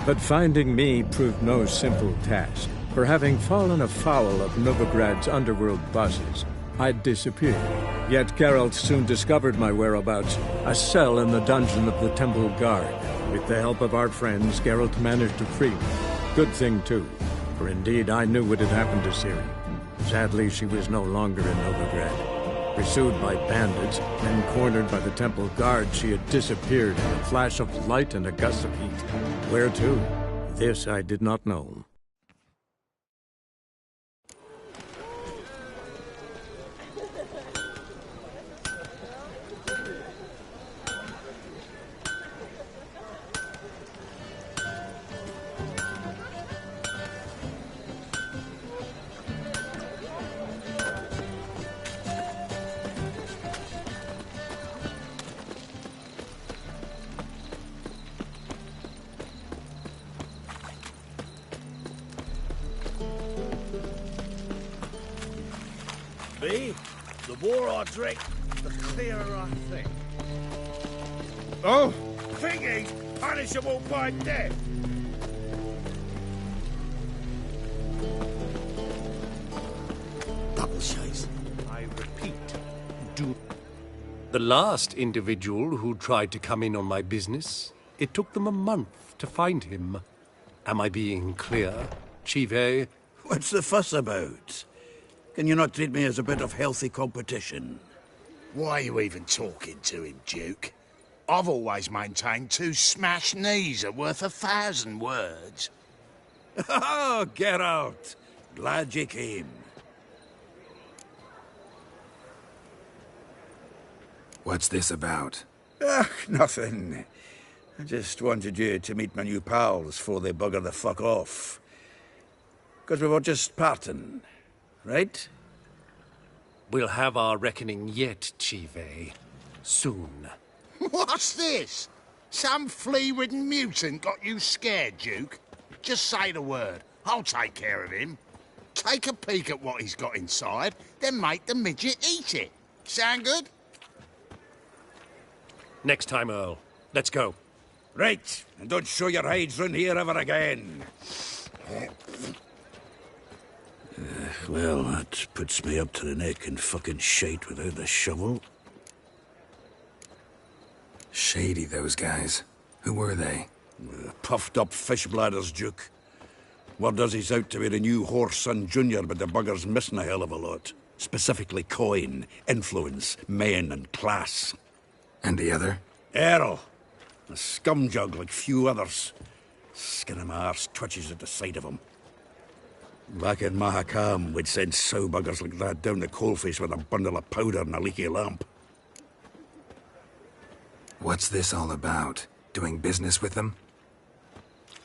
But finding me proved no simple task. For having fallen afoul of Novigrad's underworld bosses, I'd disappeared. Yet Geralt soon discovered my whereabouts, a cell in the dungeon of the Temple Guard. With the help of our friends, Geralt managed to free me. Good thing, too, for indeed I knew what had happened to Ciri. Sadly, she was no longer in Novigrad. Pursued by bandits, then cornered by the Temple Guard, she had disappeared in a flash of light and a gust of heat. Where to? This I did not know. Me? The more I drink, the clearer I think. Oh, thinking punishable by death. Double chase. I repeat, do. The last individual who tried to come in on my business, it took them a month to find him. Am I being clear, Chive? What's the fuss about? Can you not treat me as a bit of healthy competition? Why are you even talking to him, Duke? I've always maintained 2 smashed knees are worth 1,000 words. Oh, Geralt! Glad you came. What's this about? Nothing. I just wanted you to meet my new pals before they bugger the fuck off. Because we were just parting. Right? We'll have our reckoning yet, Chive. Soon. What's this? Some flea-ridden mutant got you scared, Duke? Just say the word. I'll take care of him. Take a peek at what he's got inside, then make the midget eat it. Sound good? Next time, Earl. Let's go. Right, and don't show your hides round here ever again. Well, that puts me up to the neck in fucking shite without the shovel. Shady, those guys. Who were they? Puffed up fish bladders, Duke. Word does he's out to be the new Whoreson Jr., but the bugger's missing a hell of a lot. Specifically coin, influence, men, and class. And the other? Earl. A scumjug like few others. Skin of my arse twitches at the sight of him. Back in Mahakam, we'd send sow buggers like that down the coalface with a bundle of powder and a leaky lamp. What's this all about? Doing business with them?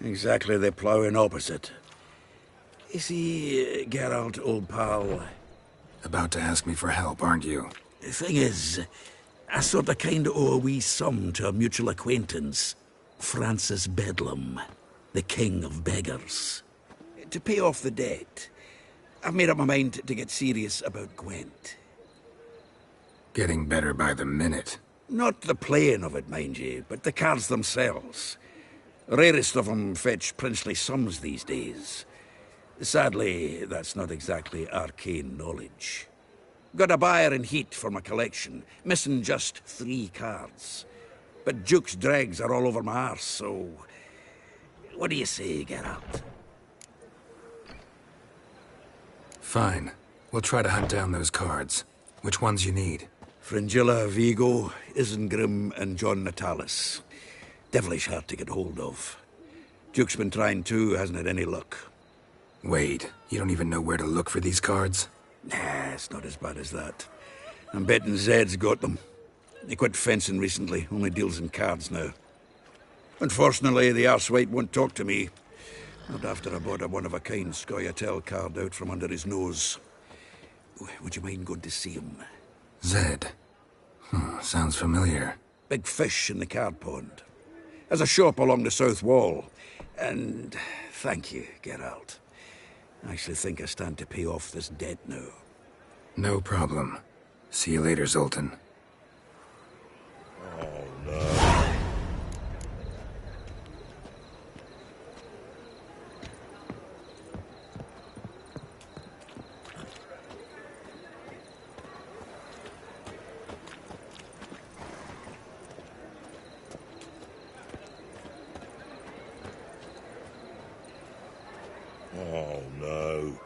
Exactly the ploughing opposite. You see, Geralt, old pal... About to ask me for help, aren't you? The thing is, I sort of kinda owe a wee sum to a mutual acquaintance. Francis Bedlam, the king of beggars. To pay off the debt, I've made up my mind to get serious about Gwent. Getting better by the minute. Not the playing of it, mind you, but the cards themselves. Rarest of them fetch princely sums these days. Sadly, that's not exactly arcane knowledge. Got a buyer in heat for my collection, missing just 3 cards. But Duke's dregs are all over my arse, so... What do you say, Geralt? Fine. We'll try to hunt down those cards. Which ones you need? Fringilla, Vigo, Isengrim, and John Natalis. Devilish hard to get hold of. Duke's been trying too, hasn't had any luck. Wait, you don't even know where to look for these cards? Nah, it's not as bad as that. I'm betting Zed's got them. He quit fencing recently, only deals in cards now. Unfortunately, the arsewite won't talk to me. Not after I bought a one-of-a-kind Scoia'tael card out from under his nose. Would you mind going to see him? Zed. Sounds familiar. Big fish in the card pond. Has a shop along the south wall. And thank you, Geralt. I actually think I stand to pay off this debt now. No problem. See you later, Zoltan. Oh, no. Oh, no.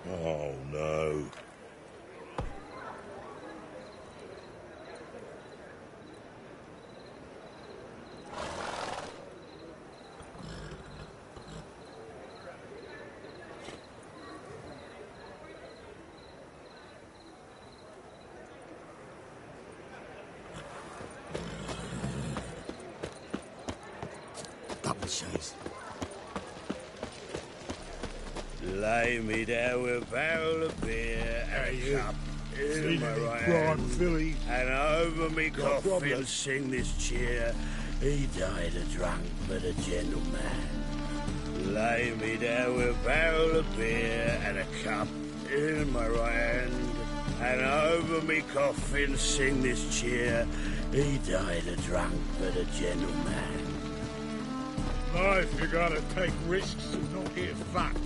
Oh, no. Double chase. Lay me down with a barrel of beer and a cup in my right hand, Philly. and over me Got coffin problems? sing this cheer. He died a drunk but a gentleman. Lay me down with a barrel of beer and a cup in my right hand, and over me coffin sing this cheer. He died a drunk but a gentleman. Life, you gotta take risks and not hear fact.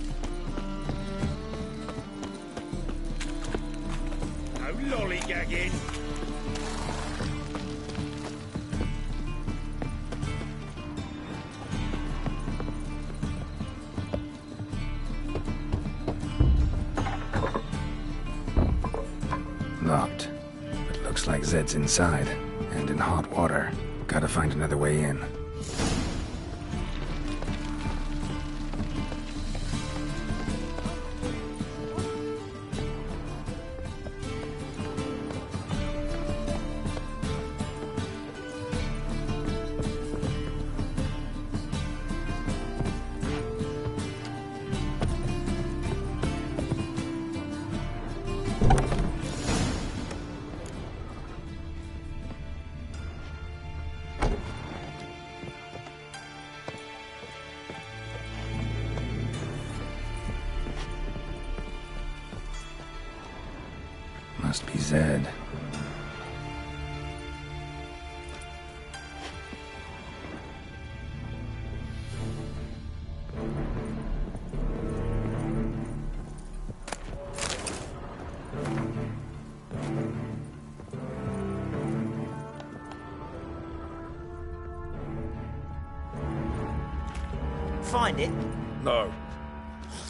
No lollygagging. Locked. But looks like Zed's inside. And in hot water. Gotta find another way in. Must be Zed. Find it? No.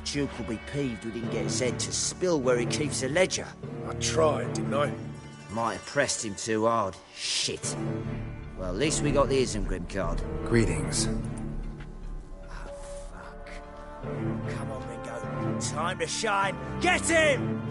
Duke will be peeved we didn't get Zed to spill where he keeps the ledger. I tried, didn't I? Might have pressed him too hard. Shit. Well, at least we got the Isengrim card. Greetings. Fuck. Come on, Ringo. Time to shine. Get him!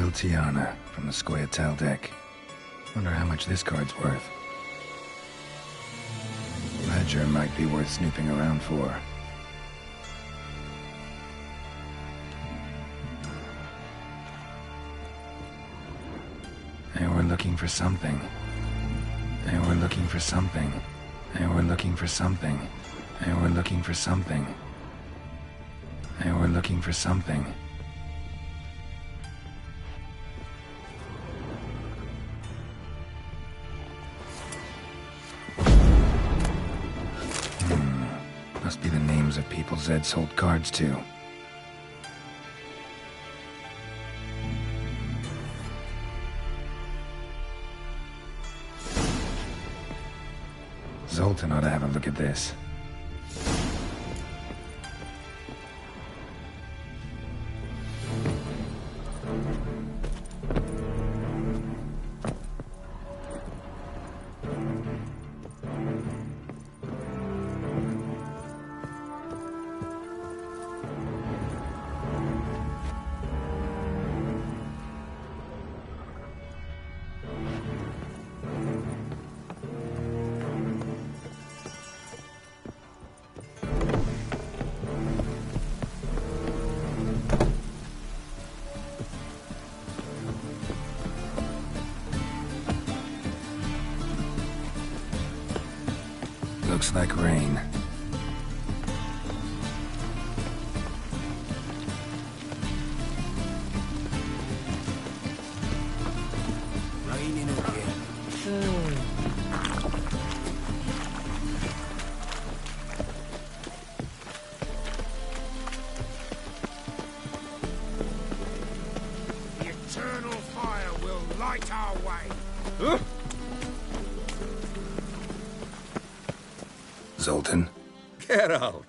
Little Tiana from the Scoia'tael deck. Wonder how much this card's worth. Ledger might be worth snooping around for. They were looking for something. They were looking for something. They were looking for something. They were looking for something. They were looking for something. Must be the names of people Zed sold cards to. Zoltan ought to have a look at this. Looks like rain. Raining again. The eternal fire will light our way. Zoltan? Get out.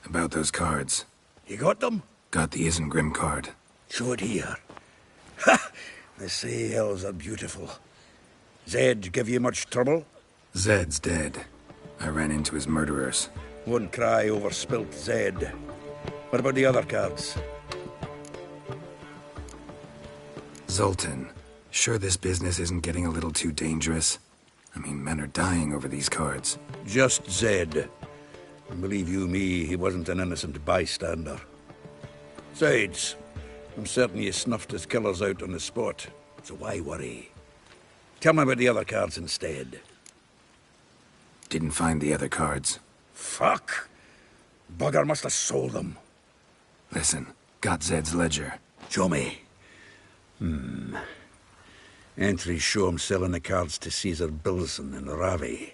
About those cards. You got them? Got the Isengrim card. Show it here. Ha! They say elves are beautiful. Zed give you much trouble? Zed's dead. I ran into his murderers. Won't cry over spilt Zed. What about the other cards? Zoltan, sure this business isn't getting a little too dangerous? I mean, men are dying over these cards. Just Zed. And believe you me, he wasn't an innocent bystander. Besides, I'm certain you snuffed his killers out on the spot, so why worry? Tell me about the other cards instead. Didn't find the other cards. Fuck! Bugger must have sold them. Listen, got Zed's ledger. Show me. Entries show him selling the cards to Caesar Bilson and Ravi.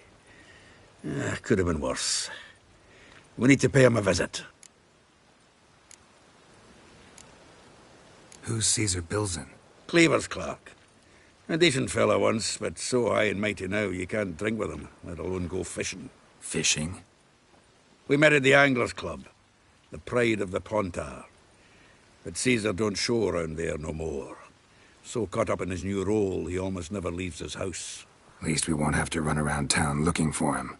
Could have been worse. We need to pay him a visit. Who's Caesar Bilson? Cleaver's clerk. A decent fellow once, but so high and mighty now you can't drink with him, let alone go fishing. Fishing? We met at the Anglers Club, the pride of the Pontar. But Caesar don't show around there no more. So caught up in his new role, he almost never leaves his house. At least we won't have to run around town looking for him.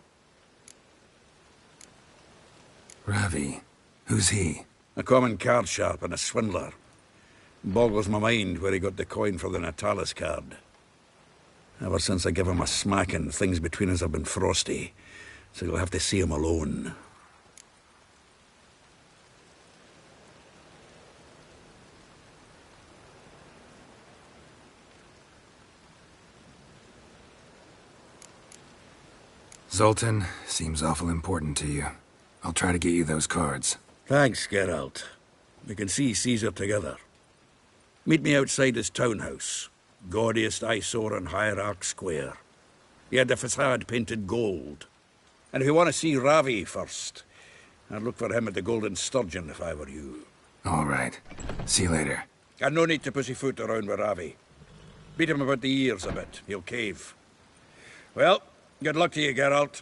Ravi, who's he? A common card sharp and a swindler. Boggles my mind where he got the coin for the Natalis card. Ever since I gave him a smacking, things between us have been frosty, so you'll have to see him alone. Zoltan, seems awful important to you. I'll try to get you those cards. Thanks, Geralt. We can see Caesar together. Meet me outside his townhouse. Gaudiest eyesore on Hierarch Square. He had the facade painted gold. And if you want to see Ravi first, I'd look for him at the Golden Sturgeon if I were you. All right. See you later. And no need to pussyfoot around with Ravi. Beat him about the ears a bit. He'll cave. Well, good luck to you, Geralt.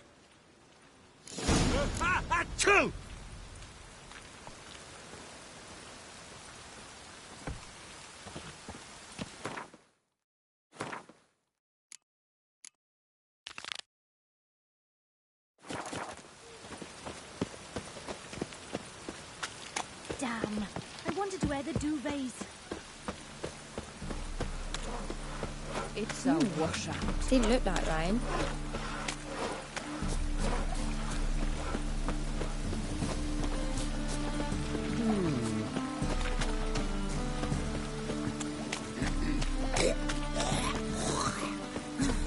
Achoo! Damn. I wanted to wear the duvets. It's a washout. Didn't look like rain.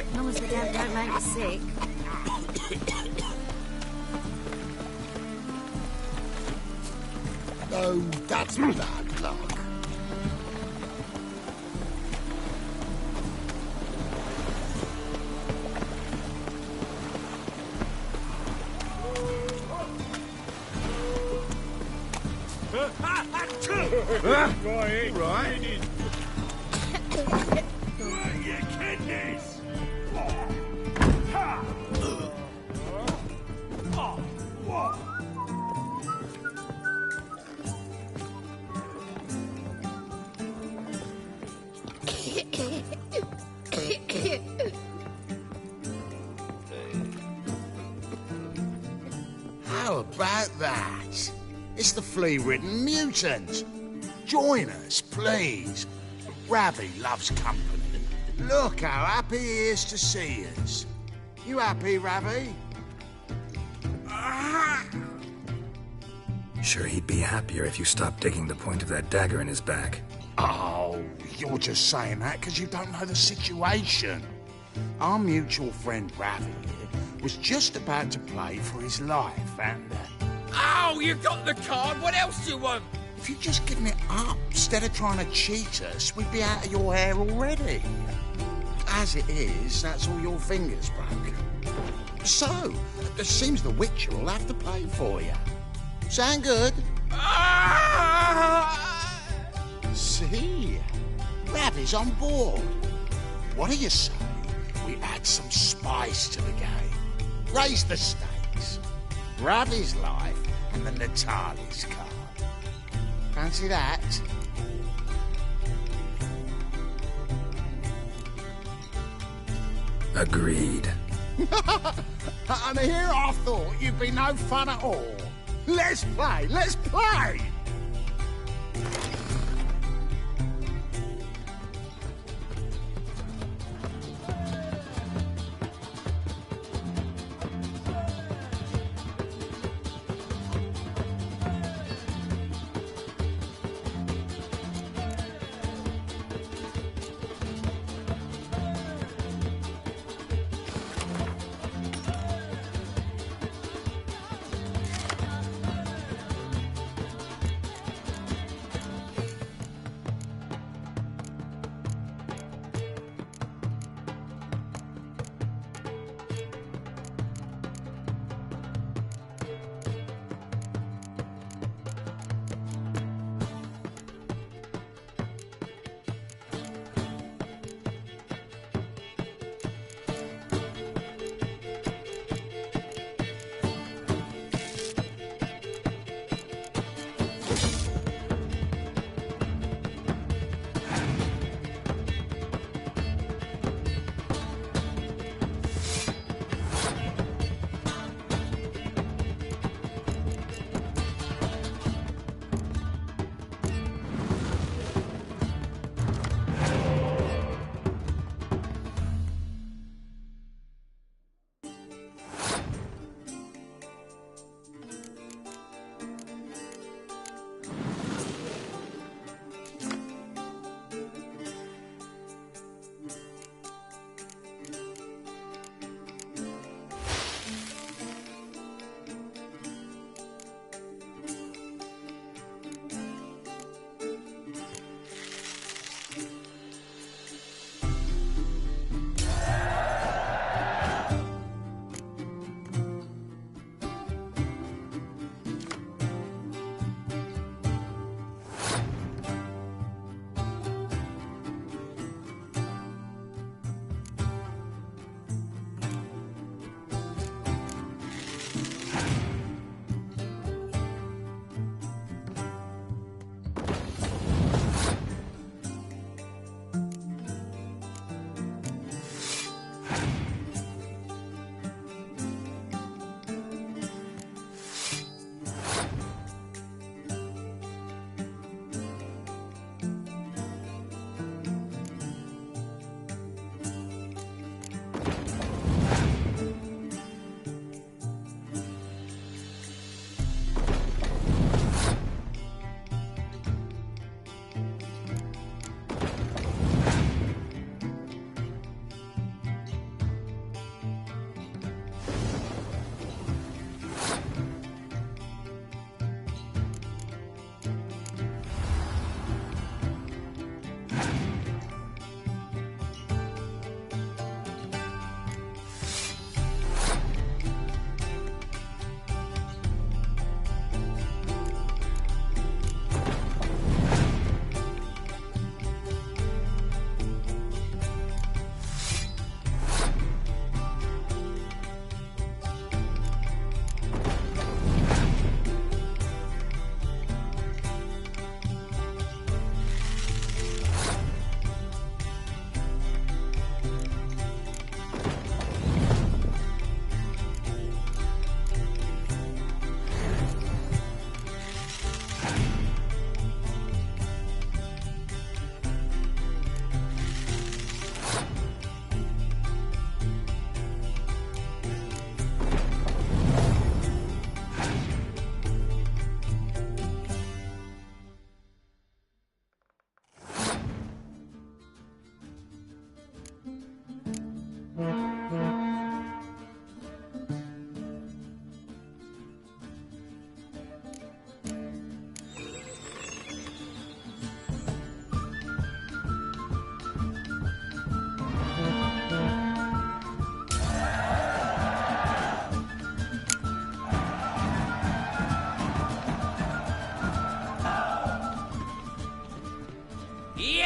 As long as the damp don't make me sick. Oh, that's bad luck. Right. You kidneys! How about that? It's the flea-ridden mutant. Join us, please. Ravi loves company. Look how happy he is to see us. You happy, Ravi? Sure, he'd be happier if you stopped digging the point of that dagger in his back. Oh, you're just saying that because you don't know the situation. Our mutual friend Ravi here was just about to play for his life and... Oh, you got the card. What else do you want? if you'd just given it up instead of trying to cheat us, we'd be out of your hair already. As it is, that's all your fingers broken. So, it seems the Witcher will have to pay for you. Sound good? See? Ravi's on board. What do you say we add some spice to the game? Raise the stakes. Ravi's life and the Natali's card. Fancy that? Agreed. And here I thought you'd be no fun at all. Let's play, let's play!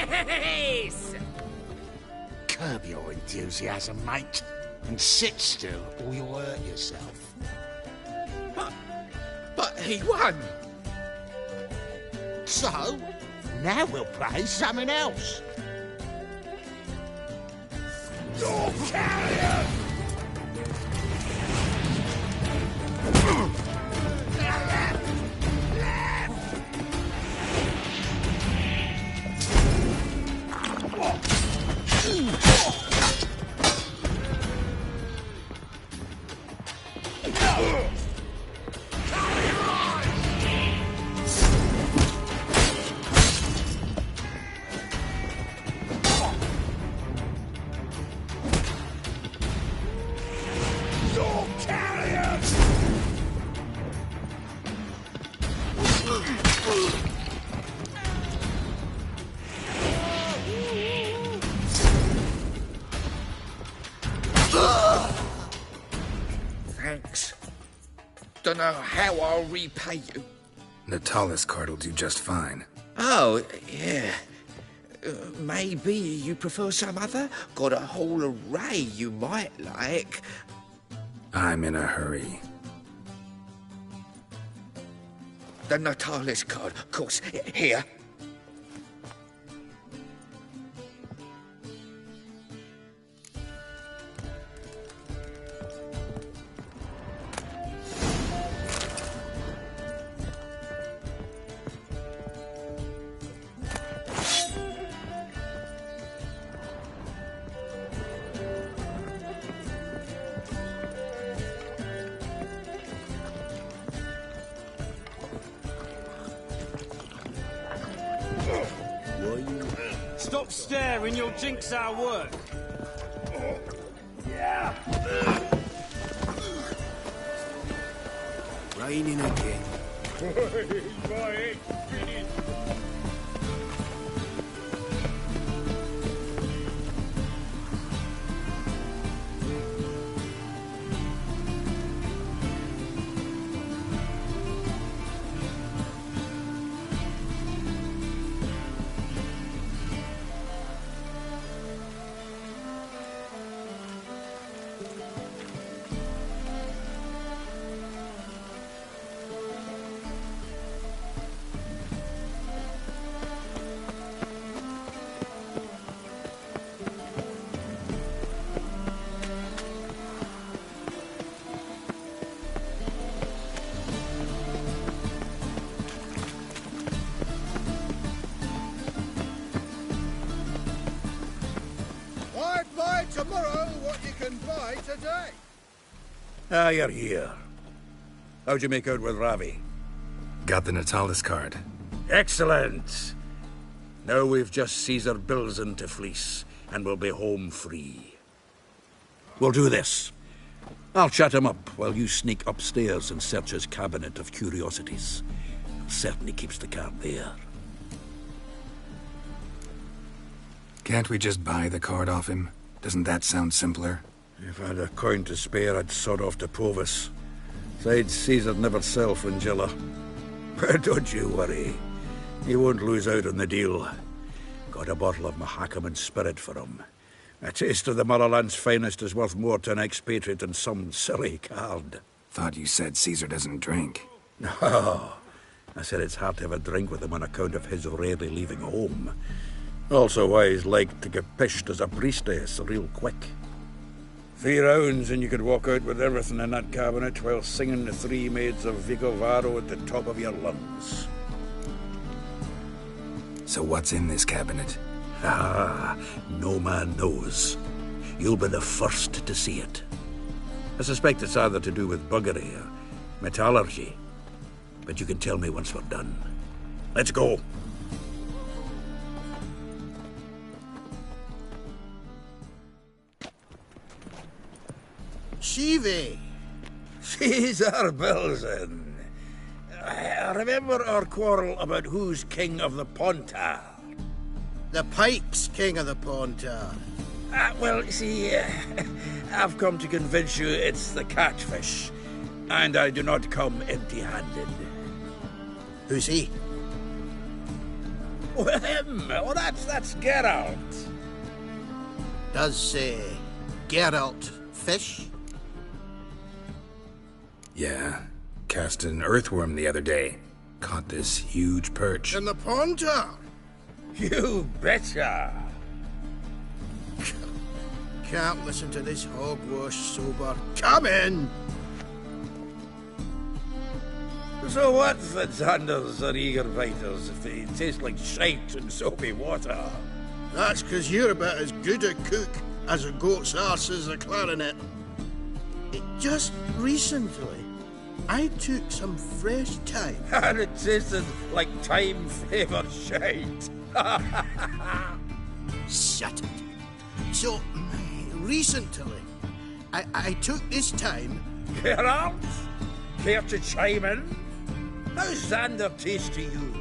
Yes! Curb your enthusiasm, mate, and sit still or you'll hurt yourself. But he won! So, now we'll play something else. Your carrier! Thanks. Don't know how I'll repay you. Natalis card will do just fine. Oh, yeah. Maybe you prefer some other? Got a whole array you might like. I'm in a hurry. The Natalis card, of course. Here. Stop staring, you'll jinx our work. Raining again. Buy tomorrow what you can buy today. Ah, you're here. How'd you make out with Ravi? Got the Natalis card. Excellent! Now we've just Caesar Bilzen to fleece, and we'll be home free. We'll do this. I'll chat him up while you sneak upstairs and search his cabinet of curiosities. Certainly keeps the card there. Can't we just buy the card off him? Doesn't that sound simpler? If I had a coin to spare, I'd sod off to Provis. Besides, Caesar'd never sell Fringilla. But don't you worry. He won't lose out on the deal. Got a bottle of Mahakaman spirit for him. A taste of the motherland's finest is worth more to an expatriate than some silly card. Thought you said Caesar doesn't drink. No. I said it's hard to have a drink with him on account of his rarely leaving home. Also why he's like to get pished as a priestess real quick. 3 rounds and you could walk out with everything in that cabinet while singing the 3 maids of Vicovaro at the top of your lungs. So what's in this cabinet? Ah, no man knows. You'll be the first to see it. I suspect it's either to do with buggery or metallurgy. But you can tell me once we're done. Let's go. Shivi. Caesar Bilzen. I remember our quarrel about who's king of the Pontar. The Pike's king of the Pontar. Well, you see, I've come to convince you it's the catfish. And I do not come empty-handed. Who's he? Well, him. Oh, that's Geralt. Does Geralt fish? Yeah. Casted an earthworm the other day. Caught this huge perch. In the pond, Tar? You betcha. Can't listen to this hogwash sober. Come in! So what for Xanders or eager biters if they taste like shite and soapy water? That's 'cause you're about as good a cook as a goat's arse is a clarinet. Just recently, I took some fresh thyme. And it tasted like thyme-flavoured shite. Shut it. So, recently, I took this thyme. Geralt? Care to chime in? How's Xander taste to you?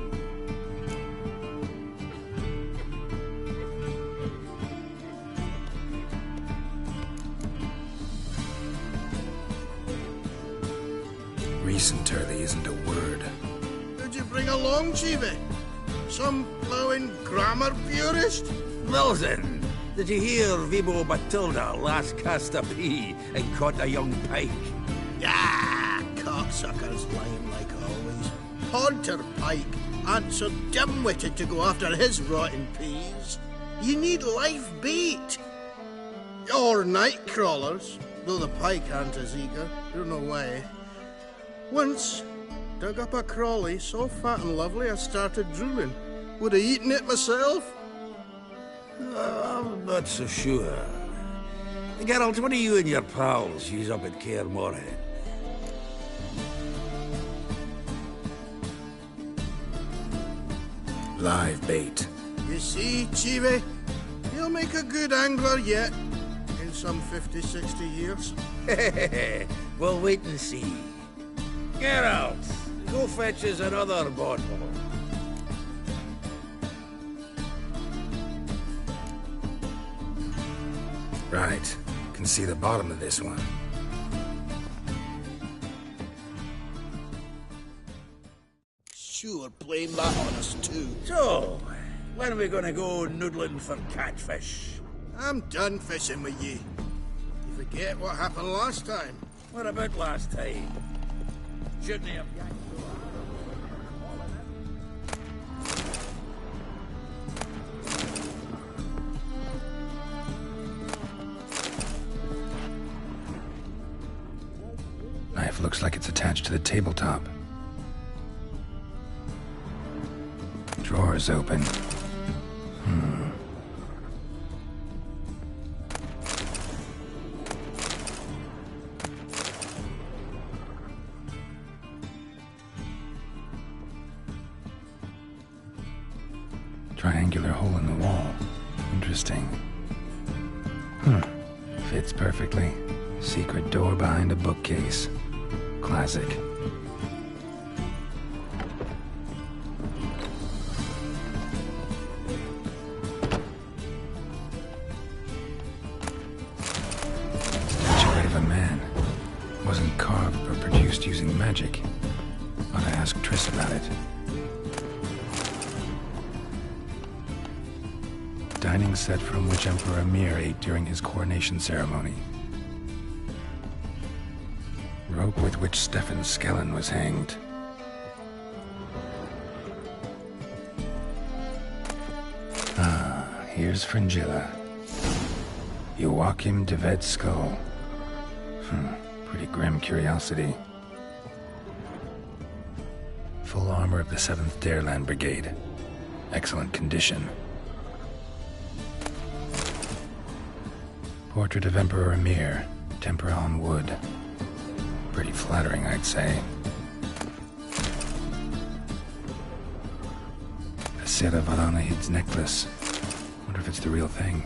Recently isn't a word. Did you bring along, Chiefy? Some blowing grammar purist? Wilson, did you hear Vibo Batilda last cast a pea and caught a young pike? Yeah, cocksuckers lying like always. Haunter Pike ain't so dim-witted to go after his rotten peas. You need live bait. Or night crawlers, though the pike aren't as eager. Don't know why. Once, dug up a crawly so fat and lovely I started drooling. Would have eaten it myself. I'm not so sure. Geralt, what do you and your pals use up at Kaer Morhen? Live bait. You see, Chiefy, he'll make a good angler yet. In some 50, 60 years. We'll wait and see. Geralt, go fetch us another bottle. Right. Can see the bottom of this one. Sure, blame that on us too. So, when are we gonna go noodling for catfish? I'm done fishing with ye. You forget what happened last time. What about last time? Shouldn't he have yanked Knife looks like it's attached to the tabletop. Drawer's open. Triangular hole in the wall. Interesting. Fits perfectly. Secret door behind a bookcase. Classic. Statuette of a man. Wasn't carved but produced using magic. Ought to ask Triss about it. Dining set from which Emperor Emir ate during his coronation ceremony. Rope with which Stefan Skellen was hanged. Here's Fringilla. Joachim de Ved's skull. Pretty grim curiosity. Full armor of the 7th Dareland Brigade. Excellent condition. Portrait of Emperor Emir. Tempera on wood. Pretty flattering, I'd say. A Sarah Varanahid's necklace. Wonder if it's the real thing.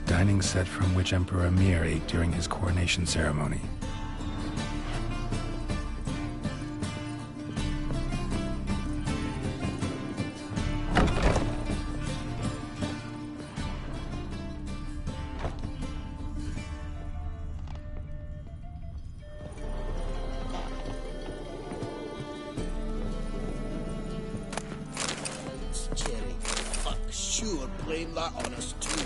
Dining set from which Emperor Emir ate during his coronation ceremony. explain that on us too.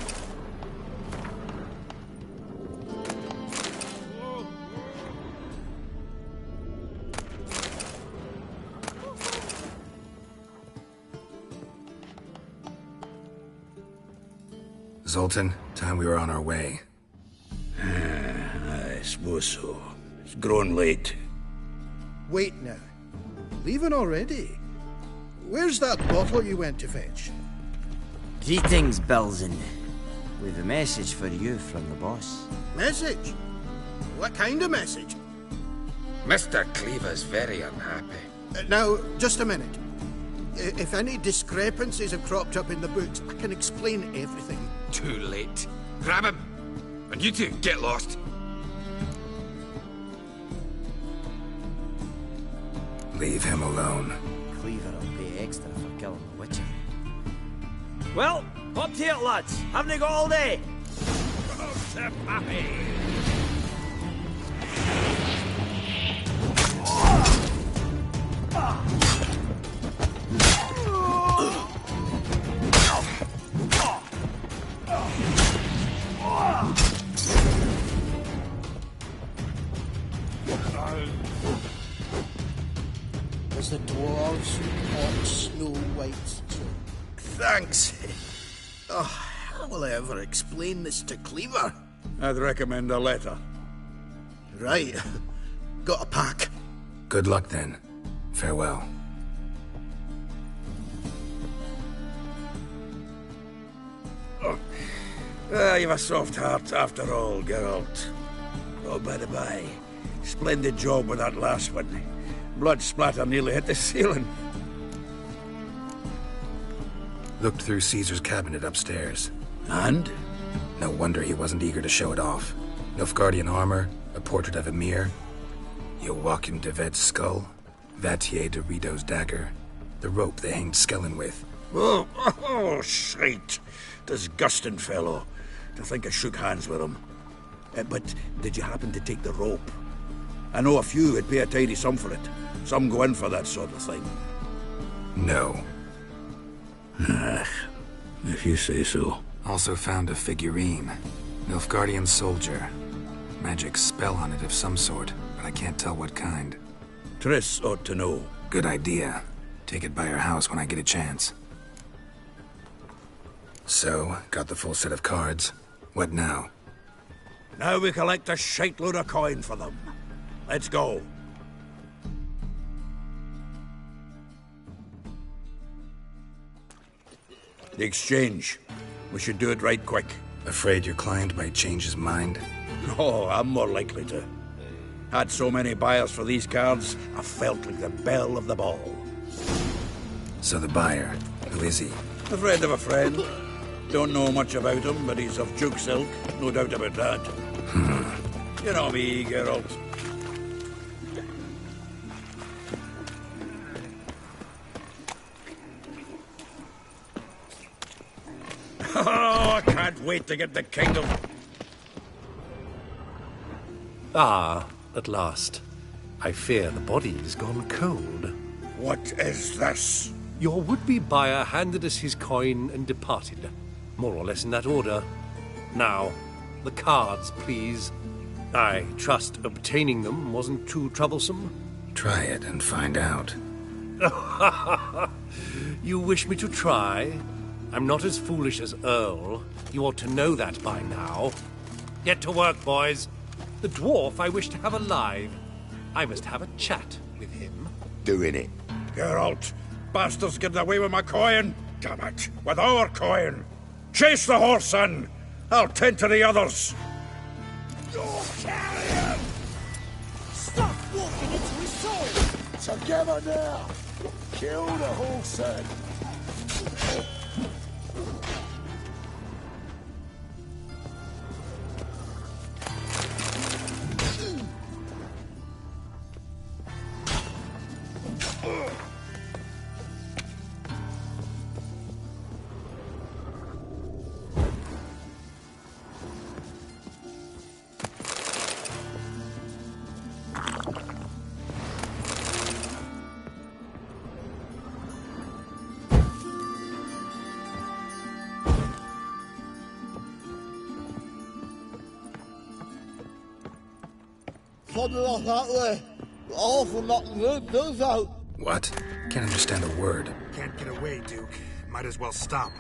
Zoltan, time we were on our way. I suppose so. It's growing late. Wait now. Leaving already? Where's that bottle you went to fetch? Greetings, Belzen. We've a message for you from the boss. Message? What kind of message? Mr. Cleaver's very unhappy. Now, just a minute. If any discrepancies have cropped up in the books, I can explain everything. Too late. Grab him! And you two, get lost. Leave him alone. Cleaver will pay extra for killing the Witcher. Well, up to it, lads. Haven't you got all day? Was the dwarves hot Snow White's too? Thanks. Oh, how will I ever explain this to Cleaver? I'd recommend a letter. Right. Got a pack. Good luck then. Farewell. You've a soft heart after all, Geralt. Oh, by the by, splendid job with that last one. Blood splatter nearly hit the ceiling. Looked through Caesar's cabinet upstairs. And? No wonder he wasn't eager to show it off. Nilfgaardian armor, a portrait of Emir, Joachim de Vet's skull, Vatier de Rideau's dagger, the rope they hanged Skellen with. Oh, shite. Disgusting fellow. To think I shook hands with him. But did you happen to take the rope? I know a few would pay a tidy sum for it. Some go in for that sort of thing. No. If you say so. Also found a figurine. Nilfgaardian soldier. Magic spell on it of some sort, but I can't tell what kind. Triss ought to know. Good idea. Take it by her house when I get a chance. So, got the full set of cards. What now? Now we collect a shiteload of coin for them. Let's go. The exchange. We should do it right quick. Afraid your client might change his mind? Oh, I'm more likely to. Had so many buyers for these cards, I felt like the belle of the ball. So the buyer, who is he? A friend of a friend. Don't know much about him, but he's of Duke's ilk, no doubt about that. You know me, Geralt. Oh, I can't wait to get the kingdom. Ah, at last. I fear the body's gone cold. What is this? Your would-be buyer handed us his coin and departed. More or less in that order. Now, the cards, please. I trust obtaining them wasn't too troublesome. Try it and find out. You wish me to try? I'm not as foolish as Earl. You ought to know that by now. Get to work, boys. The dwarf I wish to have alive. I must have a chat with him. Doing it. Geralt, bastards getting away with my coin. Damn it, with our coin. Chase the horse, son. I'll tend to the others. You're carrying! Stop walking into his soul! Together now! Kill the horse, son! plodding off that way. Awful not good, does out. What? Can't understand a word. Can't get away, Duke. Might as well stop.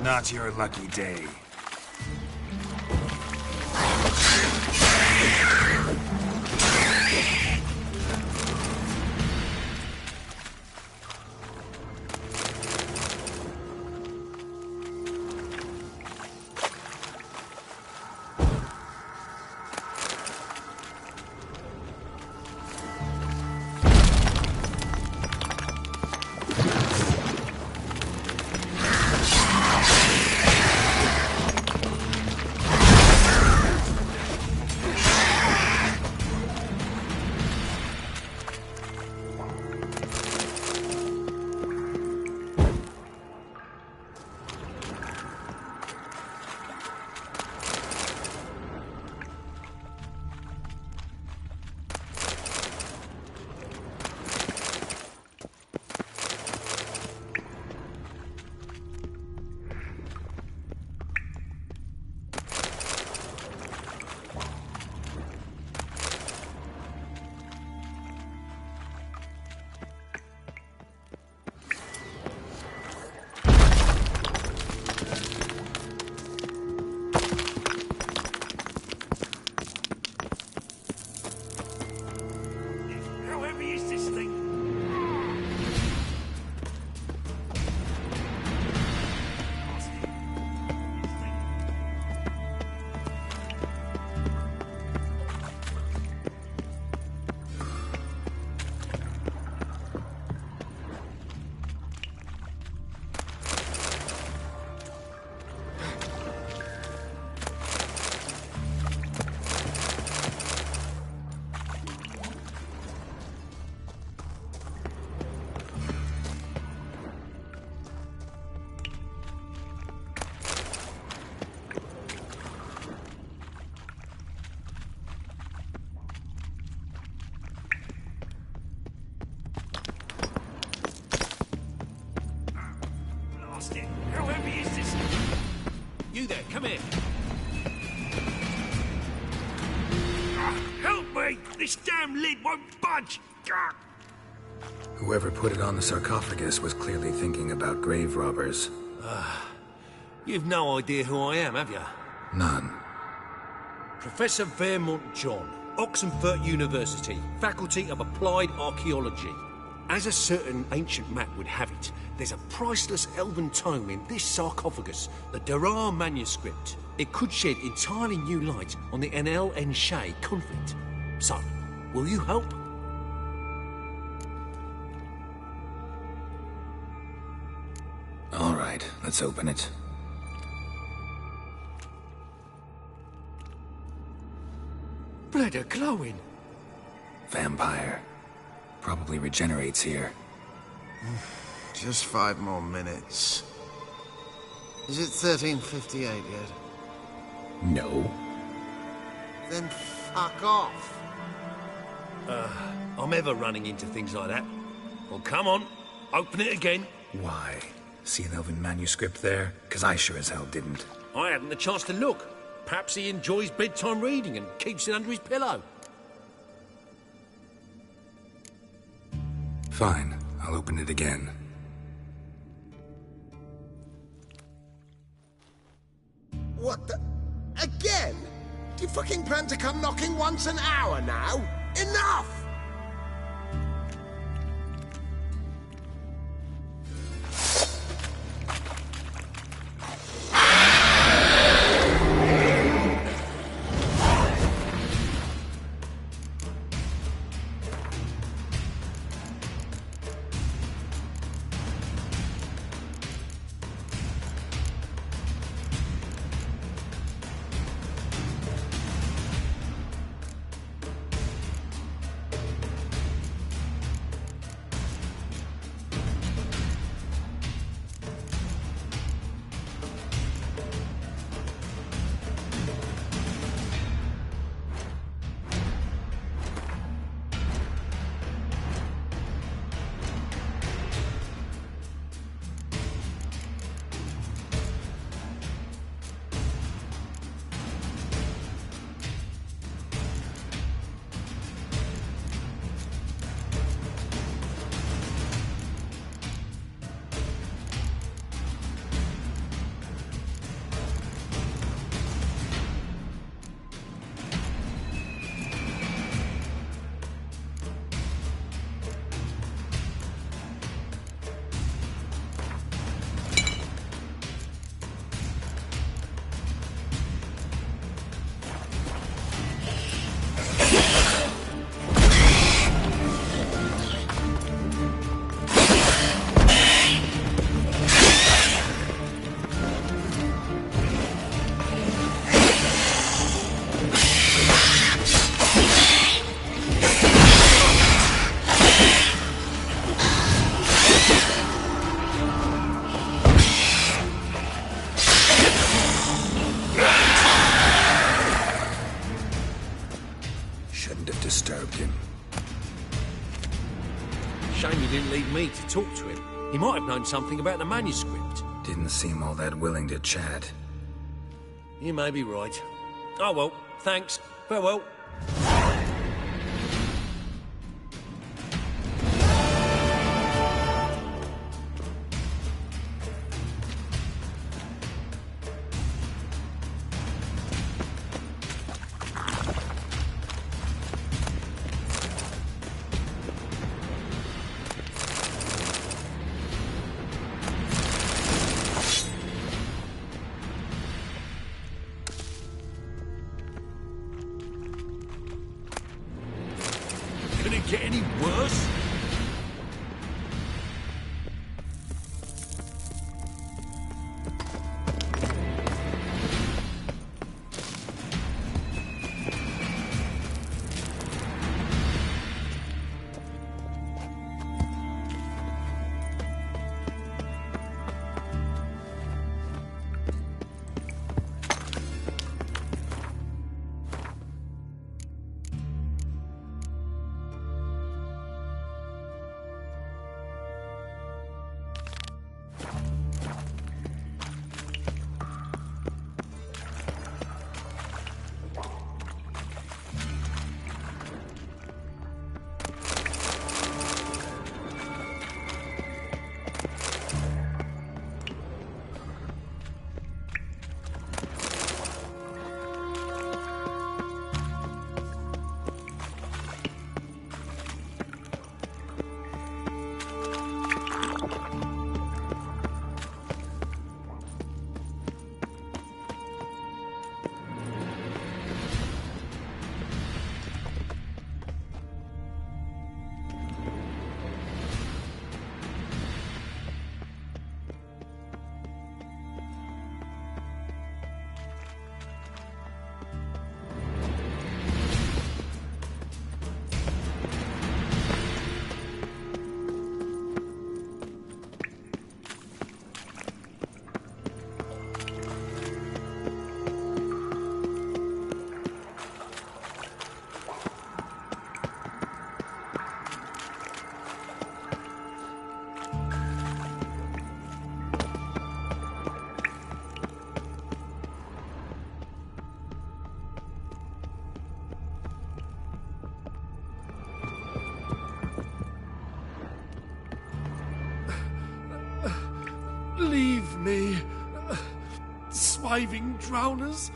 Not your lucky day. You there, come here. Help me! This damn lid won't budge! Whoever put it on the sarcophagus was clearly thinking about grave robbers. You've no idea who I am, have you? None. Professor Vermont John, Oxenford University, Faculty of Applied Archaeology. As a certain ancient map would have it, there's a priceless elven tome in this sarcophagus, the Durar manuscript. It could shed entirely new light on the Enel and Shay conflict. So, will you help? All right, let's open it. Blood are glowing. Vampire. Probably regenerates here. Just 5 more minutes. Is it 13:58 yet? No. Then fuck off. I'm ever running into things like that. Well, come on, open it again. Why? See an elven manuscript there? 'Cause I sure as hell didn't. I hadn't the chance to look. Perhaps he enjoys bedtime reading and keeps it under his pillow. Fine, I'll open it again. What the... Again? Do you fucking plan to come knocking once an hour now? Enough! Disturbed him. Shame you didn't leave me to talk to him. He might have known something about the manuscript. Didn't seem all that willing to chat. You may be right. Oh well, thanks. Farewell. Leave me. Swiving drowners.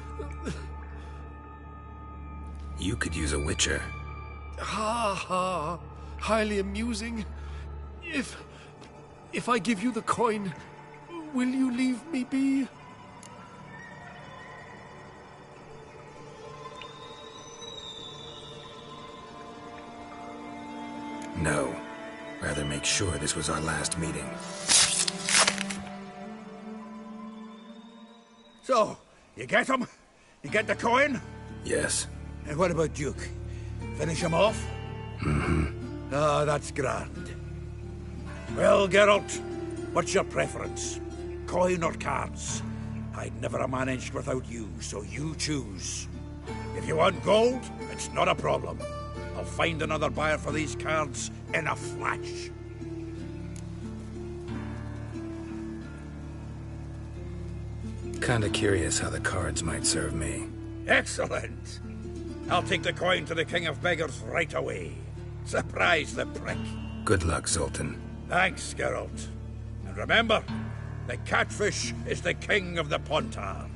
You could use a witcher. Ha ha. Highly amusing. If I give you the coin, will you leave me be? No. Rather make sure this was our last meeting. So, you get him? You get the coin? Yes. And what about Duke? Finish him off? Mm-hmm. Ah, that's grand. Well, Geralt, what's your preference? Coin or cards? I'd never have managed without you, so you choose. If you want gold, it's not a problem. I'll find another buyer for these cards in a flash. Kinda curious how the cards might serve me. Excellent! I'll take the coin to the King of Beggars right away. Surprise the prick. Good luck, Zoltan. Thanks, Geralt. And remember, the catfish is the king of the Pontar.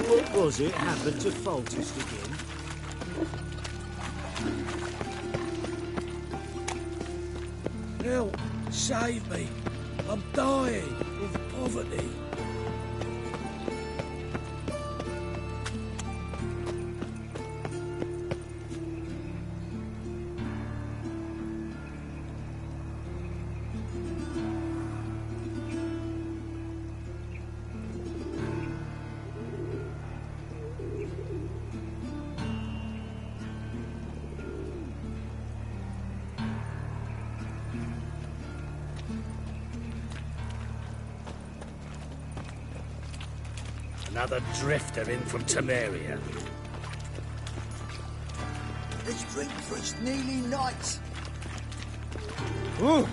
What was it happened to Foltest again? Help! Save me! I'm dying of poverty. Another drifter in from Temeria. Let's drink for its nearly night. Ooh.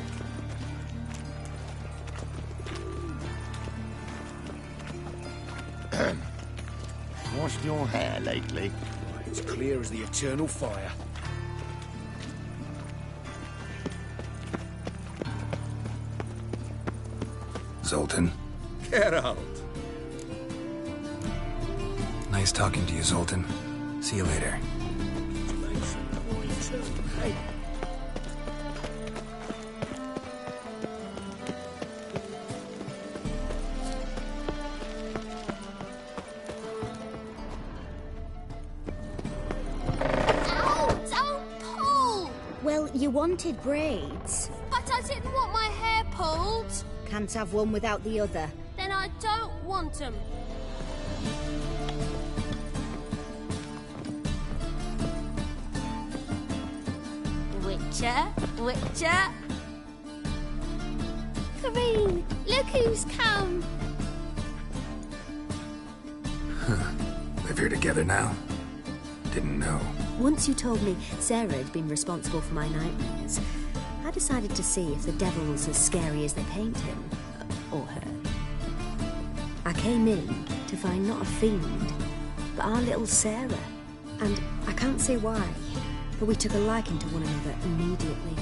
Washed your hair lately? It's clear as the eternal fire. Zoltan. Geralt. Nice talking to you, Zoltan. See you later. Hey. Well, you wanted braids. But I didn't want my hair pulled. Can't have one without the other. Then I don't want them. Witcher. Kareen, look who's come. Live here together now? Didn't know. Once you told me Sarah had been responsible for my nightmares, I decided to see if the devil's as scary as they paint him. Or her. I came in to find not a fiend, but our little Sarah. And I can't say why, but we took a liking to one another immediately.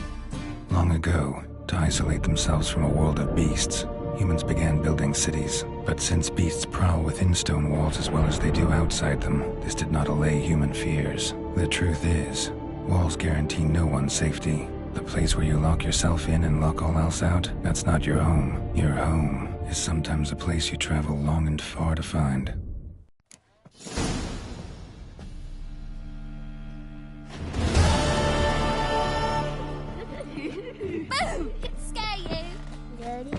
Long ago, to isolate themselves from a world of beasts, humans began building cities. But since beasts prowl within stone walls as well as they do outside them, this did not allay human fears. The truth is, Walls guarantee no one's safety. The place where you lock yourself in and lock all else out, that's not your home. Your home is sometimes a place you travel long and far to find. Boo! Scare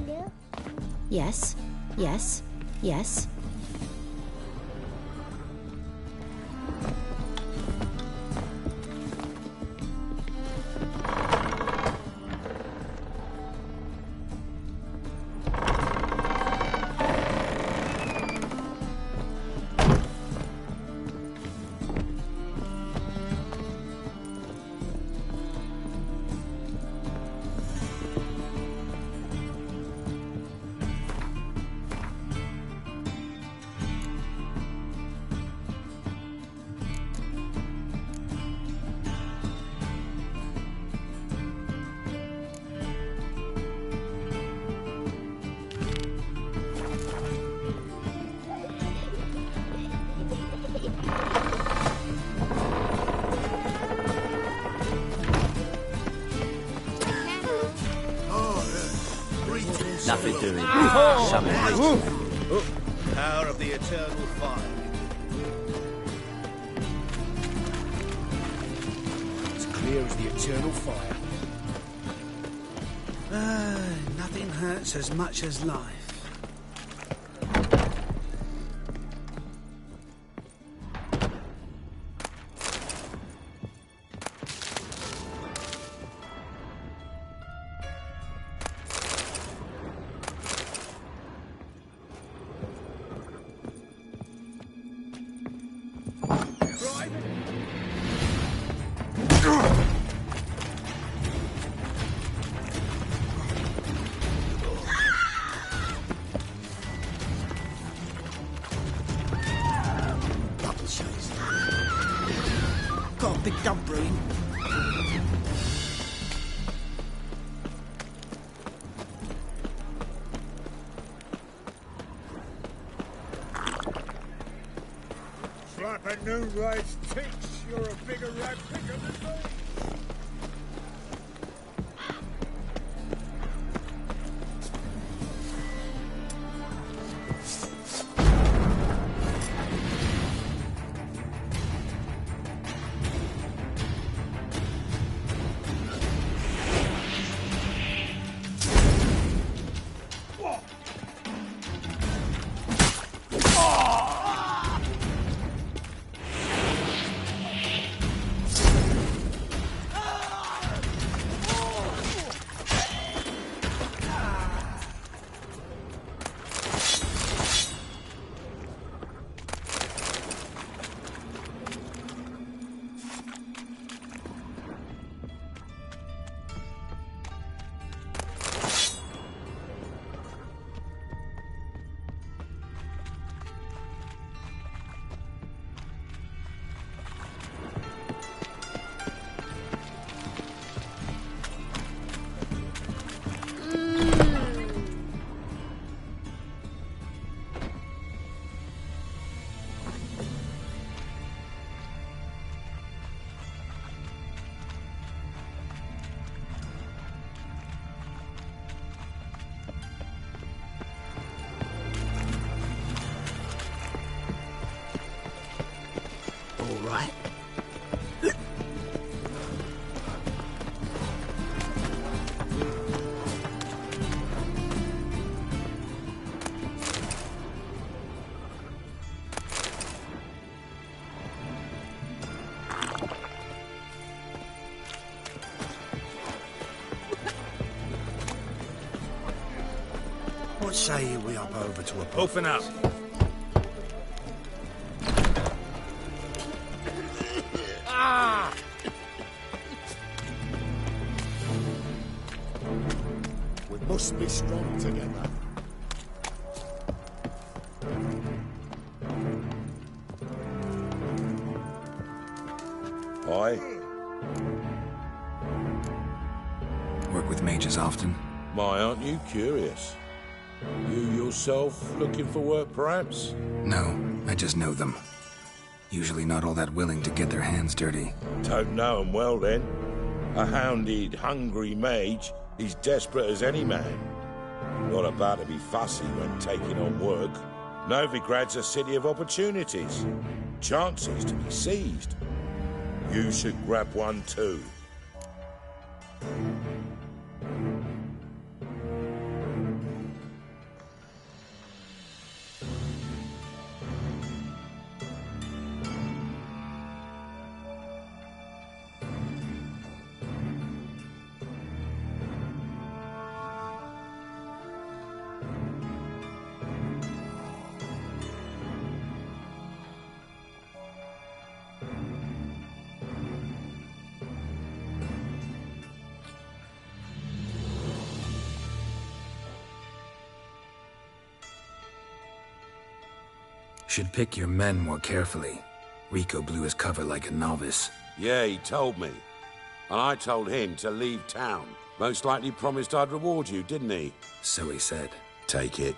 you? Yes, yes, yes. Nothing doing. Power of the eternal fire. As clear as the eternal fire. Nothing hurts as much as life. Got a big dump brewing. Slap a new rice tits, you're a bigger rat picker than me. Right. What say we up over to a pub? Open up. We must be strong together. Aye. Work with mages often? Why, aren't you curious? You yourself looking for work, perhaps? No, I just know them. Usually not all that willing to get their hands dirty. Don't know 'em well, then. A hounded, hungry mage is desperate as any man. Not about to be fussy when taking on work. Novigrad's a city of opportunities. Chances to be seized. You should grab one too. Should pick your men more carefully. Rico blew his cover like a novice. Yeah, he told me. And I told him to leave town. Most likely promised I'd reward you, didn't he? So he said. Take it.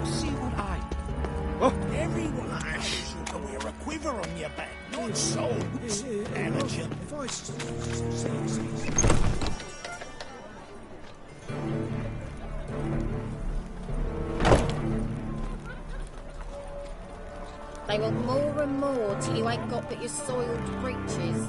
See what I... Everyone asks you to wear a quiver on your back, not swords. Amateur. If I see... They want more and more till you ain't got but your soiled breeches.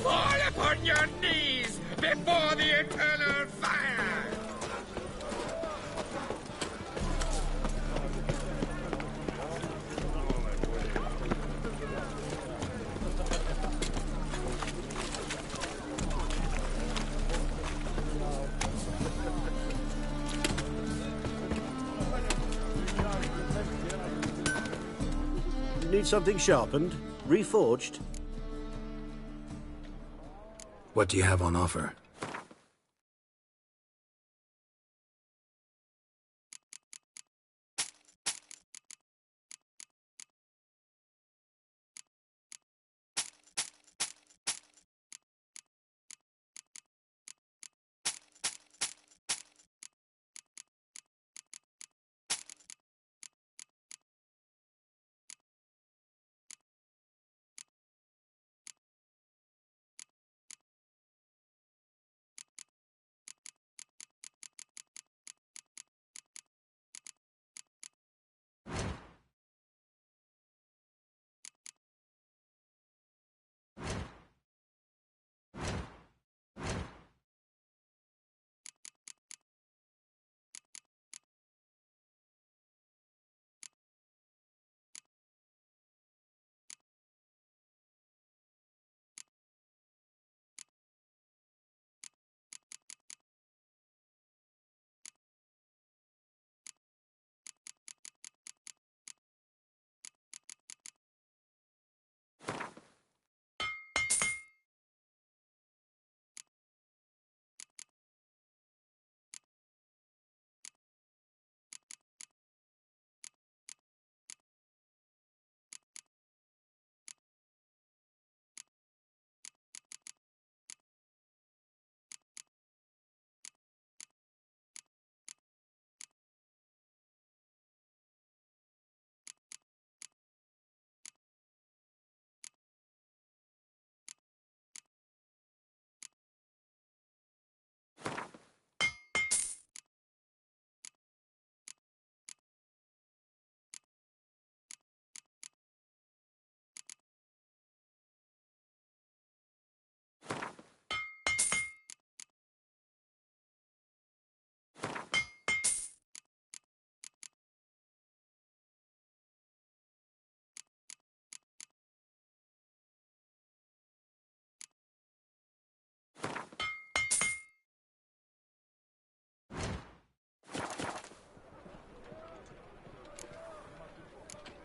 Fall upon your knees before the eternal fire! Need something sharpened? Reforged? What do you have on offer?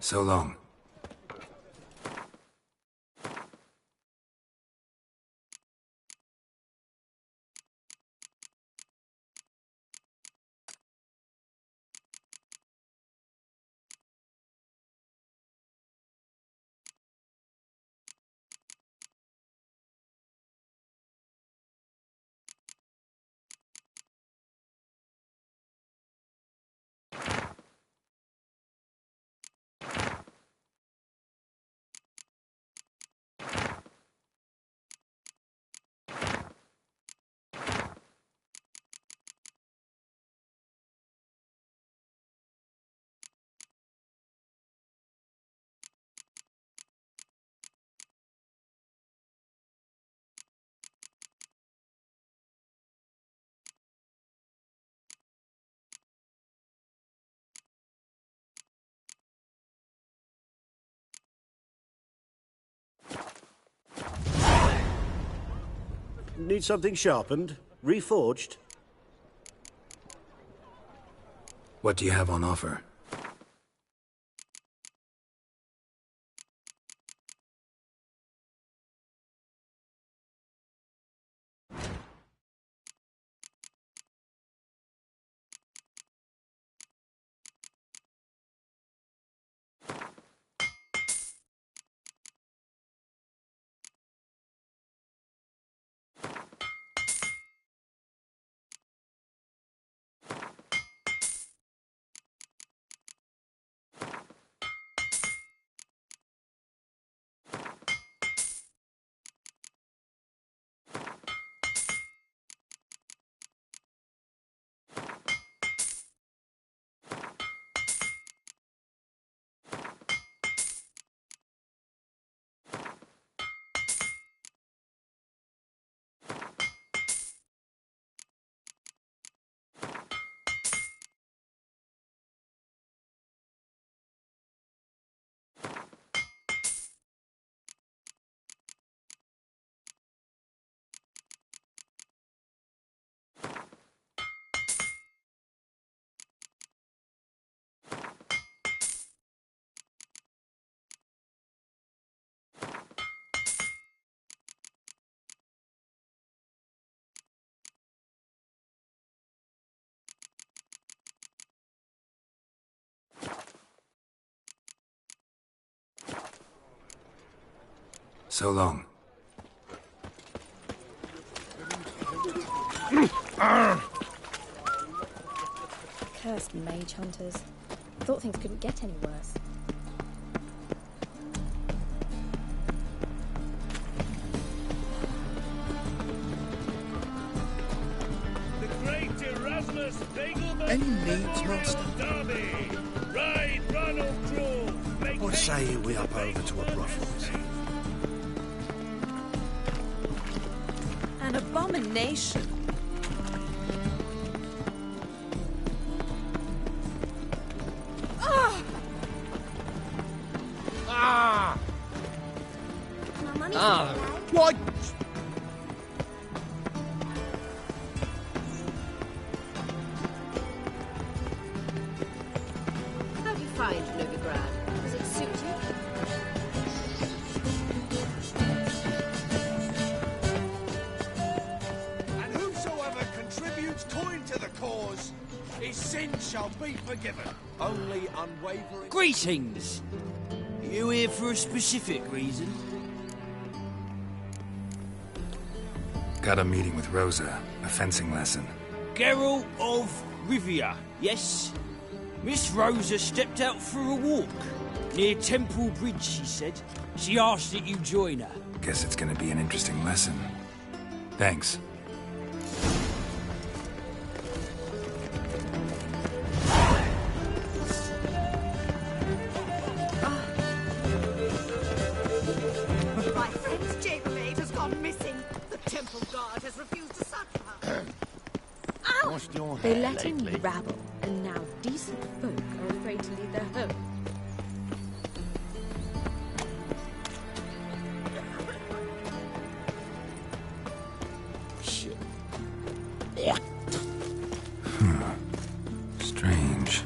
So long. Need something sharpened? Reforged? What do you have on offer? So long. Cursed mage hunters. Thought things couldn't get any worse. Any needs, master? Right, Ronald Drew. What say you we up over to a brothels? An abomination. What? How do you find Novigrad? Does it suit you? And whosoever contributes coin to the cause, his sins shall be forgiven. Only unwavering... Greetings! You here for a specific reason? Got a meeting with Rosa, a fencing lesson. Geralt of Rivia, yes? Miss Rosa stepped out for a walk. Near Temple Bridge, she said. She asked that you join her. Guess it's gonna be an interesting lesson. Thanks. My friend's chambermaid has gone missing. The temple guard has refused to search for her. Washed your hair. They let him rabble, and now decent folk are afraid to leave their home. Shit. Strange.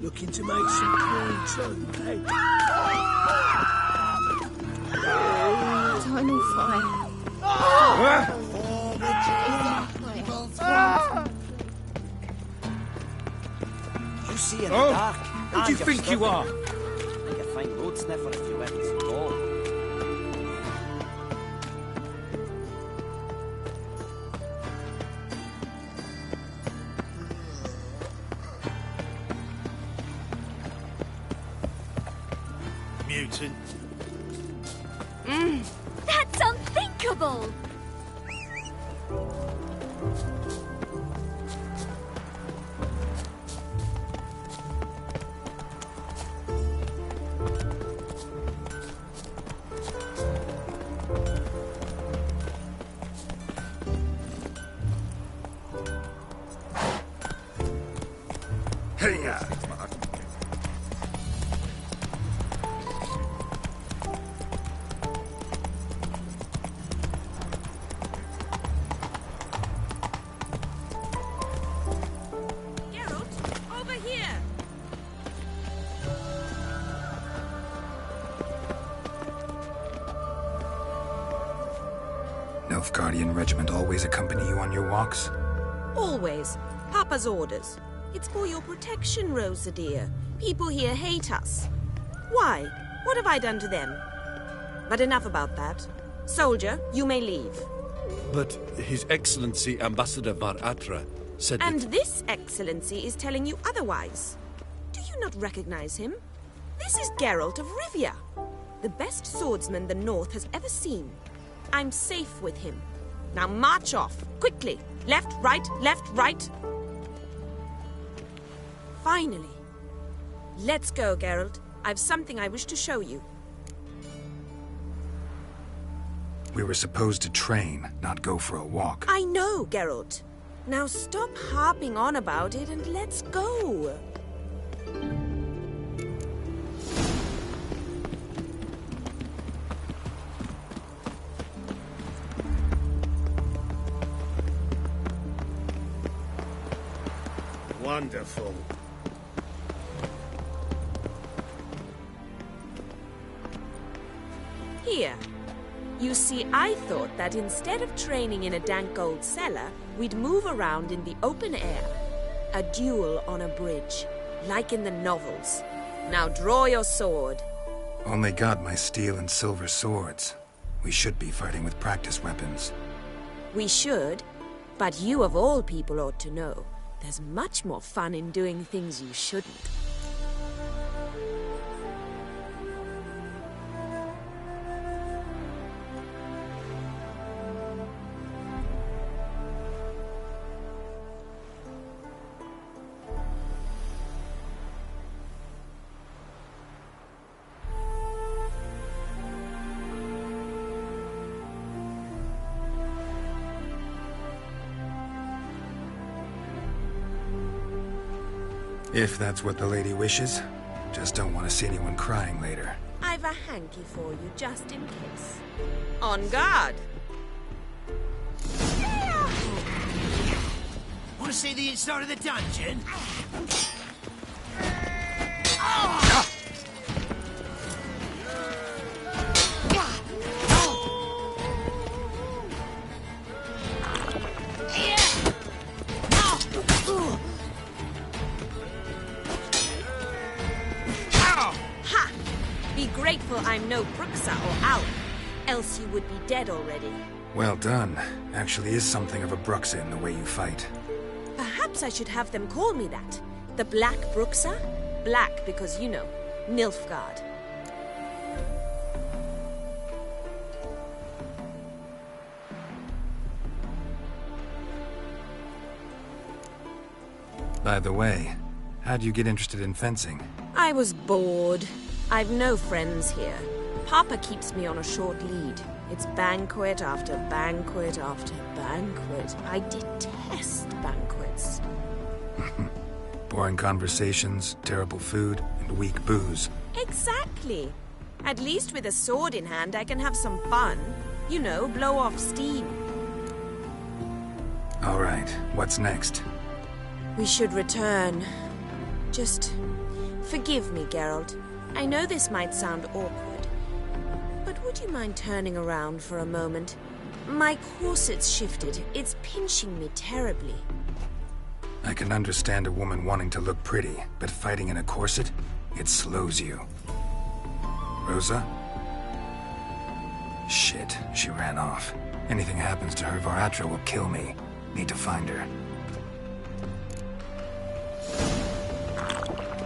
Looking to make some coin too, eh? Time will fire. You see in the dark. Who do you think you are? Like a fine road sniffer if you weren't so tall. Mutant. That's unthinkable! Hey-ya! Geralt, over here! Nilfgaardian regiment always accompany you on your walks? Always. Papa's orders. It's for your protection, Rosa dear. People here hate us. Why? What have I done to them? But enough about that. Soldier, you may leave. But His Excellency Ambassador Var Atra said And that... this excellency is telling you otherwise. Do you not recognize him? This is Geralt of Rivia, the best swordsman the North has ever seen. I'm safe with him. Now march off, quickly. Left, right, left, right. Finally. Let's go, Geralt. I've something I wish to show you. We were supposed to train, not go for a walk. I know, Geralt. Now stop harping on about it and let's go. Wonderful. Here. You see, I thought that instead of training in a dank old cellar, we'd move around in the open air. A duel on a bridge, like in the novels. Now draw your sword. Only got my steel and silver swords. We should be fighting with practice weapons. We should, but you of all people ought to know. There's much more fun in doing things you shouldn't. If that's what the lady wishes. Just don't want to see anyone crying later. I've a hanky for you, just in case. On guard! Want to see the inside of the dungeon? Be grateful I'm no Bruxa or Owl, else you would be dead already. Well done. Actually is something of a Bruxa in the way you fight. Perhaps I should have them call me that. The Black Bruxa? Black because, you know, Nilfgaard. By the way, how'd you get interested in fencing? I was bored. I've no friends here. Papa keeps me on a short lead. It's banquet after banquet after banquet. I detest banquets. Boring conversations, terrible food, and weak booze. Exactly. At least with a sword in hand, I can have some fun. You know, blow off steam. All right, what's next? We should return. Just forgive me, Geralt. I know this might sound awkward, but would you mind turning around for a moment? My corset's shifted. It's pinching me terribly. I can understand a woman wanting to look pretty, but fighting in a corset, it slows you. Rosa? Shit, she ran off. Anything happens to her, Varatra will kill me. Need to find her.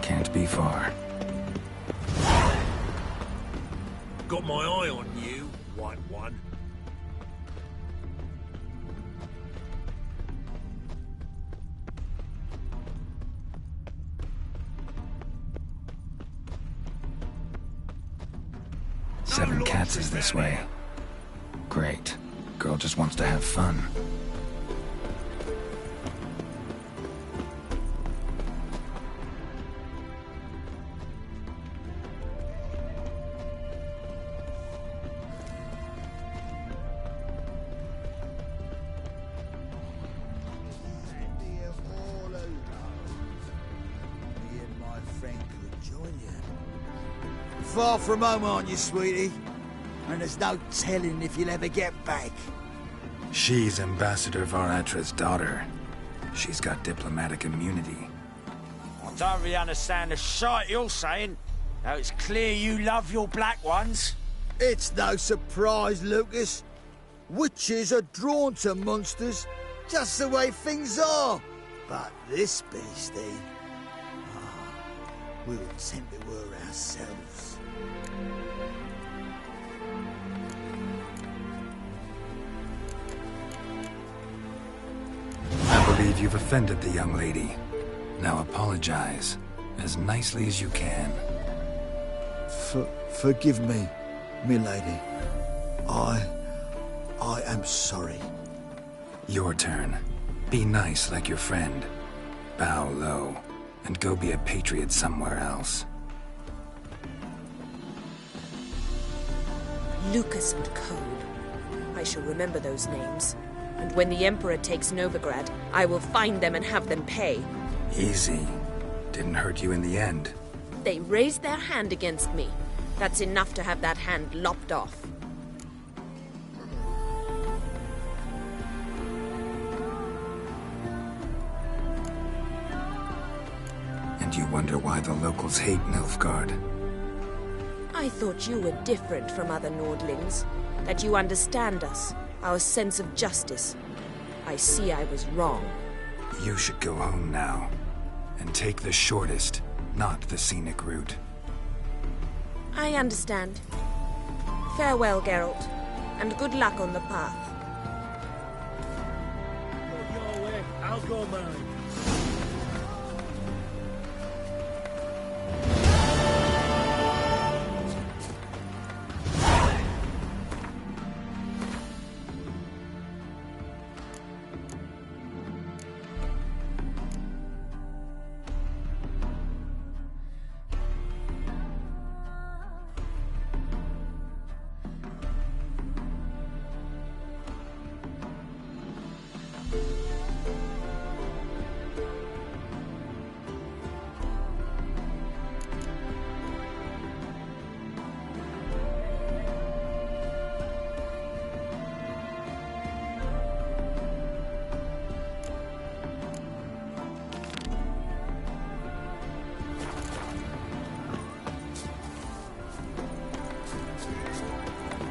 Can't be far. Got my eye on you, white one. Seven Cats is this way. Great. Girl just wants to have fun. Far from home, aren't you, sweetie? And there's no telling if you'll ever get back. She's Ambassador Varatra's daughter. She's got diplomatic immunity. I don't really understand the shite you're saying. Though it's clear you love your black ones. It's no surprise, Lucas. Witches are drawn to monsters, just the way things are. But this beastie, we were sent to her ourselves. I believe you've offended the young lady. Now apologize, as nicely as you can. Forgive me, milady. I am sorry. Your turn. Be nice like your friend. Bow low, and go be a patriot somewhere else. Lucas and Cole. I shall remember those names. And when the Emperor takes Novigrad, I will find them and have them pay. Easy. Didn't hurt you in the end. They raised their hand against me. That's enough to have that hand lopped off. And you wonder why the locals hate Nilfgaard. I I thought you were different from other Nordlings, that you understand us, our sense of justice. I see I was wrong. You should go home now, and take the shortest, not the scenic route. I understand. Farewell, Geralt, and good luck on the path. Go your way, I'll go mine.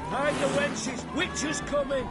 Hide the wenches! Witcher's coming!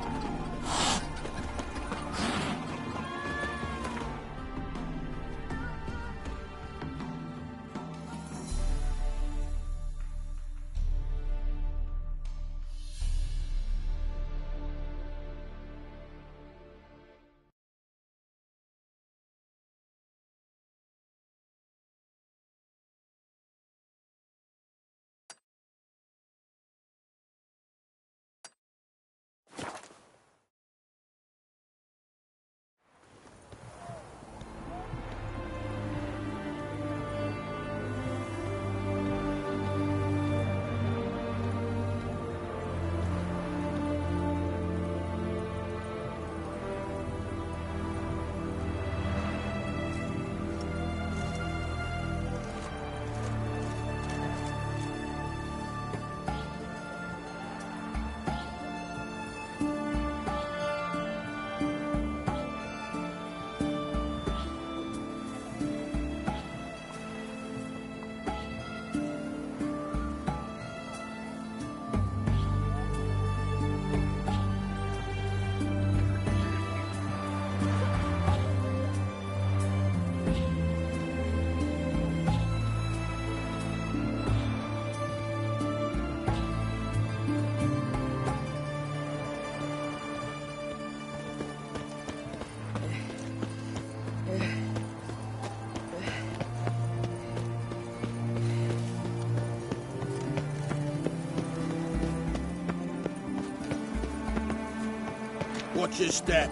Watch your step.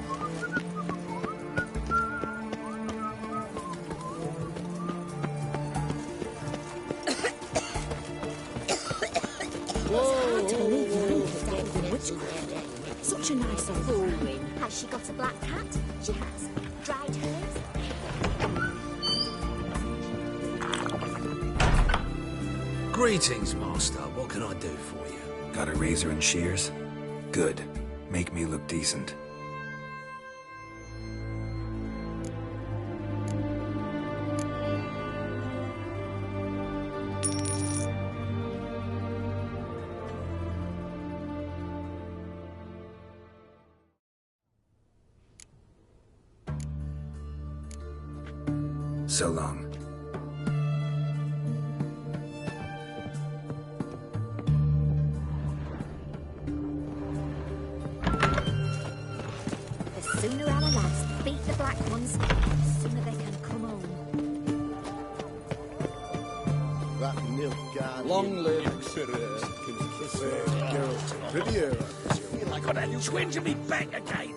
Such a nice old fool-win. Has she got a black cat? She has. Dried herbs? Greetings, Master. What can I do for you? Got a razor and shears? Good. Make me look decent. So long. The sooner our lads beat the black ones, the sooner they can come home. That Nilfgaard. Long live Geralt. Riviera. I got a twinge in me back again.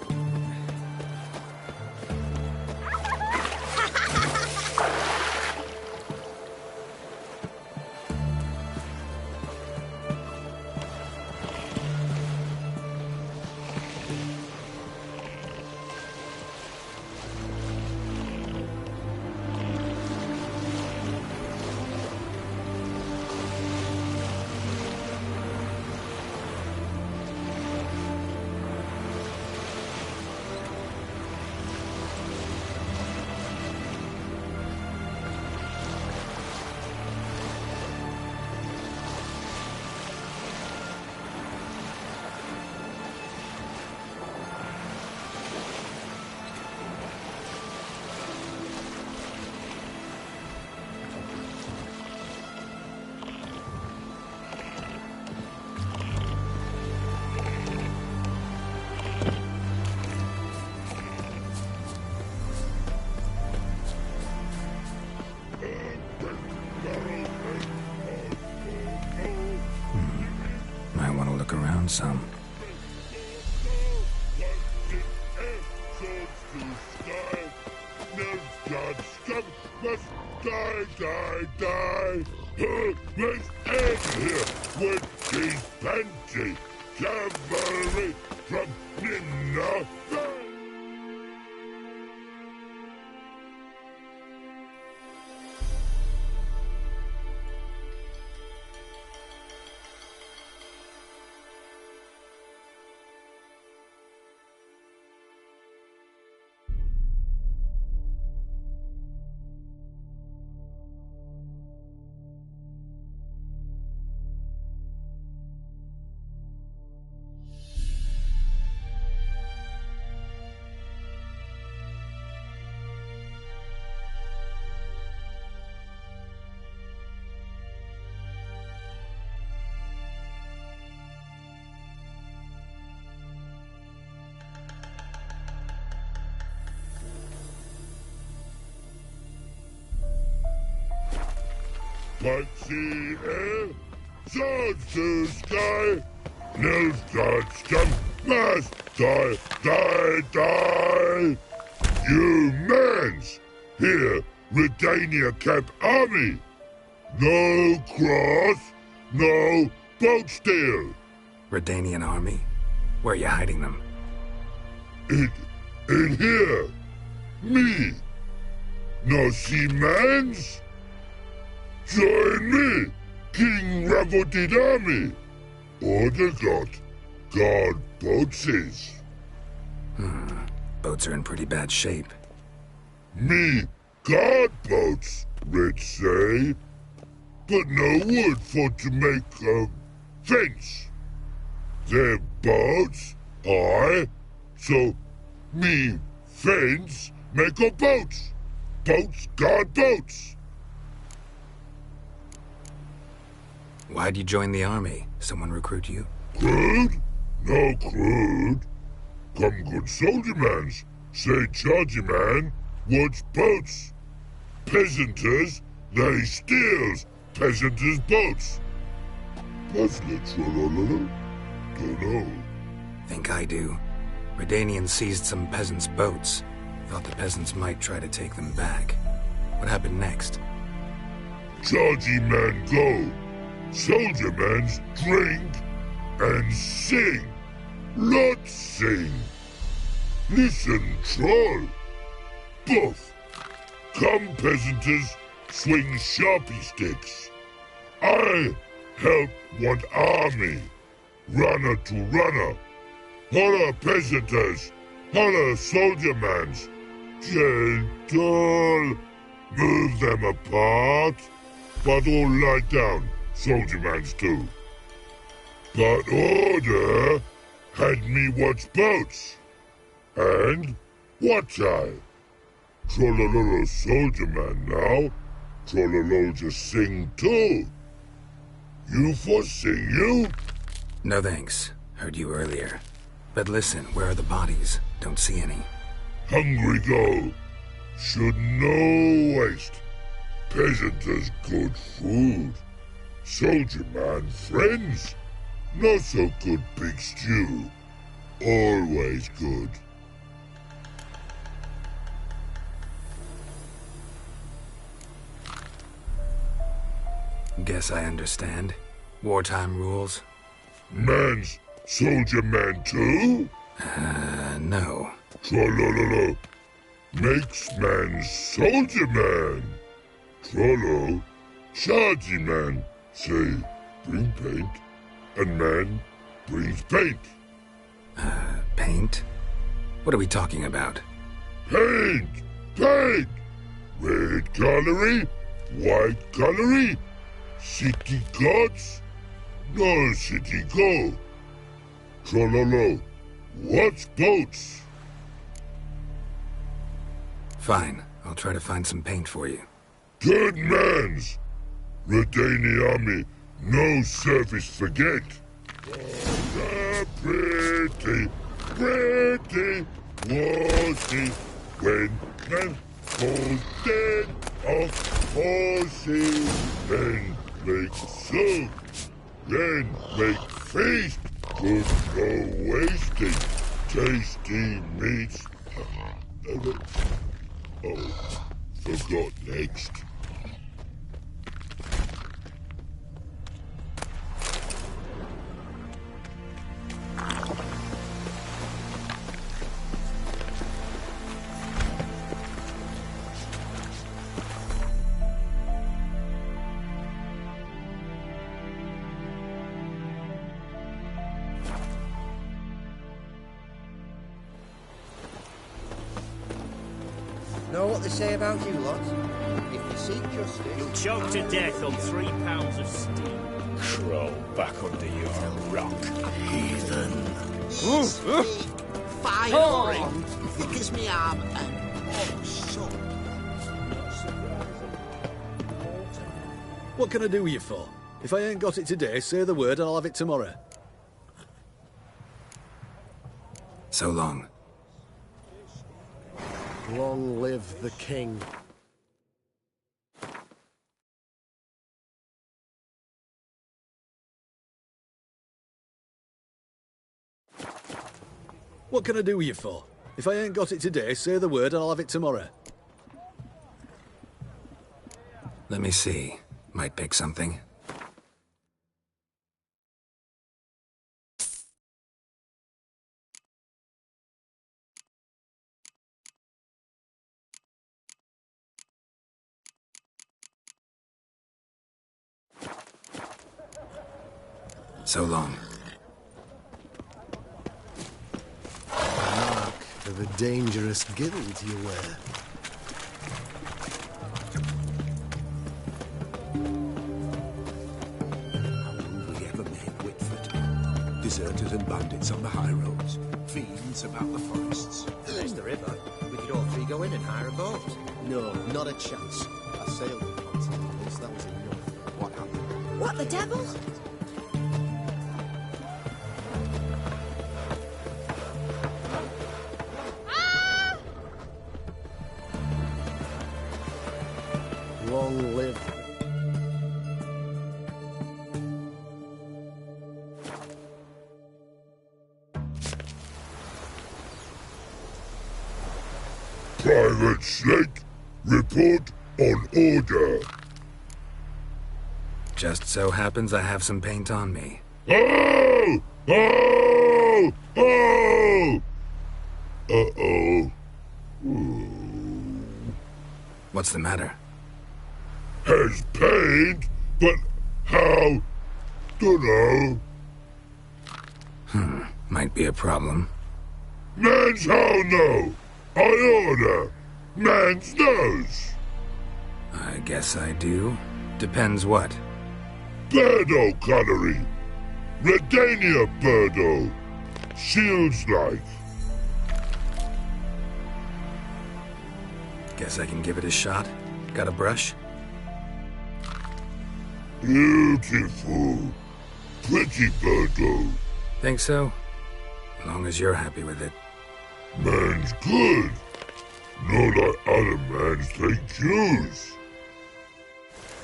gonna want to look around some. Die, die, die! Let's end here with these panty cavalry from Nina! Fancy air, swords to sky, nails that stamp, mass, die, die, die! Humans! Here, Redania Camp Army! No cross, no boat steal! Redanian army? Where are you hiding them? In here! Me! No seamans? Join me, King Ravodid Army! Order God boatses. Boats are in pretty bad shape. Me, guard boats, Red say. But no wood for to make a fence. They're boats, so me fence make a boats. Boats guard boats. Why'd you join the army? Someone recruit you? Crude? No crude. Come good soldier mans. Say chargy man, watch boats. Peasanters, they steals peasanters' boats. That's literal, don't know. Think I do. Redanians seized some peasants' boats. Thought the peasants might try to take them back. What happened next? Chargy man go. Soldier mans drink and sing. Lot sing. Listen, troll. Buff. Come, peasanters, swing sharpie sticks. I help one army. Runner to runner. Holla, peasanters. Holla, soldier mans. Gentle. Move them apart. But all lie down. Soldier mans too. But order had me watch boats. And watch I. Trollololo soldier man now. Trollolo just sing too. You for sing you? No thanks. Heard you earlier. But listen, where are the bodies? Don't see any. Hungry go. Should no waste. Peasanters good food. Soldier man friends. Not so good big stew. Always good. Guess I understand. Wartime rules? Man's soldier man too? No. Trollololo. Makes man soldier man. Trollo. Chargy man. Say, bring paint. And man brings paint. Paint? What are we talking about? Paint! Paint! Red colory, white colory, city gods, no city go. Trollolo, what's boats? Fine, I'll try to find some paint for you. Good mans! Redani army, no service forget. Pretty, pretty, was he when man falls dead off horses, then make soup. then make feast. Good no wasting. Tasty meats. Oh, forgot next. Know what they say about you lot? If you seek justice... You'll choke to death on 3 pounds of steel. Crawl back under your rock, heathen. Firing! Thick as me arm. Oh, so... What can I do you for? If I ain't got it today, say the word and I'll have it tomorrow. So long. Long live the king. What can I do you for? If I ain't got it today, say the word and I'll have it tomorrow. Let me see. Might pick something. So long. Mark of a dangerous guild you wear. How will we ever make Whitford? Deserters and bandits on the high roads. Fiends about the forests. There's the river. We could all 3 go in and hire a boat. No, not a chance. I sailed it once, at least that was enough. What happened? What the devil? Long live. Private Snake, report on order. Just so happens I have some paint on me. Oh! Oh! Oh! Uh-oh. What's the matter? Has paint, but how? Dunno. Might be a problem. Man's how no? I order. Man's nose. I guess I do. Depends what. Birdo colory. Redania birdo. Shields like. Guess I can give it a shot. Got a brush? Beautiful. Pretty birdo. Think so? As long as you're happy with it. Man's good. Not like other mans think yous.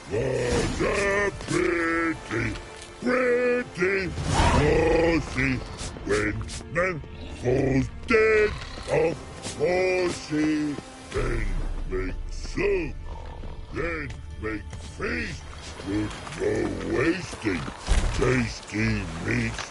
What a pretty, pretty horsey when man falls dead off horsey. Then make soup, then make feast with no wasting. Tasty meats.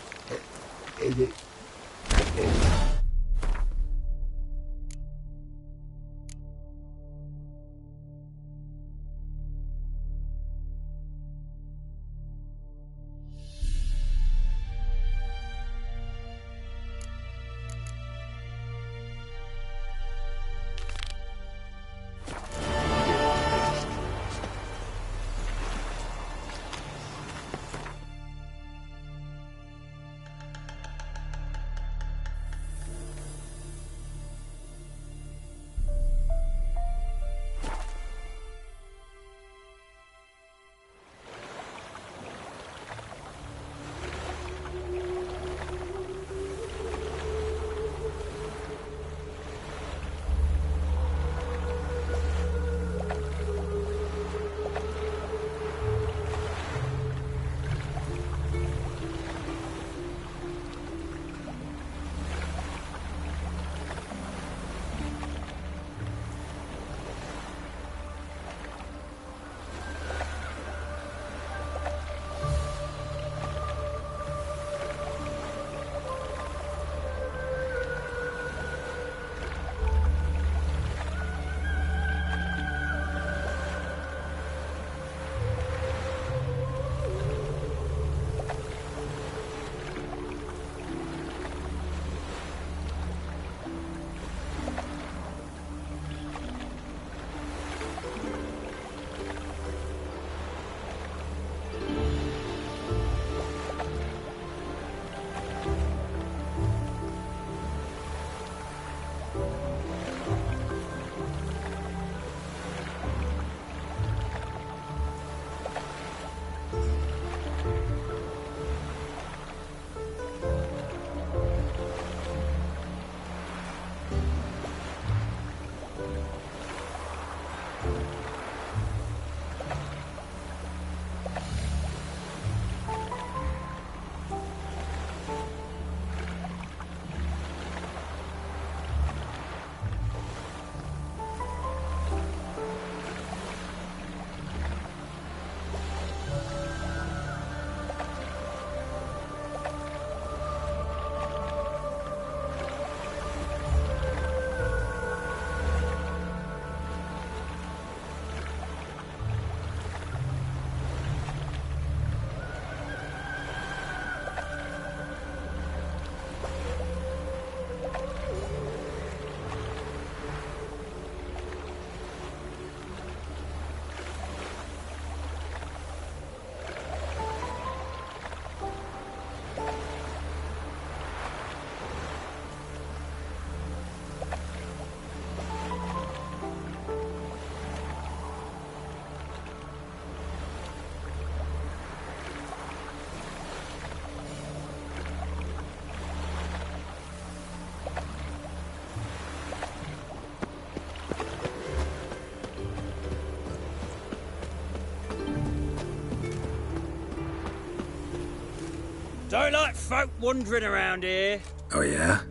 Don't like folk wandering around here. Oh, yeah?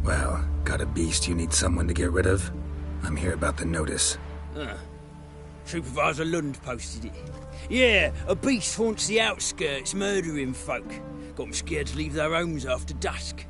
Well, got a beast you need someone to get rid of? I'm here about the notice. Supervisor Lund posted it. Yeah, a beast haunts the outskirts, murdering folk. Got them scared to leave their homes after dusk.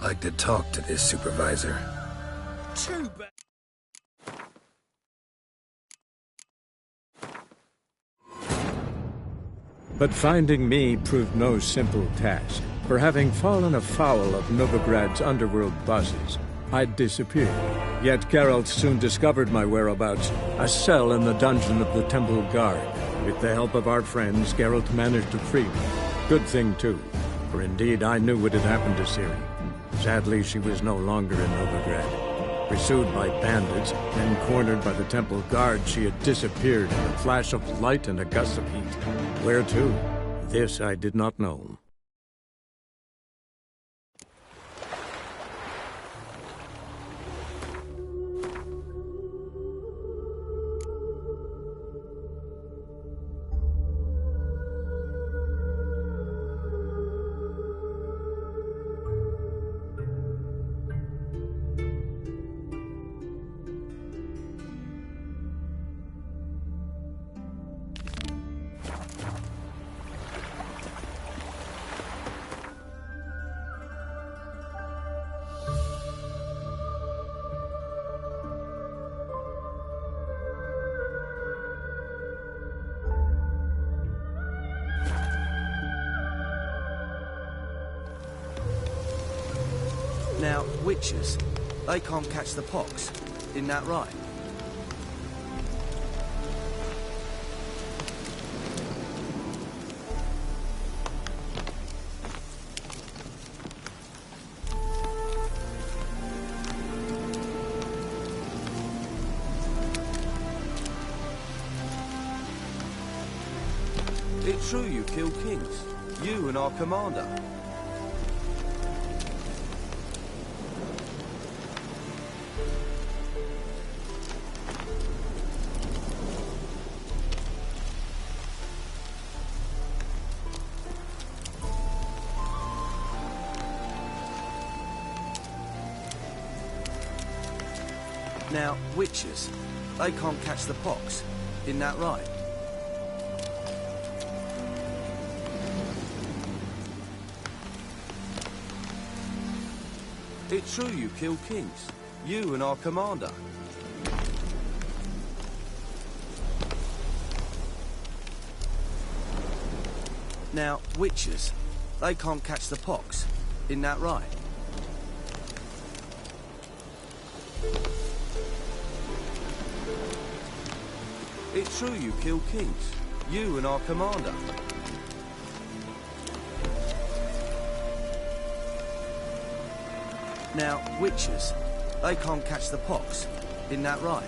Like to talk to this supervisor. Too bad. But finding me proved no simple task. For having fallen afoul of Novigrad's underworld bosses, I'd disappeared. Yet Geralt soon discovered my whereabouts, a cell in the dungeon of the Temple Guard. With the help of our friends, Geralt managed to free me. Good thing, too, for indeed I knew what had happened to Ciri. Sadly, she was no longer in Novigrad. Pursued by bandits, then cornered by the Temple Guard, she had disappeared in a flash of light and a gust of heat. Where to? This I did not know. Now, witches, they can't catch the pox. Isn't that right? It's true you killed kings. You and our commander. Now, witches, they can't catch the pox. Isn't that right? It's true you killed kings. You and our commander. Now, witches, they can't catch the pox. Isn't that right? It's true you killed kings. You and our commander. Now, witches, they can't catch the pox. Isn't that right?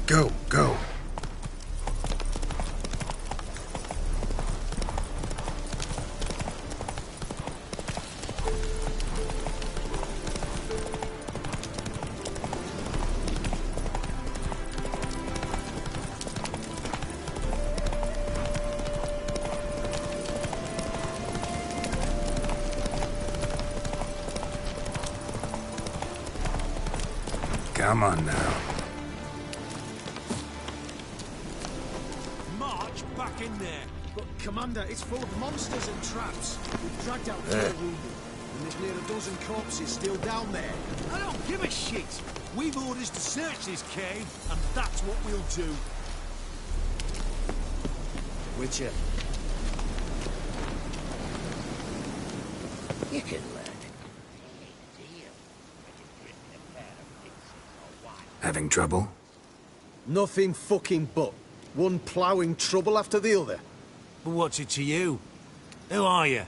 Go, go. Come on now. March back in there. But, Commander, it's full of monsters and traps. We've dragged out 4 wounded, and there's near a dozen corpses still down there. I don't give a shit. We've orders to search this cave, and that's what we'll do. Witcher. You can learn. Having trouble? Nothing fucking but. One ploughing trouble after the other. But what's it to you? Who are you?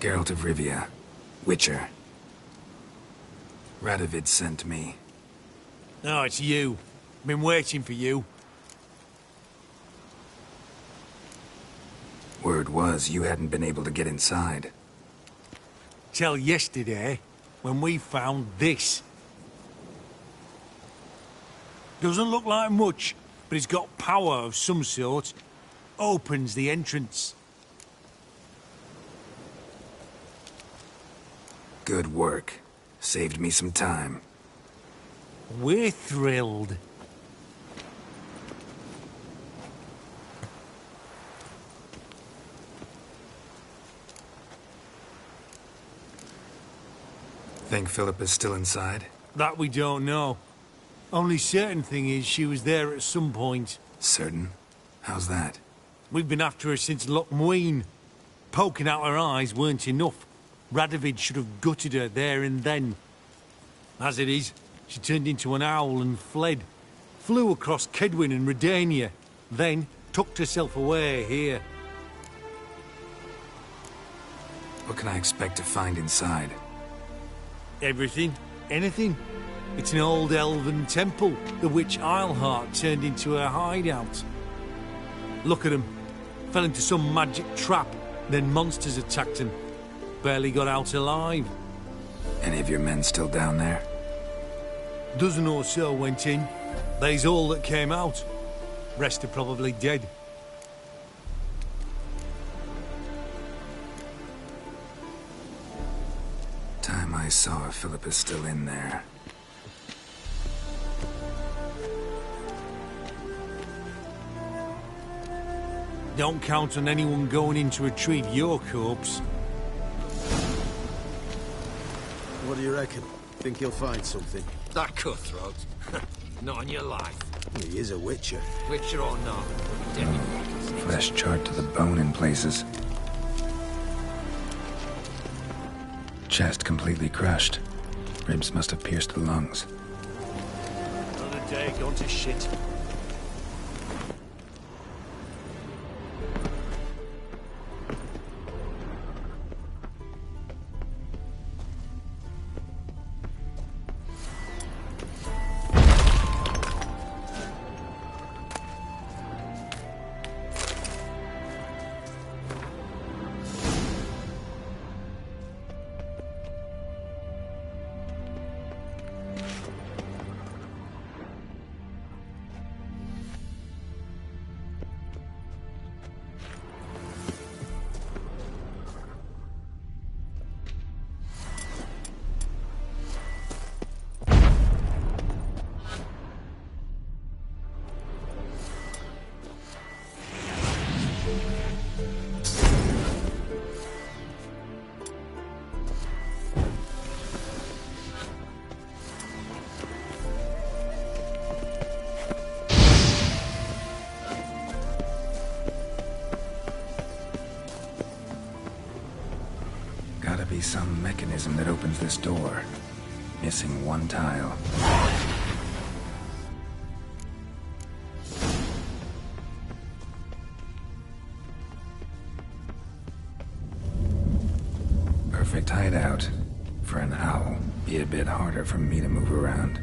Geralt of Rivia. Witcher. Radovid sent me. No, it's you. Been waiting for you. Word was you hadn't been able to get inside. Till yesterday, when we found this. Doesn't look like much, but it's got power of some sort. Opens the entrance. Good work. Saved me some time. We're thrilled. Think Philippa's still inside? That we don't know. Only certain thing is she was there at some point. Certain? How's that? We've been after her since Lochmuin. Poking out her eyes weren't enough. Radovid should have gutted her there and then. As it is, she turned into an owl and fled. Flew across Kedwin and Redania. Then tucked herself away here. What can I expect to find inside? Everything. Anything. It's an old elven temple, the witch Isleheart turned into a hideout. Look at him. Fell into some magic trap, then monsters attacked him. Barely got out alive. Any of your men still down there? Dozen or so went in. They's all that came out. Rest are probably dead. Time I saw if Philip is still in there. Don't count on anyone going in to retrieve your corpse. What do you reckon? Think he'll find something? That cutthroat? Not on your life. Well, he is a witcher. Witcher or not, Flesh charred to the bone in places. Chest completely crushed. Ribs must have pierced the lungs. Another day gone to shit. Gotta be some mechanism that opens this door. Missing one tile. Perfect hideout. For an owl. Be a bit harder for me to move around.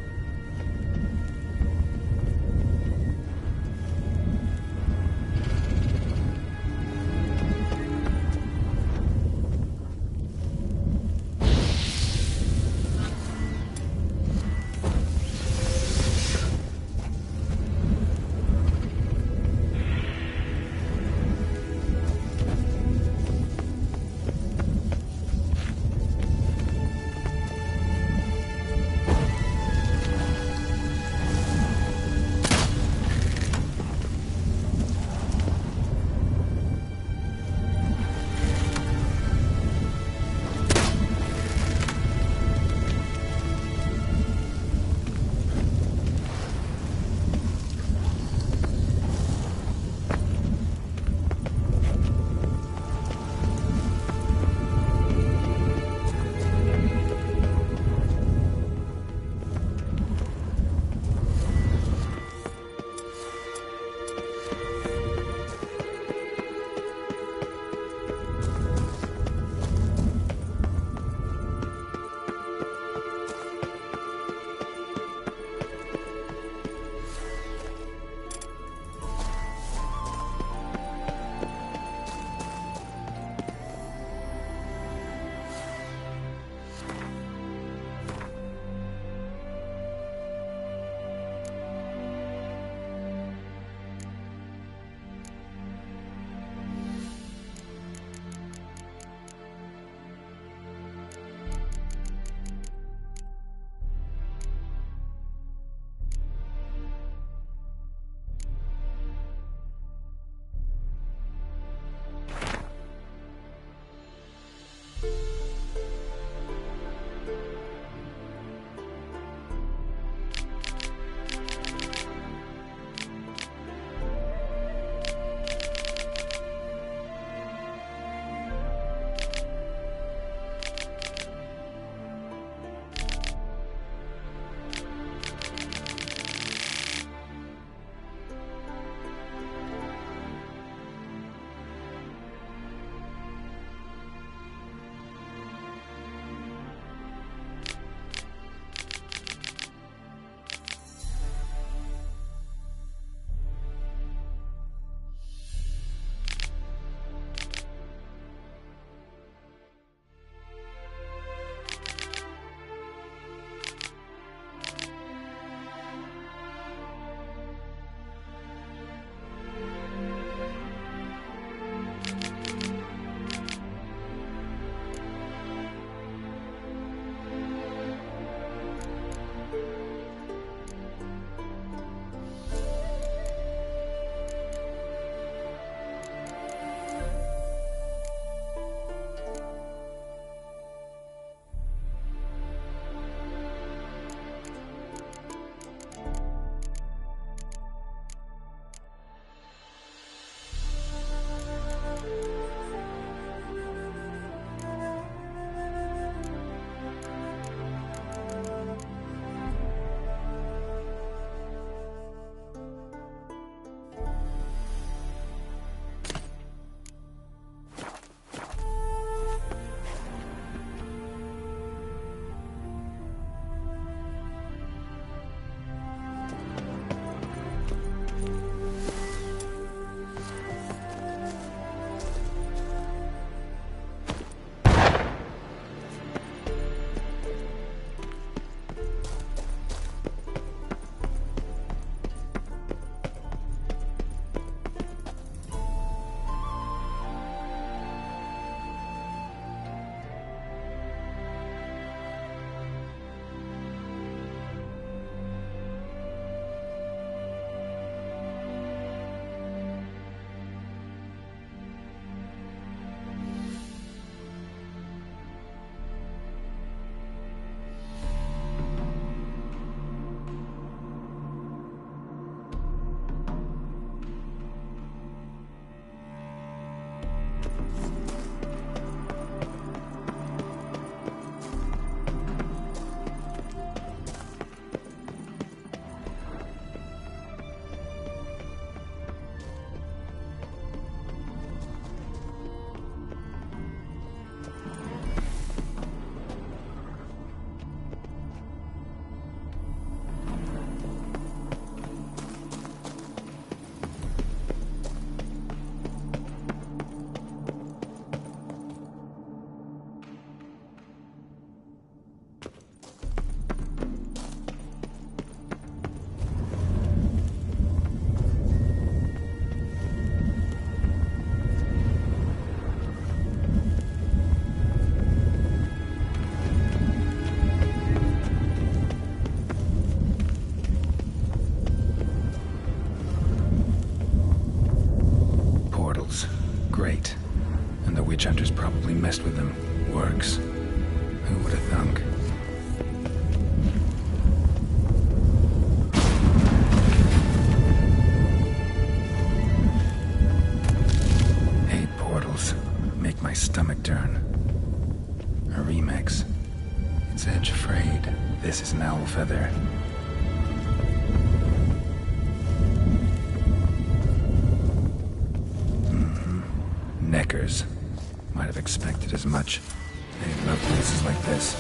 Beggars probably messed with them. Works. Who would have thunk? Make my stomach turn. A remix. It's edge frayed. This is an owl feather. Neckers. Might have expected as much. They love places like this.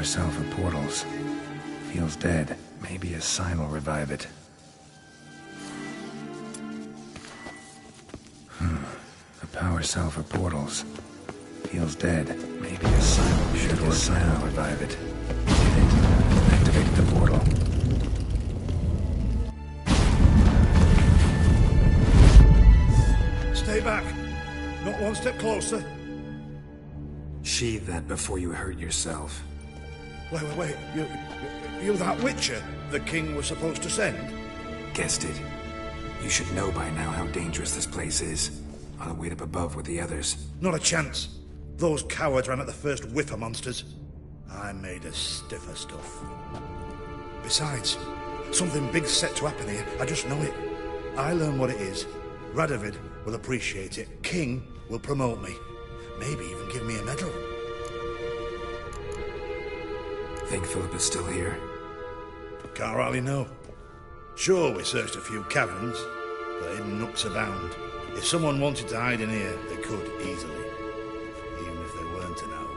Cell for portals. Feels dead. Maybe a sign will revive it. A power cell for portals. Feels dead. Maybe a sign will revive it. Activate the portal. Stay back. Not one step closer. Sheathe that before you hurt yourself. Wait. You're that Witcher the king was supposed to send? Guessed it. You should know by now how dangerous this place is. I'll wait up above with the others. Not a chance. Those cowards ran at the first whiff of monsters. I'm made of stiffer stuff. Besides, something big's set to happen here. I just know it. I learn what it is. Radovid will appreciate it. King will promote me. Maybe even give me a medal. Think Philip is still here? Can't rightly know. Sure, we searched a few caverns, but hidden nooks abound. If someone wanted to hide in here, they could easily. Even if they weren't to know.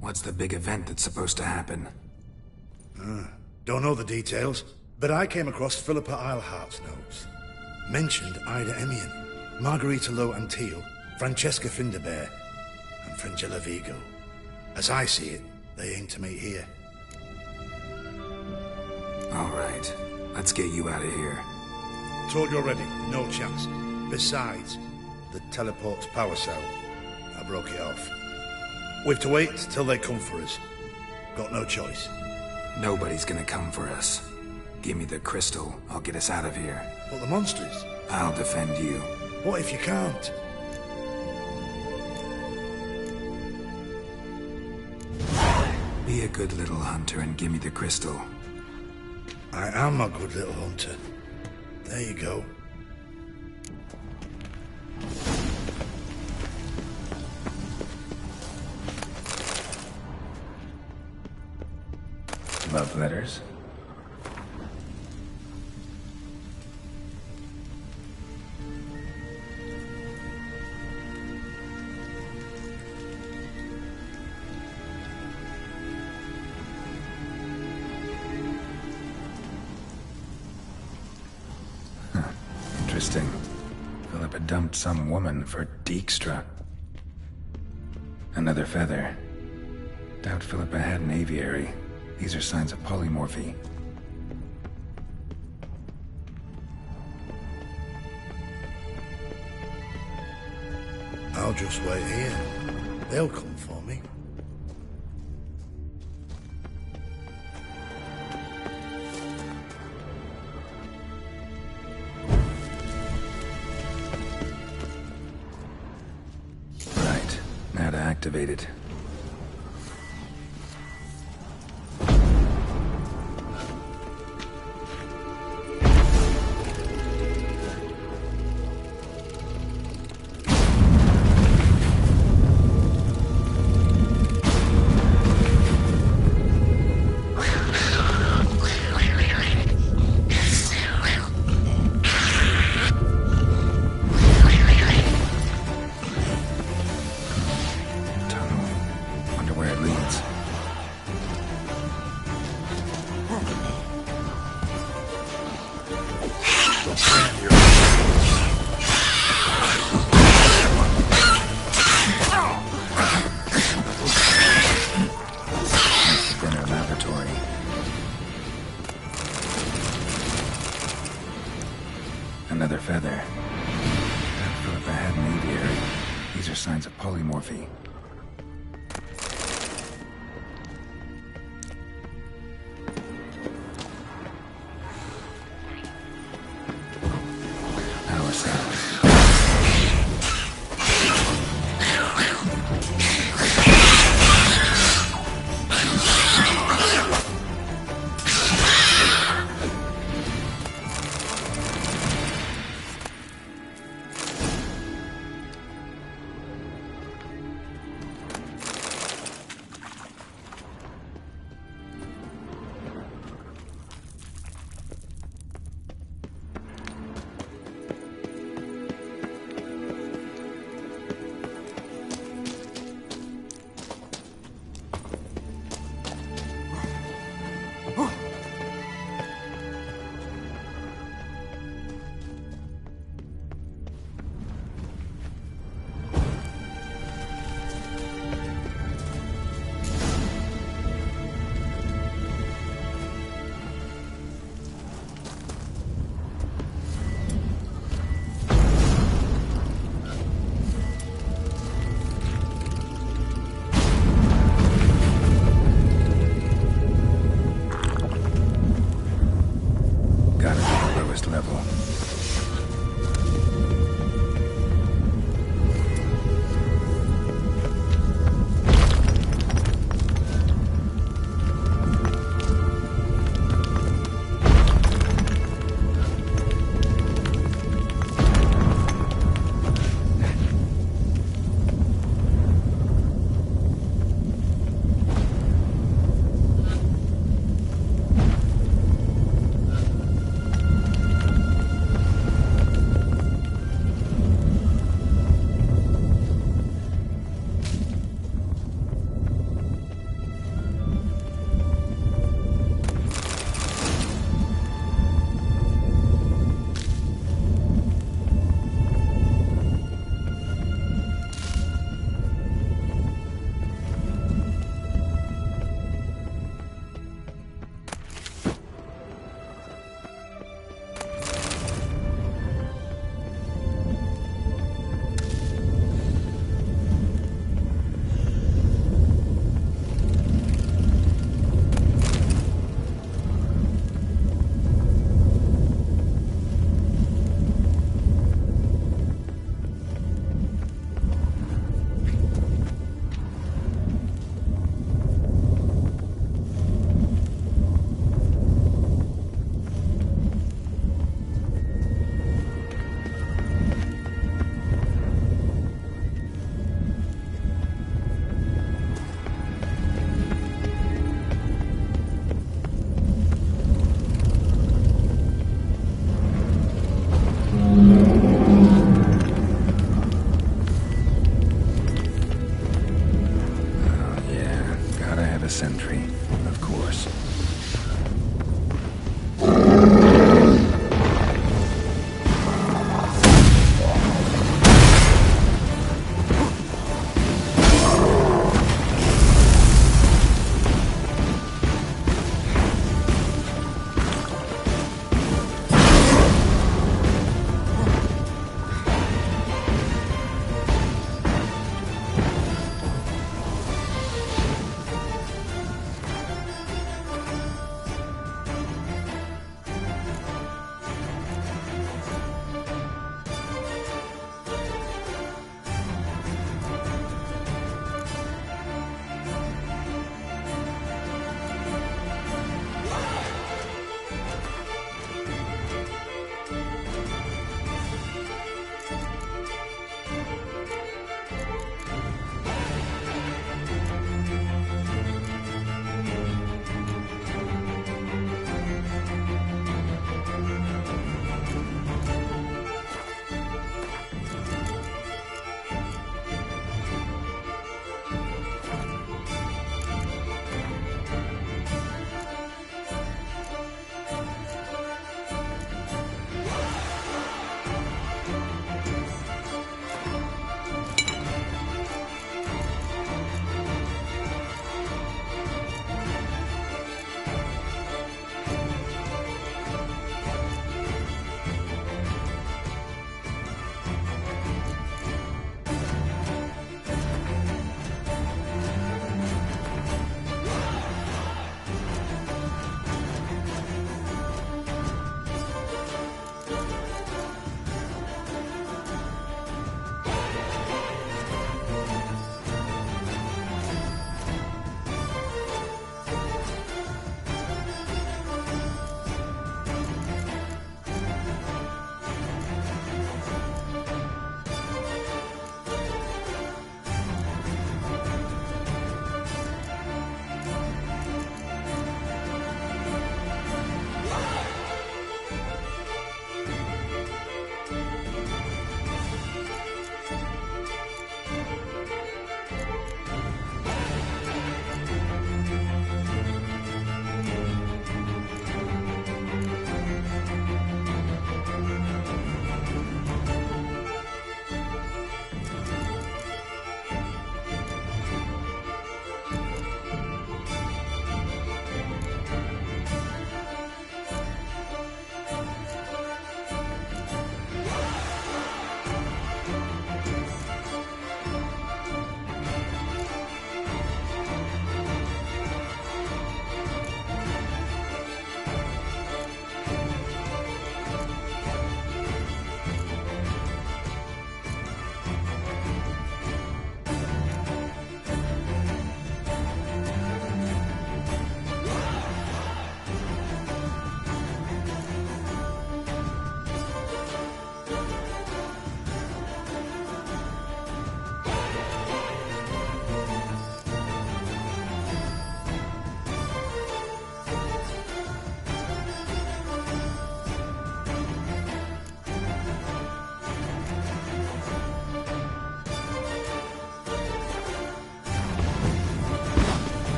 What's the big event that's supposed to happen? Don't know the details, but I came across Philippa Eilhart's notes. Mentioned Ida Emian, Margarita Lo Antil, Francesca Finderbear, and Fringilla Vigo. As I see it, they aim to meet here. All right, let's get you out of here. Told you already, no chance. Besides, the teleport's power cell. I broke it off. We've to wait till they come for us. Got no choice. Nobody's gonna come for us. Give me the crystal, I'll get us out of here. But the monsters? I'll defend you. What if you can't? Be a good little hunter and give me the crystal. I am a good little hunter. There you go. Love letters? Interesting. Philippa dumped some woman for Dijkstra. Another feather. Doubt Philippa had an aviary. These are signs of polymorphy. I'll just wait here. They'll come for me. Right. Now to activate it. coffee.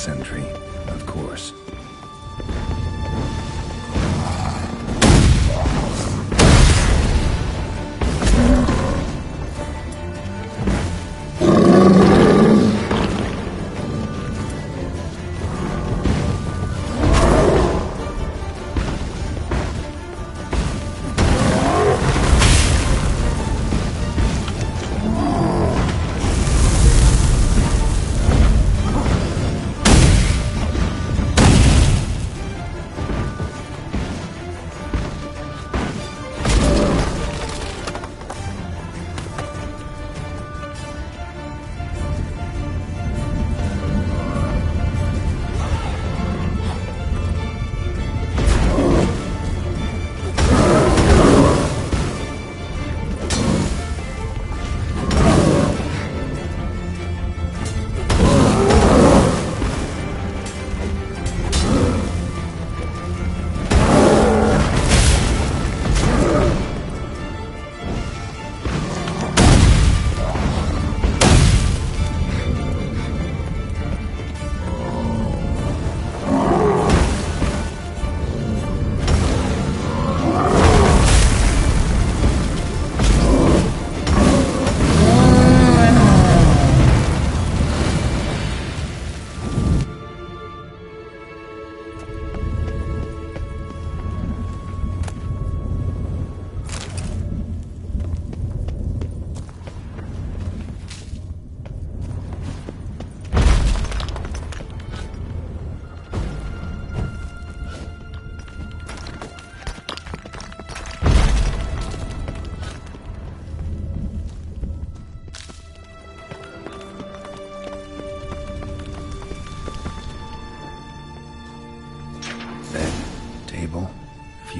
sentry, of course.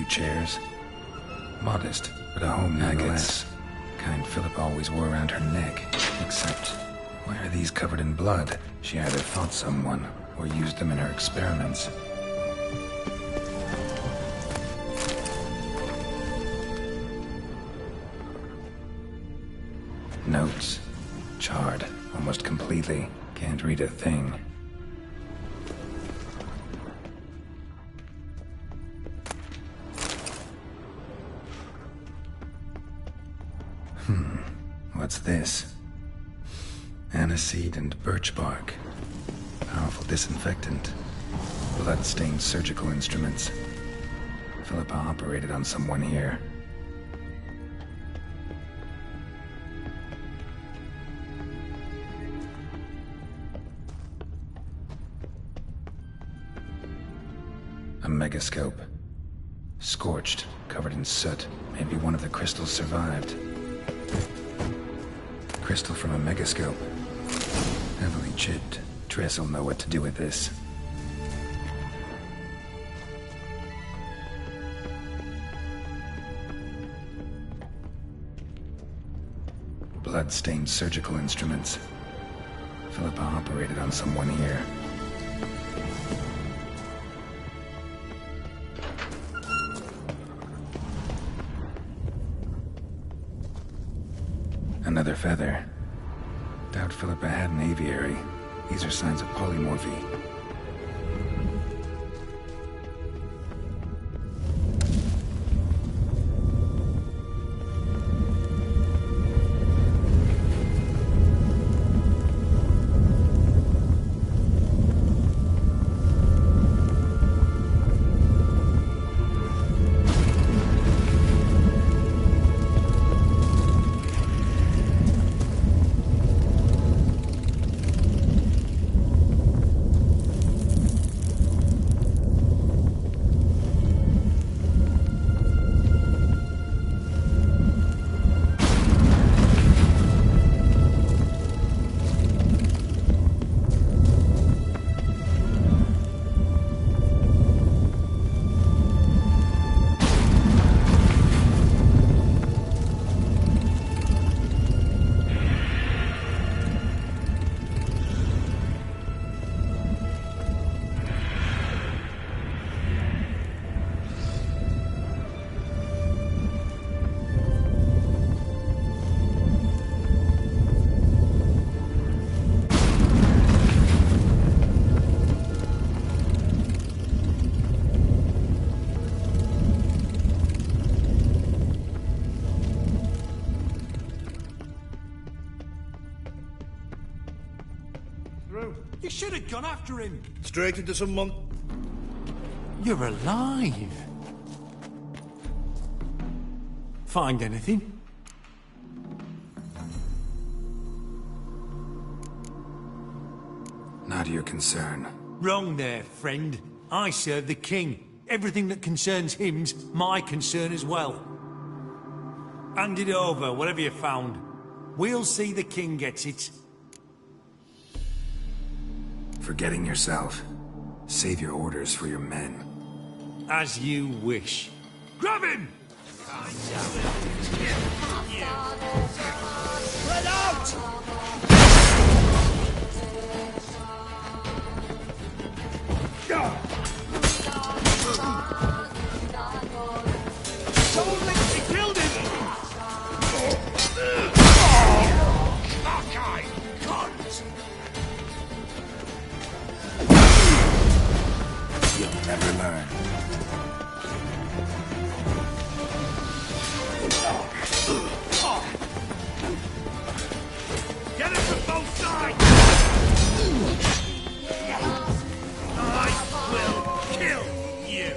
few chairs. Modest, but a home nonetheless. Kind Philippa always wore around her neck. Except, why are these covered in blood? She either fought someone, or used them in her experiments. Notes. Charred, almost completely. Can't read a thing. What's this? Aniseed and birch bark. Powerful disinfectant. Blood-stained surgical instruments. Philippa operated on someone here. A megascope. Scorched, covered in soot. Maybe one of the crystals survived. Crystal from a megascope. Heavily chipped. Triss will know what to do with this. Blood-stained surgical instruments. Philippa operated on someone here. Another feather. Doubt Philippa had an aviary. These are signs of polymorphy. You should have gone after him. Straight into someone. You're alive. Find anything? Not your concern. Wrong there, friend. I serve the king. Everything that concerns him's my concern as well. Hand it over, whatever you found. We'll see the king gets it. Forgetting yourself. Save your orders for your men. As you wish. Grab him! Spread out! He killed him! Cockeye! Cunt! You'll never learn. Get it from both sides! I will kill you!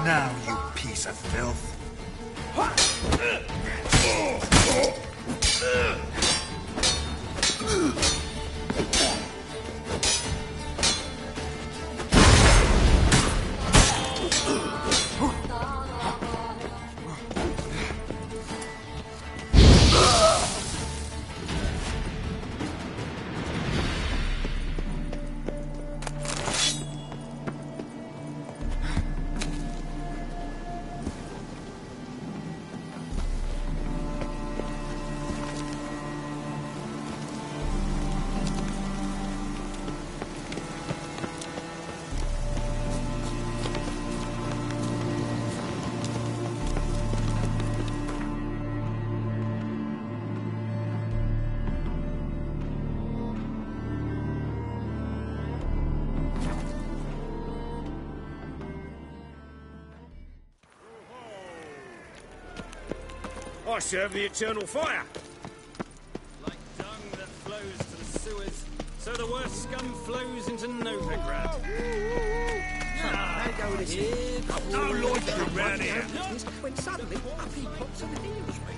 Now, you piece of filth. I serve the eternal fire. Like dung that flows to the sewers, so the worst scum flows into Novigrad. I've no loitering around here. When suddenly, up he pops and heals me.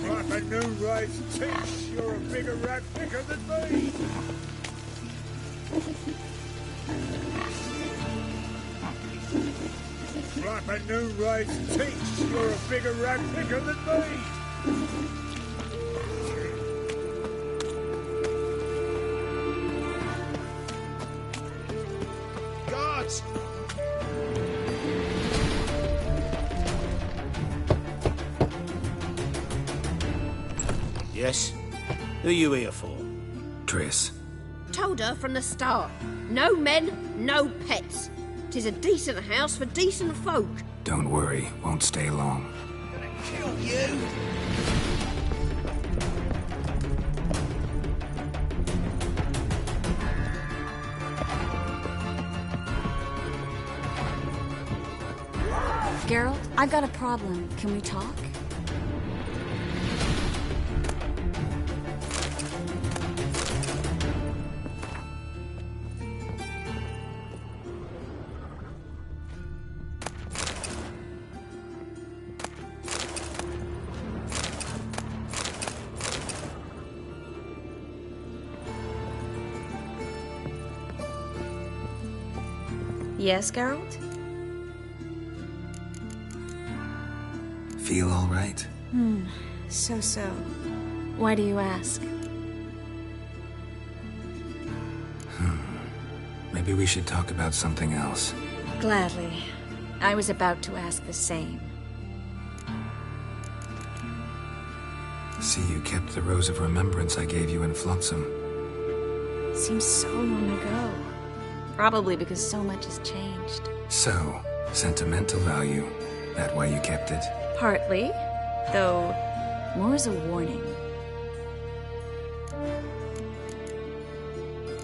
Like a new race teach, you're a bigger rat picker than me. Like a new race teach, you're a bigger rat picker than me. Guards! Yes? Who are you here for? Triss. Told her from the start. No men, no pets. 'Tis a decent house for decent folk. Don't worry, won't stay long. Kill you! Geralt, I've got a problem. Can we talk? Yes, Geralt? Feel all right? So. Why do you ask? Maybe we should talk about something else. Gladly. I was about to ask the same. See, you kept the Rose of Remembrance I gave you in Flotsam. Seems so long ago. Probably because so much has changed. So, sentimental value. That why you kept it? Partly, though more as a warning.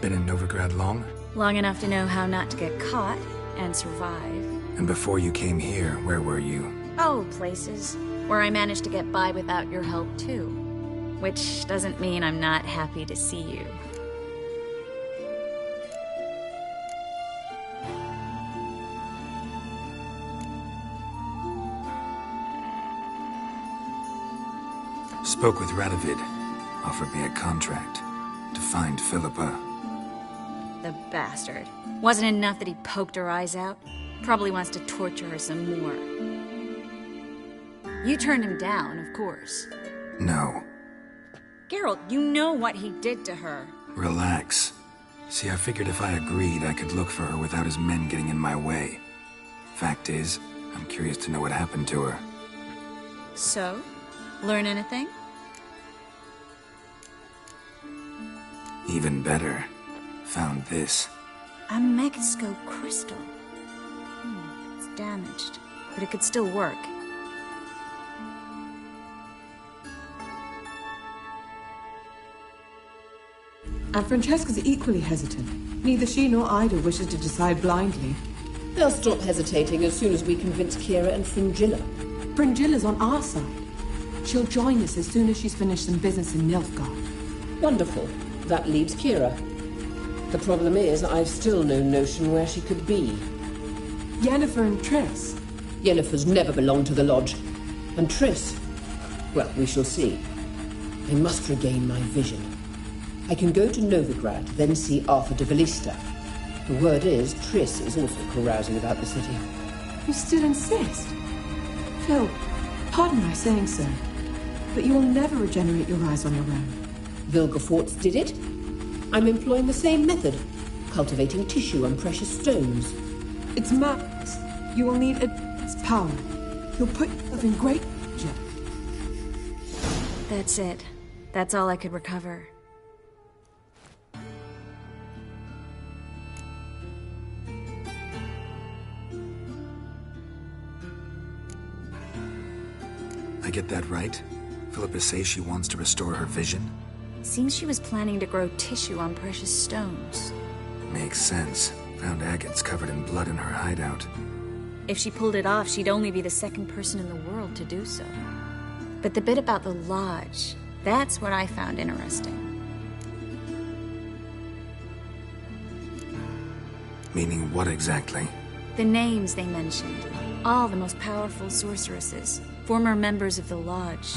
Been in Novigrad long? Long enough to know how not to get caught and survive. And before you came here, where were you? Oh, places where I managed to get by without your help too. Which doesn't mean I'm not happy to see you. Spoke with Radovid. Offered me a contract to find Philippa. The bastard. Wasn't enough that he poked her eyes out? Probably wants to torture her some more. You turned him down, of course. No. Geralt, you know what he did to her. Relax. See, I figured if I agreed, I could look for her without his men getting in my way. Fact is, I'm curious to know what happened to her. So? Learn anything? Even better. Found this. A Megascope crystal. It's damaged, but it could still work. And Francesca's equally hesitant. Neither she nor Ida wishes to decide blindly. They'll stop hesitating as soon as we convince Kira and Fringilla. Fringilla's on our side. She'll join us as soon as she's finished some business in Nilfgaard. Wonderful. That leaves Kira. The problem is, I've still no notion where she could be. Yennefer and Triss. Yennefer's never belonged to the Lodge. And Triss... well, we shall see. I must regain my vision. I can go to Novigrad, then see Arthur de Valista. The word is, Triss is also carousing about the city. You still insist? Phil, pardon my saying so, but you will never regenerate your eyes on your own. Vilgefortz did it. I'm employing the same method, cultivating tissue and precious stones. It's madness. You will need its power. You'll put yourself in great danger. That's it. That's all I could recover. I get that right? Philippa says she wants to restore her vision? Seems she was planning to grow tissue on precious stones. Makes sense. Found agates covered in blood in her hideout. If she pulled it off, she'd only be the second person in the world to do so. But the bit about the Lodge, that's what I found interesting. Meaning what exactly? The names they mentioned. All the most powerful sorceresses, former members of the Lodge.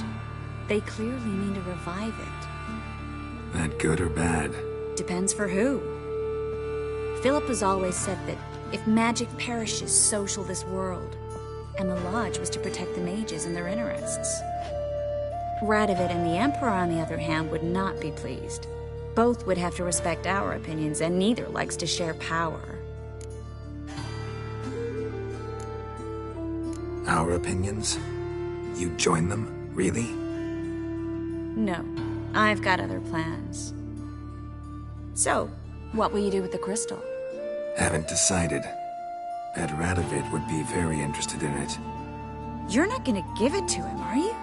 They clearly mean to revive it. That good or bad? Depends for who. Philip has always said that if magic perishes, so shall this world. And the Lodge was to protect the mages and their interests. Radovid and the Emperor, on the other hand, would not be pleased. Both would have to respect our opinions, and neither likes to share power. Our opinions? You join them? Really? No, I've got other plans. So, what will you do with the crystal? Haven't decided. Bet Radovid would be very interested in it. You're not gonna give it to him, are you?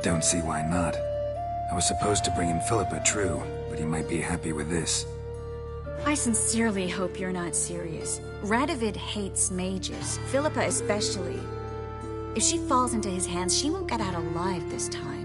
Don't see why not. I was supposed to bring in Philippa, true, but he might be happy with this. I sincerely hope you're not serious. Radovid hates mages, Philippa especially. If she falls into his hands, she won't get out alive this time.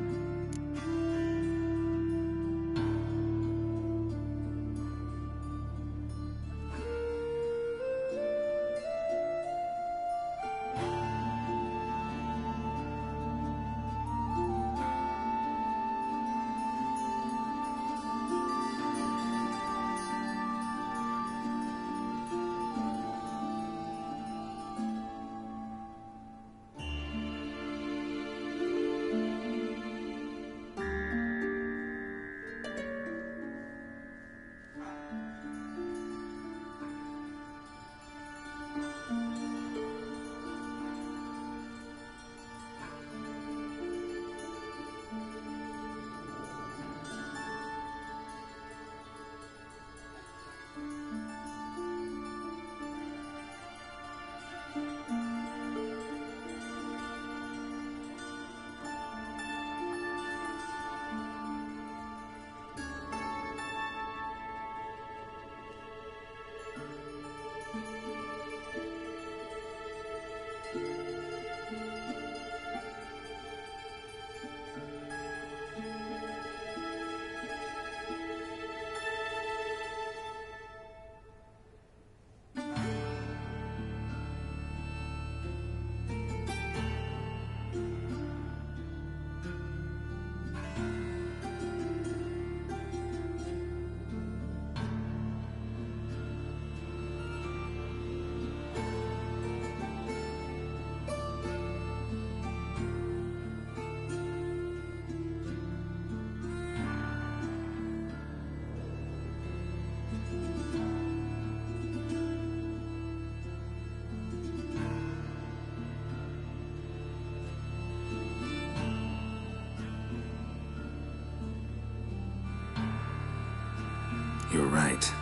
You're right.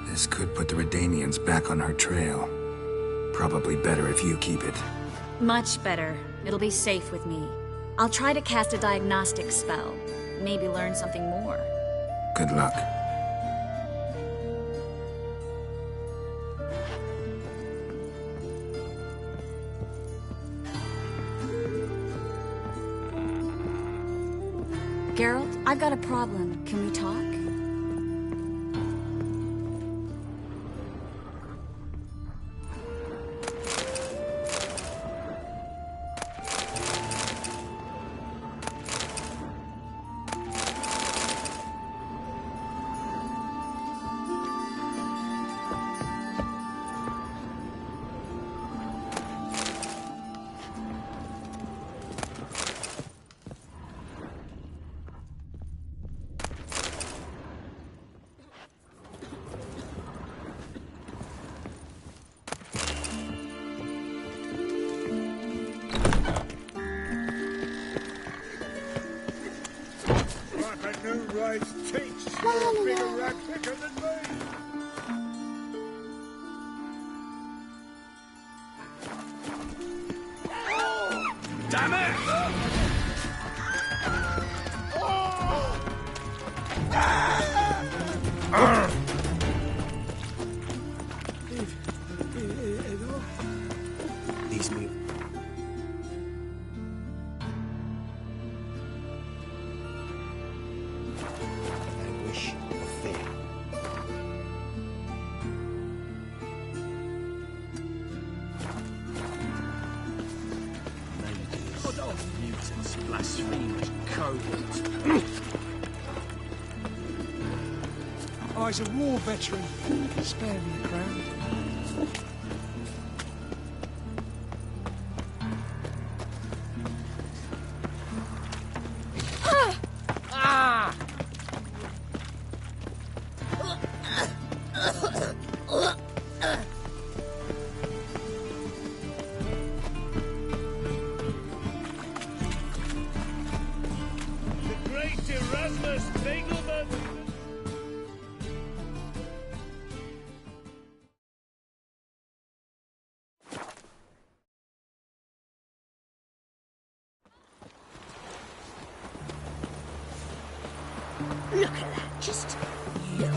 This could put the Redanians back on her trail. Probably better if you keep it. Much better. It'll be safe with me. I'll try to cast a diagnostic spell. Maybe learn something more. Good luck. Geralt, I've got a problem. Can we talk? Oh, he's a war veteran. Spare me the crown. Look at that, just look.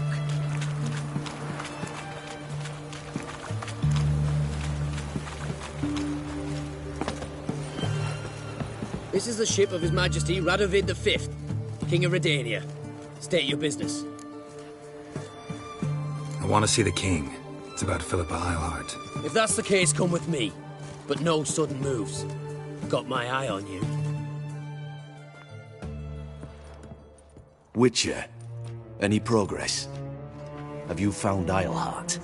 This is the ship of His Majesty Radovid V, King of Redania. State your business. I want to see the king. It's about Philippa Eilhart. If that's the case, come with me. But no sudden moves. Got my eye on you. Witcher, any progress? Have you found Eilhart?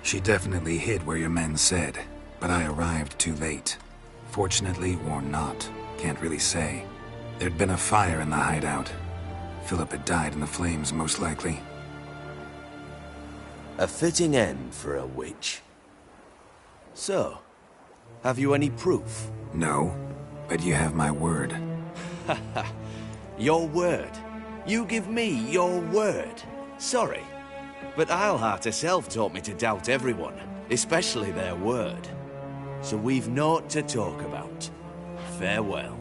She definitely hid where your men said, but I arrived too late. Fortunately or not, can't really say. There'd been a fire in the hideout. Philip had died in the flames, most likely. A fitting end for a witch. So, have you any proof? No, but you have my word. Haha. Your word? You give me your word? Sorry, but Eilhart herself taught me to doubt everyone, especially their word. So we've naught to talk about. Farewell.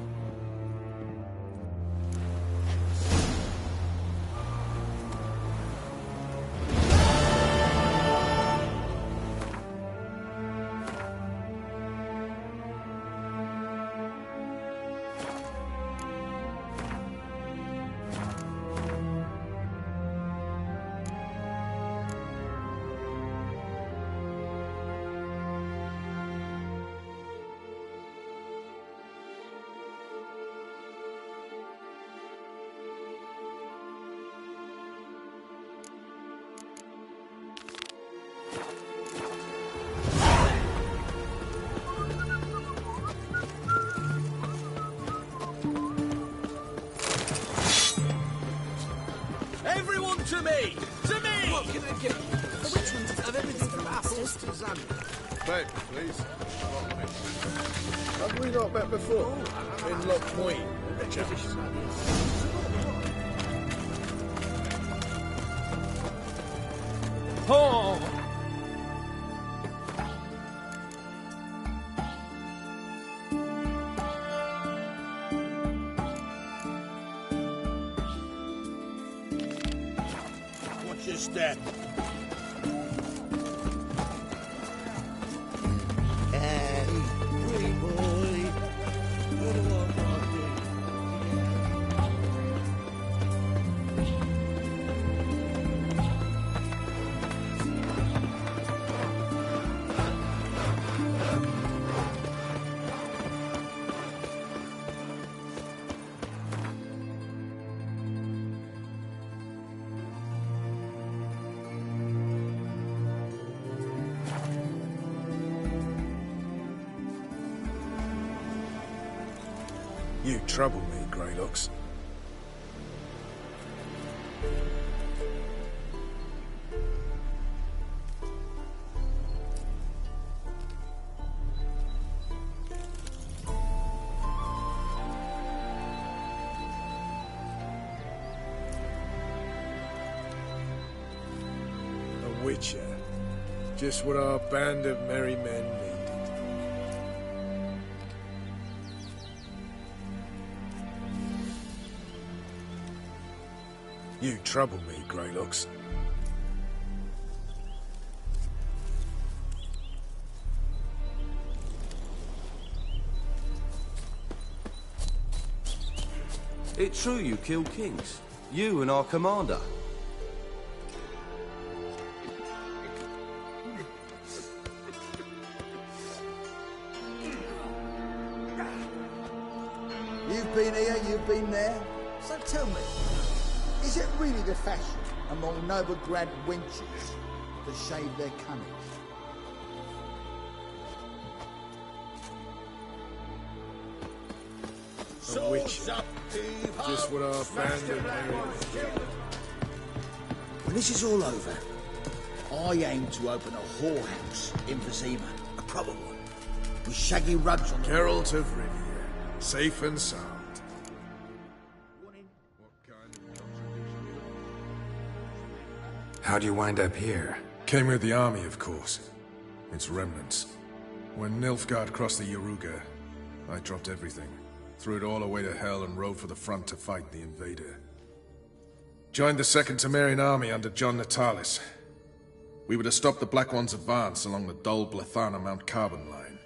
Everyone to me! To me! What can I get? Which ones have everything from apples to lasagna? Babe, please. Have we not met before? In Lock Point, chaps. Oh! Watch your step. Pretty boy. What do I want to do? You trouble me, Greylocks. A witcher. Just what our band of merry men needed. You trouble me, Greylocks. It's true you killed kings. You and our commander. You've been here, you've been there. So tell me, is it really the fashion among Novigrad wenches to shave their cunnings? A witcher. Just what our band of merry men. When this is all over, I aim to open a whorehouse in Vizima, a proper one, with shaggy rugs on the Geralt of Rivia, safe and sound. How'd you wind up here? Came with the army, of course. Its remnants. When Nilfgaard crossed the Yaruga, I dropped everything. Threw it all away to hell and rode for the front to fight the invader. Joined the Second Temerian army under John Natalis. We were to stop the Black One's advance along the Dol Blathana Mount Carbon line.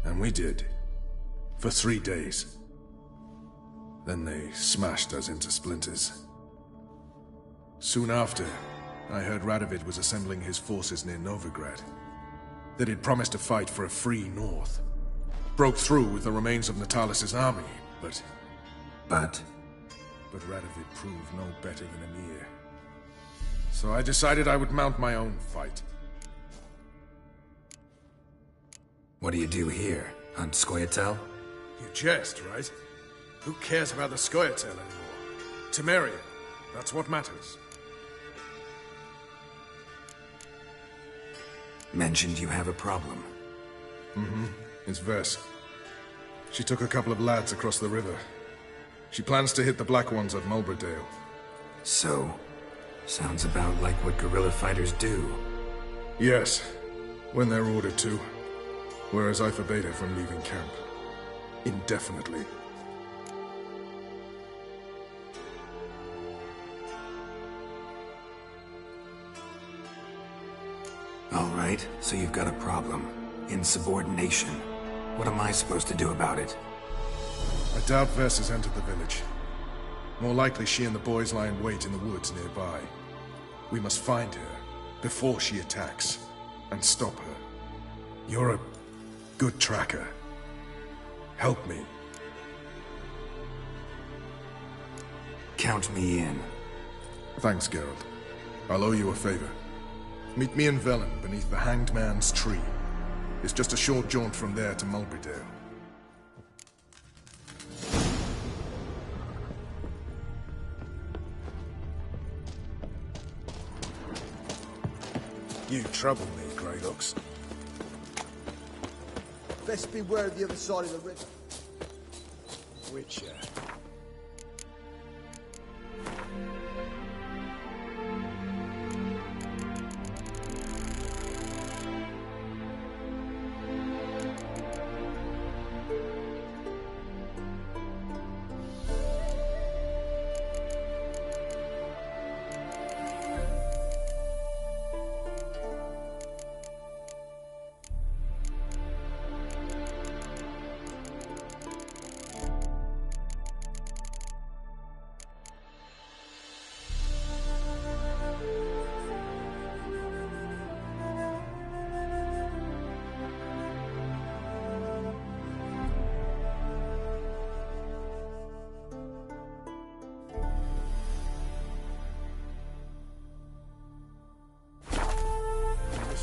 And we did. For 3 days. Then they smashed us into splinters. Soon after, I heard Radovid was assembling his forces near Novigrad. That he'd promised to fight for a free North. Broke through with the remains of Natalis' army, but... But Radovid proved no better than Emir. So I decided I would mount my own fight. What do you do here? On Scoia'tael? You jest, right? Who cares about the Scoia'tael anymore? Temeria. That's what matters. Mentioned you have a problem. Mm-hmm. It's Vess. She took a couple of lads across the river. She plans to hit the Black Ones at Mulberdale. So, sounds about like what guerrilla fighters do. Yes, when they're ordered to. Whereas I forbade her from leaving camp. Indefinitely. All right, so you've got a problem. Insubordination. What am I supposed to do about it? I doubt Vess has entered the village. More likely she and the boys lie in wait in the woods nearby. We must find her before she attacks and stop her. You're a good tracker. Help me. Count me in. Thanks, Geralt. I'll owe you a favor. Meet me in Velen beneath the Hanged Man's tree. It's just a short jaunt from there to Mulberdale. You trouble me, Grey Looks. Best beware of the other side of the river. Which,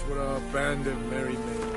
what our band of merry men.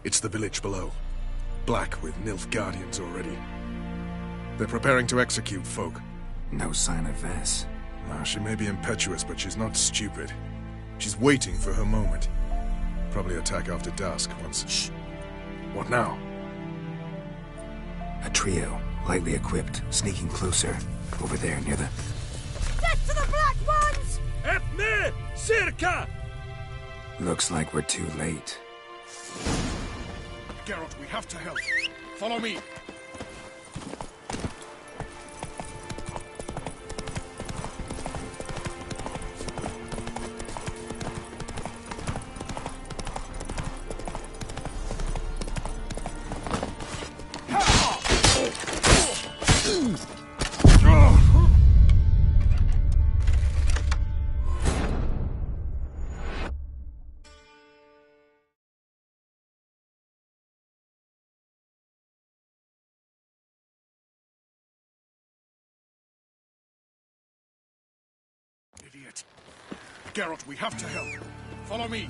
It's the village below. Black with Nilfgaardians already. They're preparing to execute folk. No sign of Vess. She may be impetuous, but she's not stupid. She's waiting for her moment. Probably attack after dusk once... Shh! What now? A trio, lightly equipped, sneaking closer. Over there, near the... Get to the Black Ones! Help me! Circa! Looks like we're too late. Geralt, we have to help. Follow me. Idiot. Geralt, we have to help. Follow me.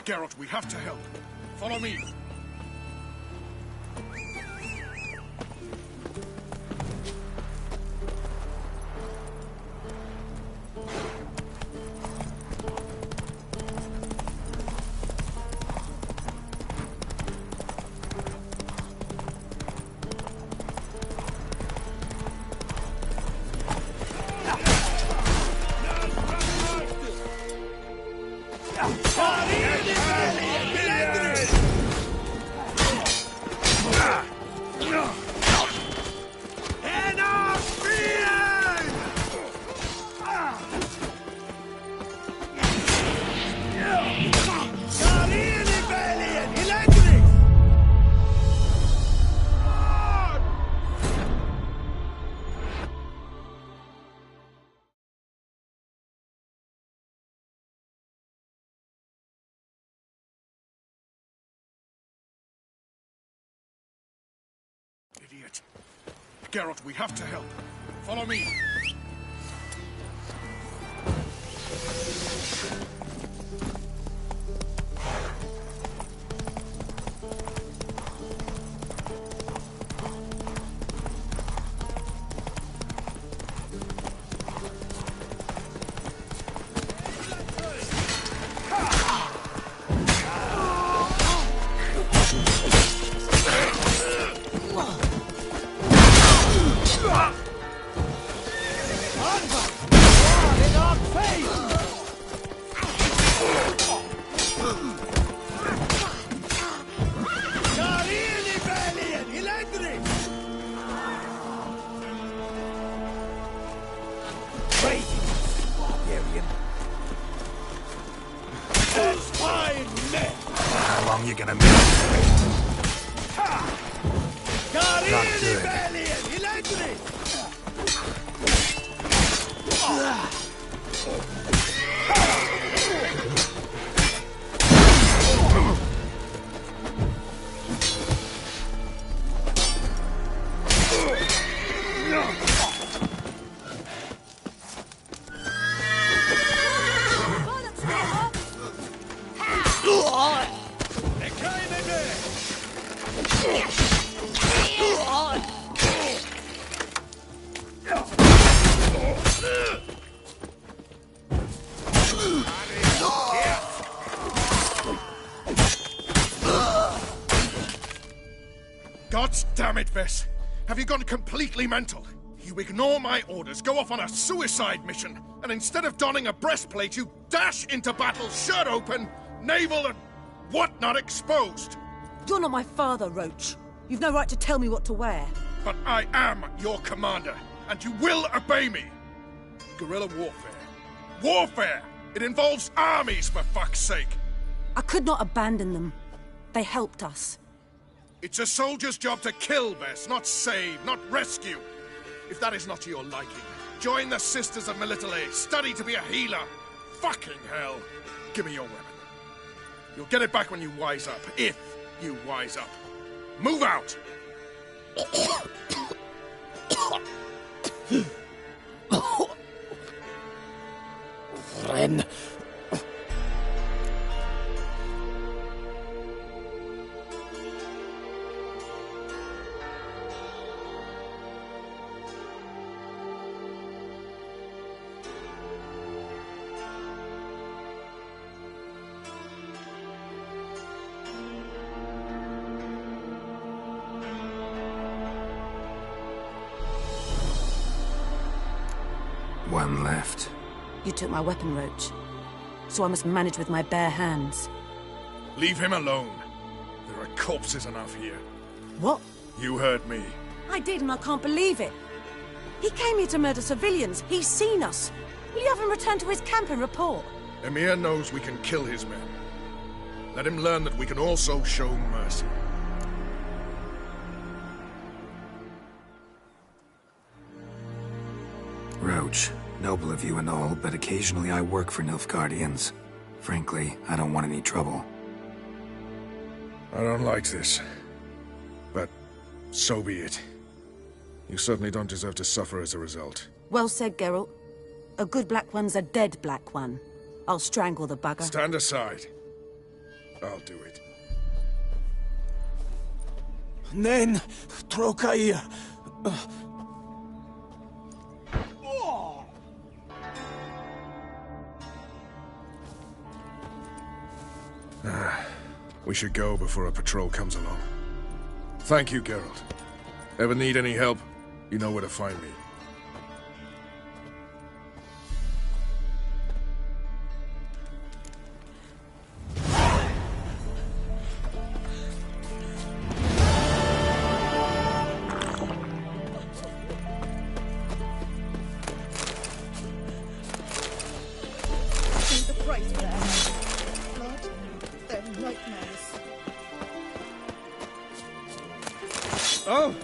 Geralt, we have to help. Follow me. Idiot. Geralt, we have to help. Follow me. How long you gonna miss? Not good. God damn it, Vess. Have you gone completely mental? You ignore my orders, go off on a suicide mission, and instead of donning a breastplate, you dash into battle, shirt open, navel and whatnot exposed. You're not my father, Roach. You've no right to tell me what to wear. But I am your commander, and you will obey me. Guerrilla warfare. Warfare! It involves armies, for fuck's sake. I could not abandon them. They helped us. It's a soldier's job to kill, Vess, not save, not rescue. If that is not to your liking, join the Sisters of Melitele, study to be a healer. Fucking hell. Give me your weapon. You'll get it back when you wise up, if you wise up. Move out! Friend. One left. You took my weapon, Roach. So I must manage with my bare hands. Leave him alone. There are corpses enough here. What? You heard me. I did, and I can't believe it. He came here to murder civilians. He's seen us. Will you have him return to his camp and report? Emir knows we can kill his men. Let him learn that we can also show mercy. Roach, noble of you and all, but occasionally I work for Nilfgaardians. Frankly, I don't want any trouble. I don't like this. But so be it. You certainly don't deserve to suffer as a result. Well said, Geralt. A good black one's a dead black one. I'll strangle the bugger. Stand aside. I'll do it. Nen, Trokair. We should go before a patrol comes along. Thank you, Geralt. Ever need any help, you know where to find me. The price for that. Blood, they're nightmares. Oh!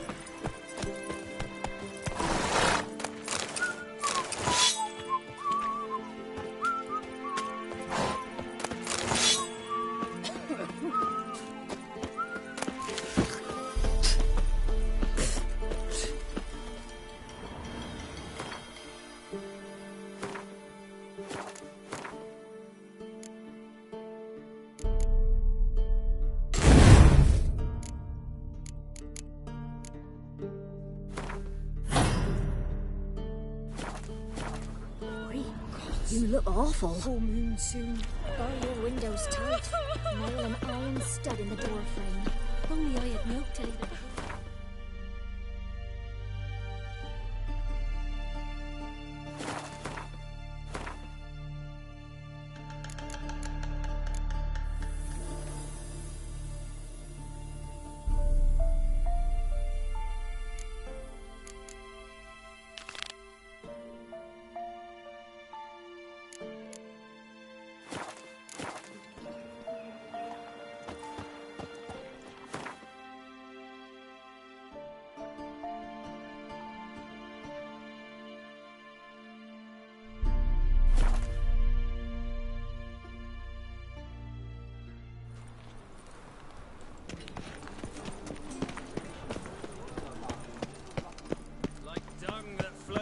You look awful. Full moon soon. Bar your windows tight. Nail an iron stud in the door frame. If only I had milk to leave it.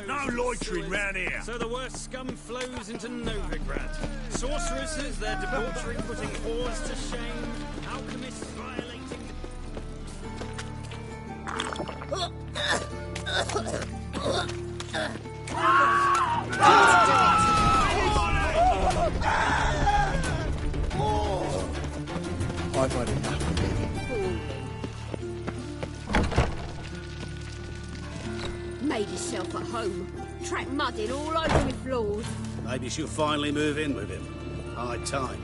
No loitering round here. So the worst scum flows into Novigrad. Sorceresses, their debauchery putting whores to shame. Alchemists violating... I've had enough. Made yourself at home. Track mud in all over my floors. Maybe she'll finally move in with him. High time.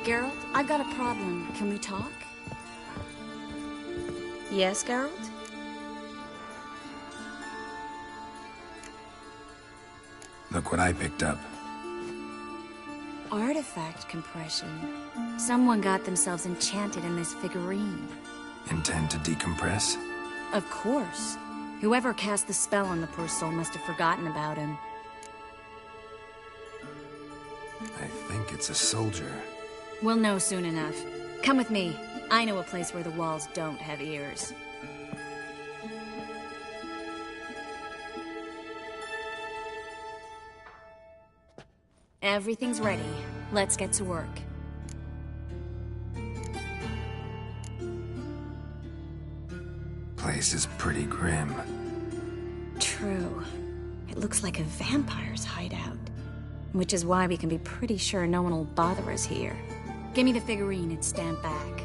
Geralt, I've got a problem. Can we talk? Yes, Geralt? Look what I picked up. Artifact compression. Someone got themselves enchanted in this figurine. Intend to decompress? Of course. Whoever cast the spell on the poor soul must have forgotten about him. I think it's a soldier. We'll know soon enough. Come with me. I know a place where the walls don't have ears. Everything's ready. Let's get to work. Place is pretty grim. True. It looks like a vampire's hideout. Which is why we can be pretty sure no one will bother us here. Give me the figurine and stand back.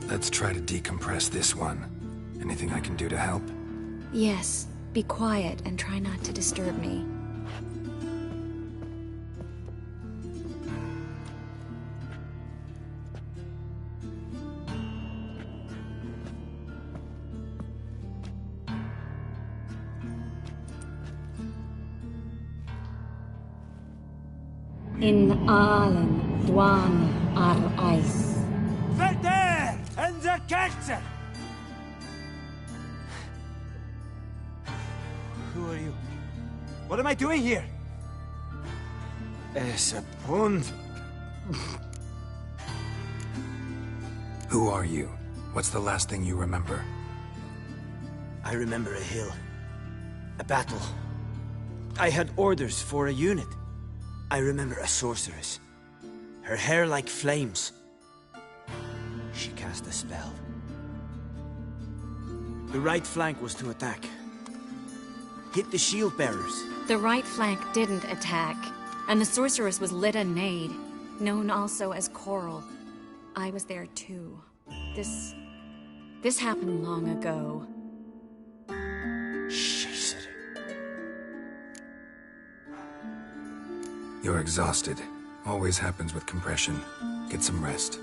Let's try to decompress this one. Anything I can do to help? Yes, be quiet and try not to disturb me. In allen dwane ar eis. Vete and the catcher! Who are you? What am I doing here? Es a pond. Who are you? What's the last thing you remember? I remember a hill. A battle. I had orders for a unit. I remember a sorceress. Her hair like flames. She cast a spell. The right flank was to attack. Hit the shield bearers. The right flank didn't attack, and the sorceress was Lyta Nade, known also as Coral. I was there too. This happened long ago. You're exhausted. Always happens with compression. Get some rest.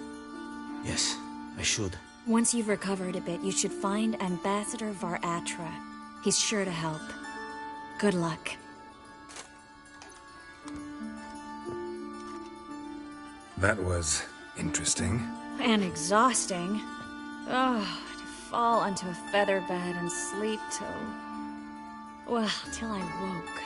Yes, I should. Once you've recovered a bit, you should find Ambassador Varatra. He's sure to help. Good luck. That was interesting. And exhausting. Oh, to fall onto a feather bed and sleep till I woke.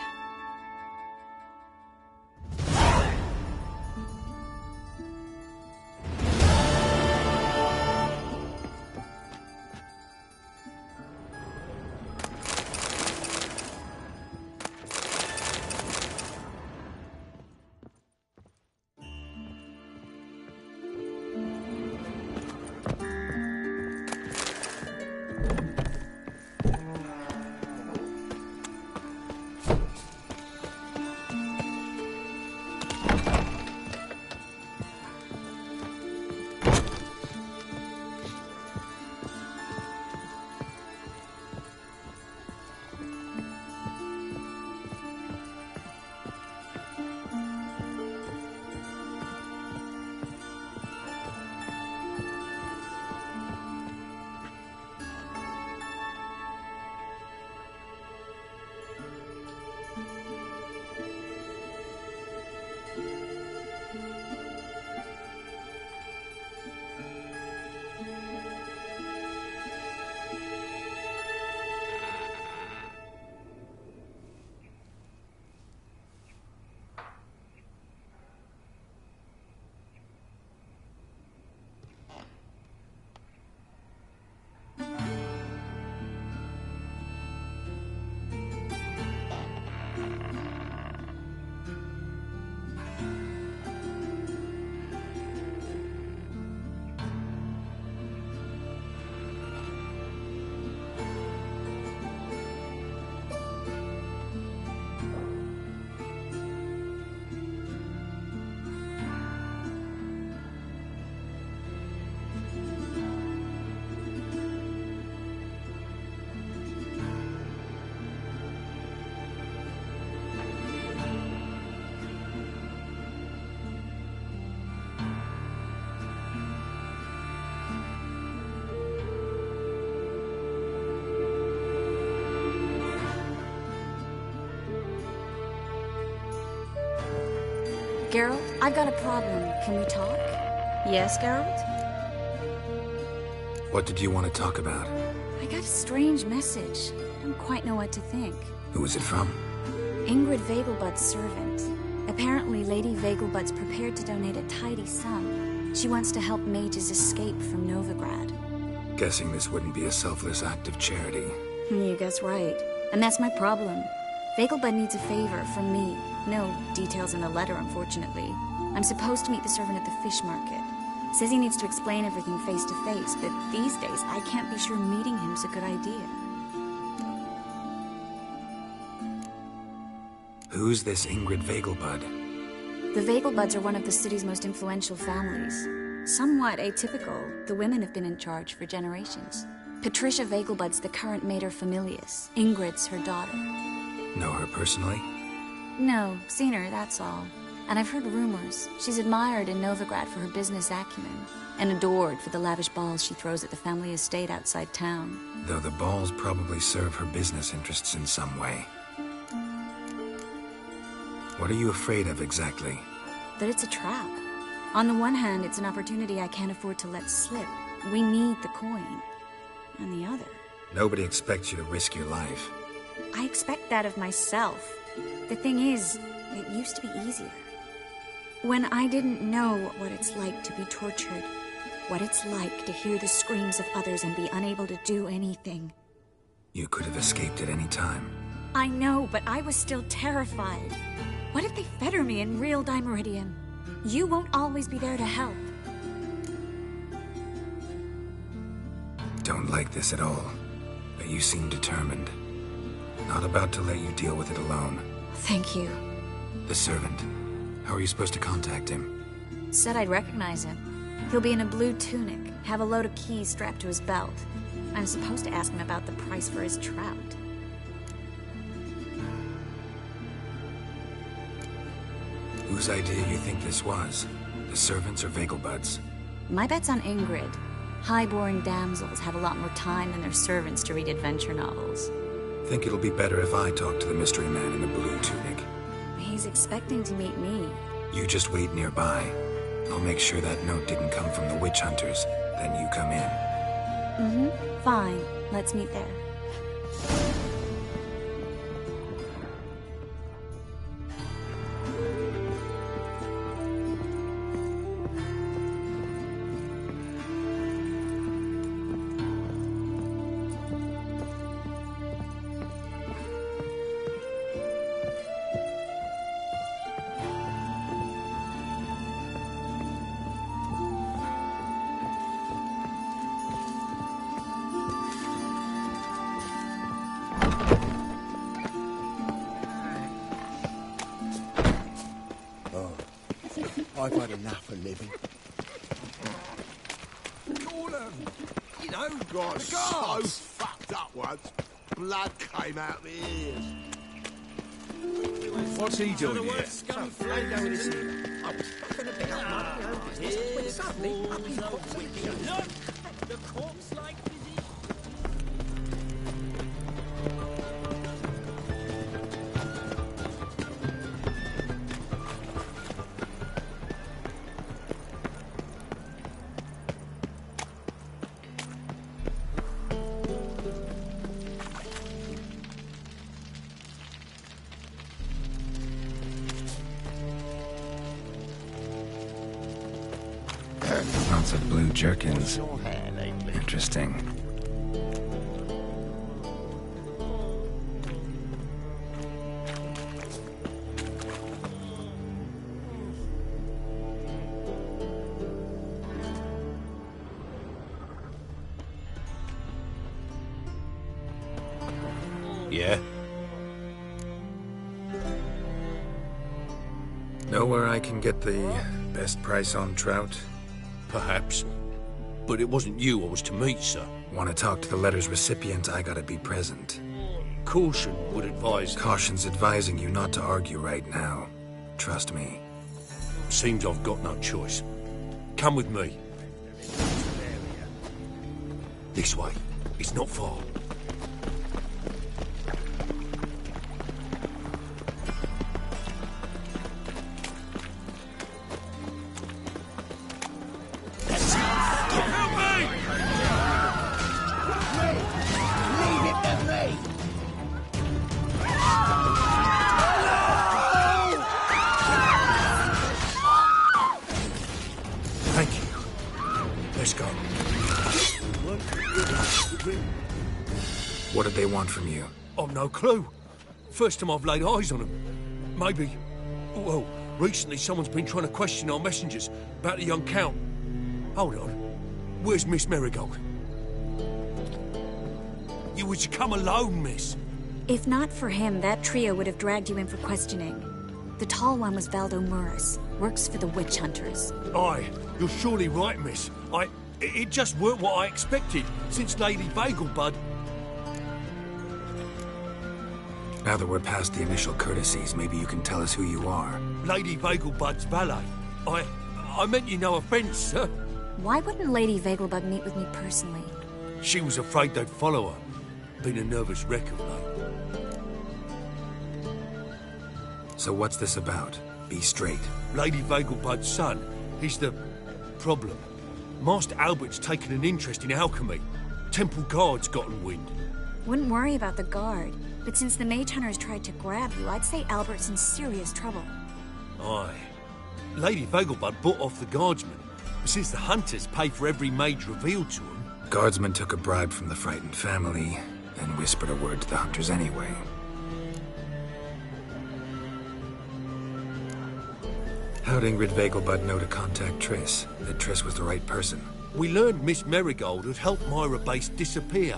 Geralt, I've got a problem. Can we talk? Yes, Geralt? What did you want to talk about? I got a strange message. I don't quite know what to think. Who was it from? Ingrid Vegelbud's servant. Apparently, Lady Vegelbud's prepared to donate a tidy sum. She wants to help mages escape from Novigrad. Guessing this wouldn't be a selfless act of charity. You guess right. And that's my problem. Vegelbud needs a favor from me. No details in the letter, unfortunately. I'm supposed to meet the servant at the fish market. Says he needs to explain everything face to face, but these days I can't be sure meeting him's a good idea. Who's this Ingrid Vegelbud? The Vegelbuds are one of the city's most influential families. Somewhat atypical, the women have been in charge for generations. Patricia Vegelbud's the current mater familias. Ingrid's her daughter. Know her personally? No, seen her, that's all. And I've heard rumors. She's admired in Novigrad for her business acumen, and adored for the lavish balls she throws at the family estate outside town. Though the balls probably serve her business interests in some way. What are you afraid of exactly? That it's a trap. On the one hand, it's an opportunity I can't afford to let slip. We need the coin. On the other... Nobody expects you to risk your life. I expect that of myself. The thing is, it used to be easier. When I didn't know what it's like to be tortured, what it's like to hear the screams of others and be unable to do anything. You could have escaped at any time. I know, but I was still terrified. What if they fetter me in real Dimeridium? You won't always be there to help. Don't like this at all, but you seem determined. Not about to let you deal with it alone. Thank you. The servant. How are you supposed to contact him? Said I'd recognize him. He'll be in a blue tunic, have a load of keys strapped to his belt. I'm supposed to ask him about the price for his trout. Whose idea you think this was? The servants or Vegelbud's? My bet's on Ingrid. High-born damsels have a lot more time than their servants to read adventure novels. Think it'll be better if I talk to the mystery man in the blue tunic. He's expecting to meet me. You just wait nearby. I'll make sure that note didn't come from the witch hunters. Then you come in. Fine. Let's meet there. I've had enough of living. Gordon! You know, got so fucked up once. Blood came out my ears. What's he doing here? The corpse-like physique. Lots of blue jerkins. Interesting. Yeah? Know where I can get the best price on trout? Perhaps. But it wasn't you I was to meet, sir. Want to talk to the letter's recipient, I gotta be present. Caution would advise... Caution's advising you not to argue right now. Trust me. Seems I've got no choice. Come with me. This way. It's not far. What did they want from you? I've no clue. First time I've laid eyes on them. Maybe... Well, recently someone's been trying to question our messengers about the young Count. Hold on. Where's Miss Marigold? You was to come alone, miss. If not for him, that trio would have dragged you in for questioning. The tall one was Valdo Muris, works for the witch hunters. Aye, you're surely right, miss. It just weren't what I expected, since Lady Vegelbud... Now that we're past the initial courtesies, maybe you can tell us who you are. Lady Vegelbud's valet. I meant you no offence, sir. Why wouldn't Lady Vegelbud meet with me personally? She was afraid they'd follow her. Been a nervous wreck of late. So what's this about? Be straight. Lady Vegelbud's son, he's the problem. Master Albert's taken an interest in alchemy. Temple Guard's gotten wind. Wouldn't worry about the guard, but since the mage hunters tried to grab you, I'd say Albert's in serious trouble. Aye. Lady Vegelbud bought off the guardsmen, since the hunters pay for every mage revealed to them. Guardsmen took a bribe from the frightened family, and whispered a word to the hunters anyway. How'd Ingrid Vegelbud know to contact Triss? That Triss was the right person? We learned Miss Marigold had helped Myra Base disappear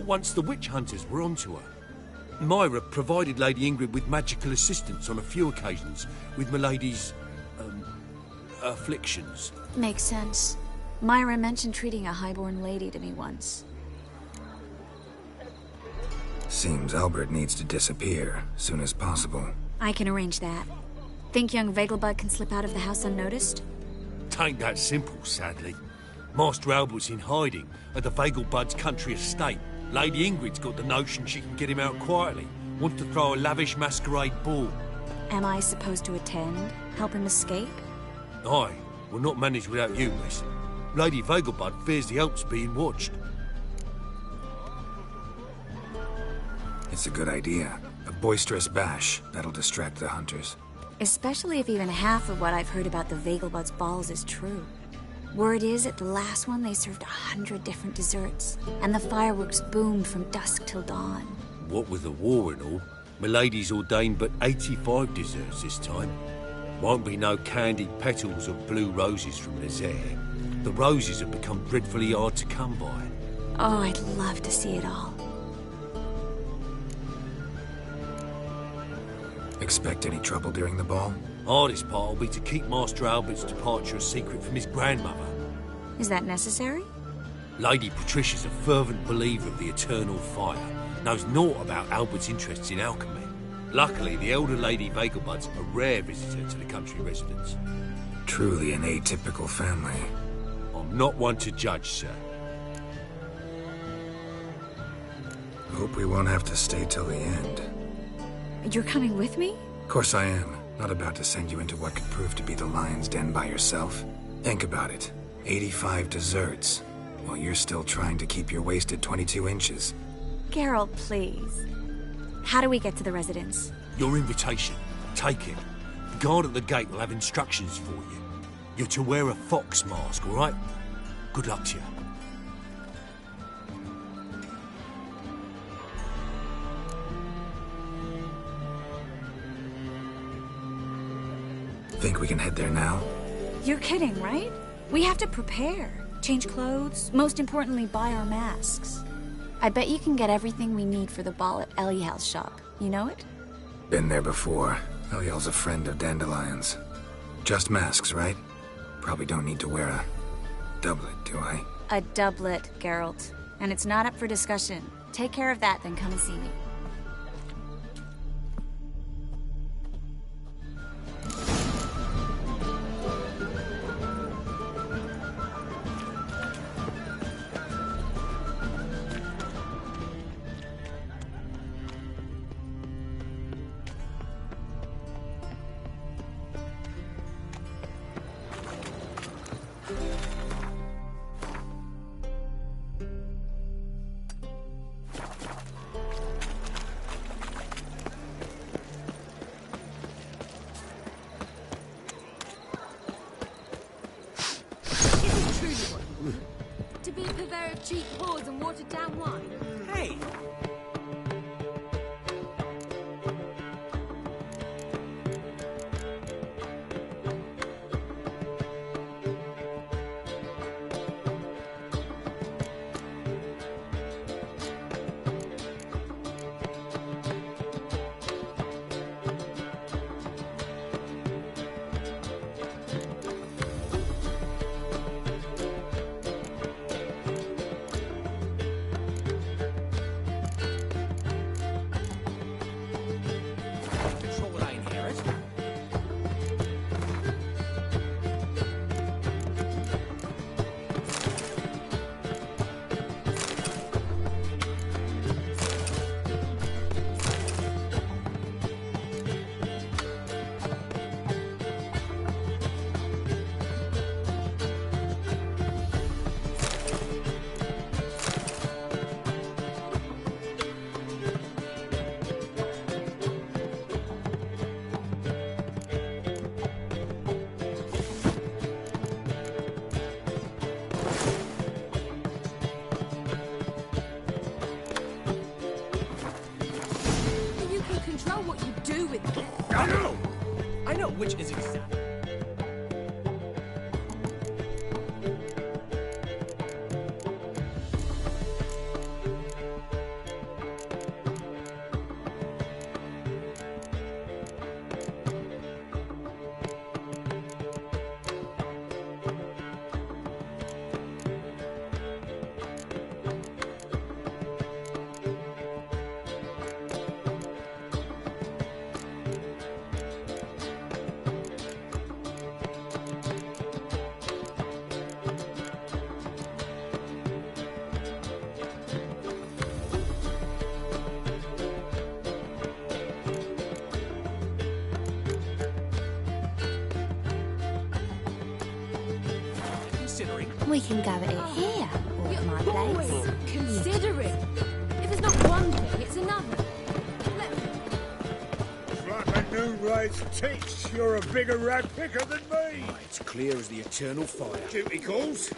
once the witch hunters were onto her. Myra provided Lady Ingrid with magical assistance on a few occasions with Milady's... afflictions. Makes sense. Myra mentioned treating a highborn lady to me once. Seems Albert needs to disappear soon as possible. I can arrange that. Think young Vegelbud can slip out of the house unnoticed? Tain't that simple, sadly. Master Albert's in hiding at the Vegelbud's country estate. Lady Ingrid's got the notion she can get him out quietly. Wants to throw a lavish masquerade ball. Am I supposed to attend? Help him escape? Aye, we'll not manage without you, miss. Lady Vegelbud fears the Alps being watched. It's a good idea. A boisterous bash that'll distract the hunters. Especially if even half of what I've heard about the Vegelbud's balls is true. Word is, at the last one they served 100 different desserts, and the fireworks boomed from dusk till dawn. What with the war and all, Milady's ordained but 85 desserts this time. Won't be no candied petals or blue roses from Nazaire. The roses have become dreadfully hard to come by. Oh, I'd love to see it all. Expect any trouble during the ball? Hardest part will be to keep Master Albert's departure a secret from his grandmother. Is that necessary? Lady Patricia's a fervent believer of the eternal fire. Knows naught about Albert's interests in alchemy. Luckily, the elder Lady Vegelbud's a rare visitor to the country residence. Truly an atypical family. I'm not one to judge, sir. Hope we won't have to stay till the end. You're coming with me? Of course I am. Not about to send you into what could prove to be the lion's den by yourself. Think about it. 85 desserts, while you're still trying to keep your waist at 22 inches. Geralt, please. How do we get to the residence? Your invitation. Take it. The guard at the gate will have instructions for you. You're to wear a fox mask, all right? Good luck to you. Think we can head there now? You're kidding, right? We have to prepare. Change clothes. Most importantly, buy our masks. I bet you can get everything we need for the ball at Eliel's shop. You know it? Been there before. Eliel's a friend of Dandelion's. Just masks, right? Probably don't need to wear a doublet, do I? A doublet, Geralt. And it's not up for discussion. Take care of that, then come and see me. To be a purveyor of cheap whores and watered-down wine? Hey, which is exactly... We can go at it here, or at my place. Considering. If it's not one thing, it's another. It's like a new raid's teach. You're a bigger rat picker than me. It's clear as the eternal fire. Duty calls.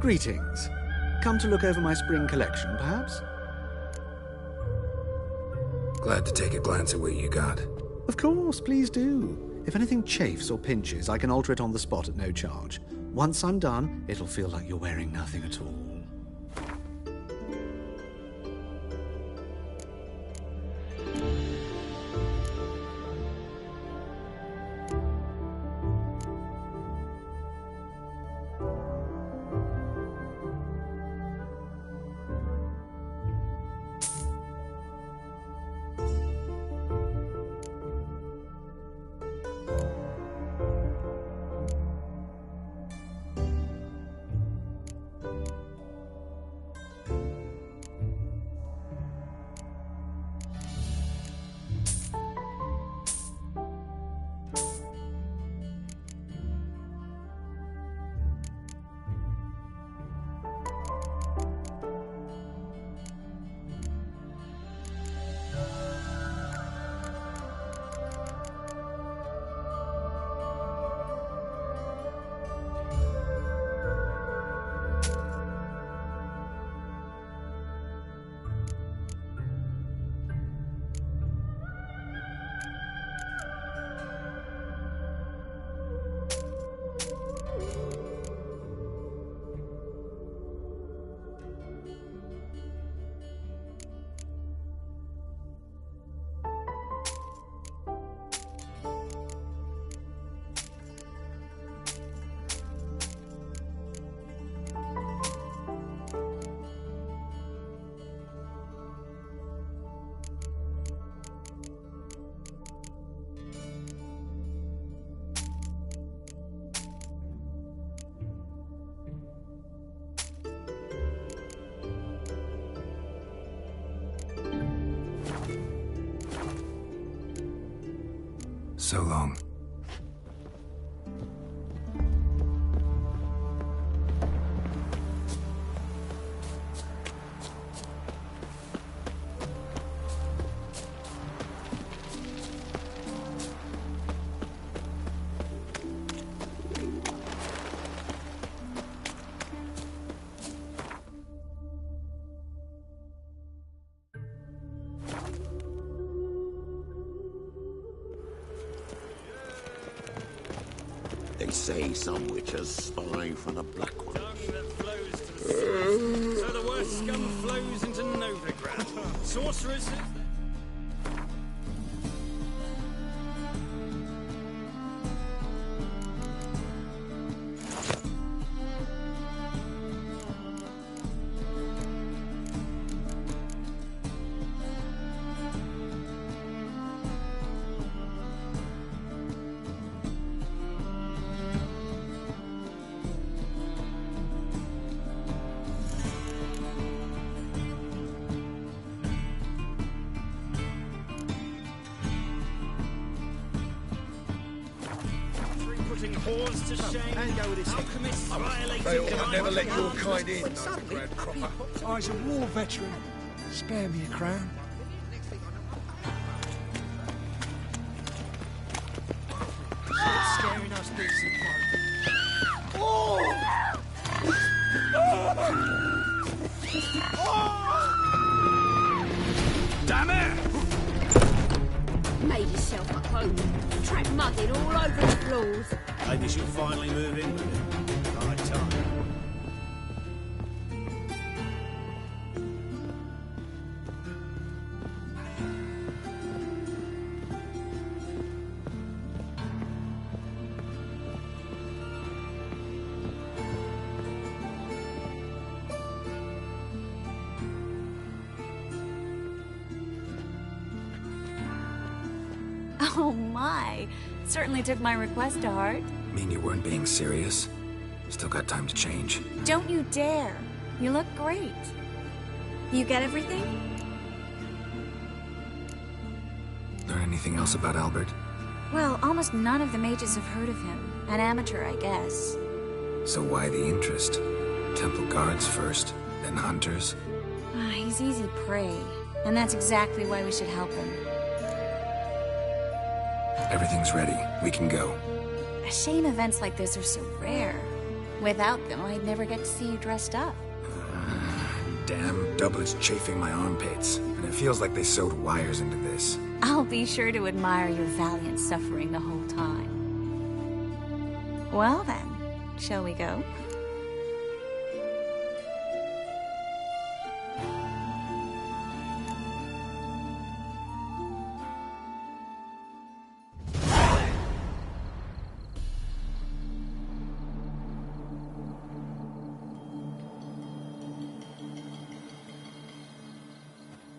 Greetings. Come to look over my spring collection, perhaps? Glad to take a glance at what you got. Of course, please do. If anything chafes or pinches, I can alter it on the spot at no charge. Once I'm done, it'll feel like you're wearing nothing at all. So long. They say some witches spy for the black ones. So the worst scum flows into Novigrad. Sorcerers... whores to shame. Alchemists violating I never let your divine kind in. Novigrad proper. I was a war veteran. Spare me a crown. Scaring us decent folk. Damn it! Made yourself at home. Track mugging all over the floors. Maybe she'll finally move in with him. High time. Oh my. Certainly took my request to heart. Mean you weren't being serious? Still got time to change. Don't you dare. You look great. You get everything? Learn anything else about Albert? Well, almost none of the mages have heard of him. An amateur, I guess. So why the interest? Temple guards first, then hunters? He's easy prey. And that's exactly why we should help him. Everything's ready. We can go. A shame events like this are so rare. Without them, I'd never get to see you dressed up. Damn, doublets chafing my armpits. And it feels like they sewed wires into this. I'll be sure to admire your valiant suffering the whole time. Well then, shall we go?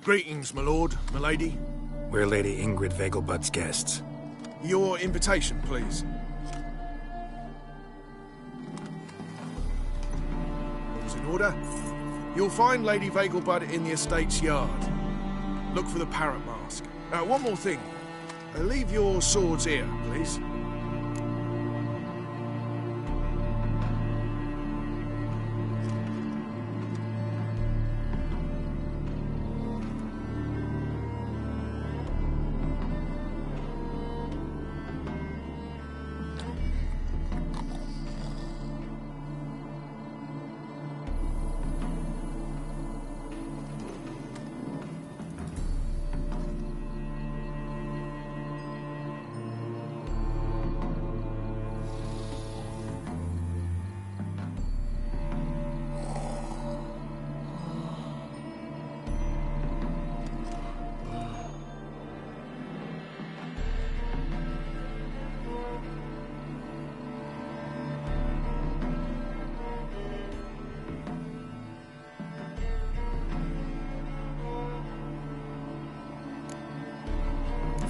Greetings, my lord, my lady. We're Lady Ingrid Vegelbud's guests. Your invitation, please. All's in order. You'll find Lady Vegelbud in the estate's yard. Look for the parrot mask. One more thing. Leave your swords here, please.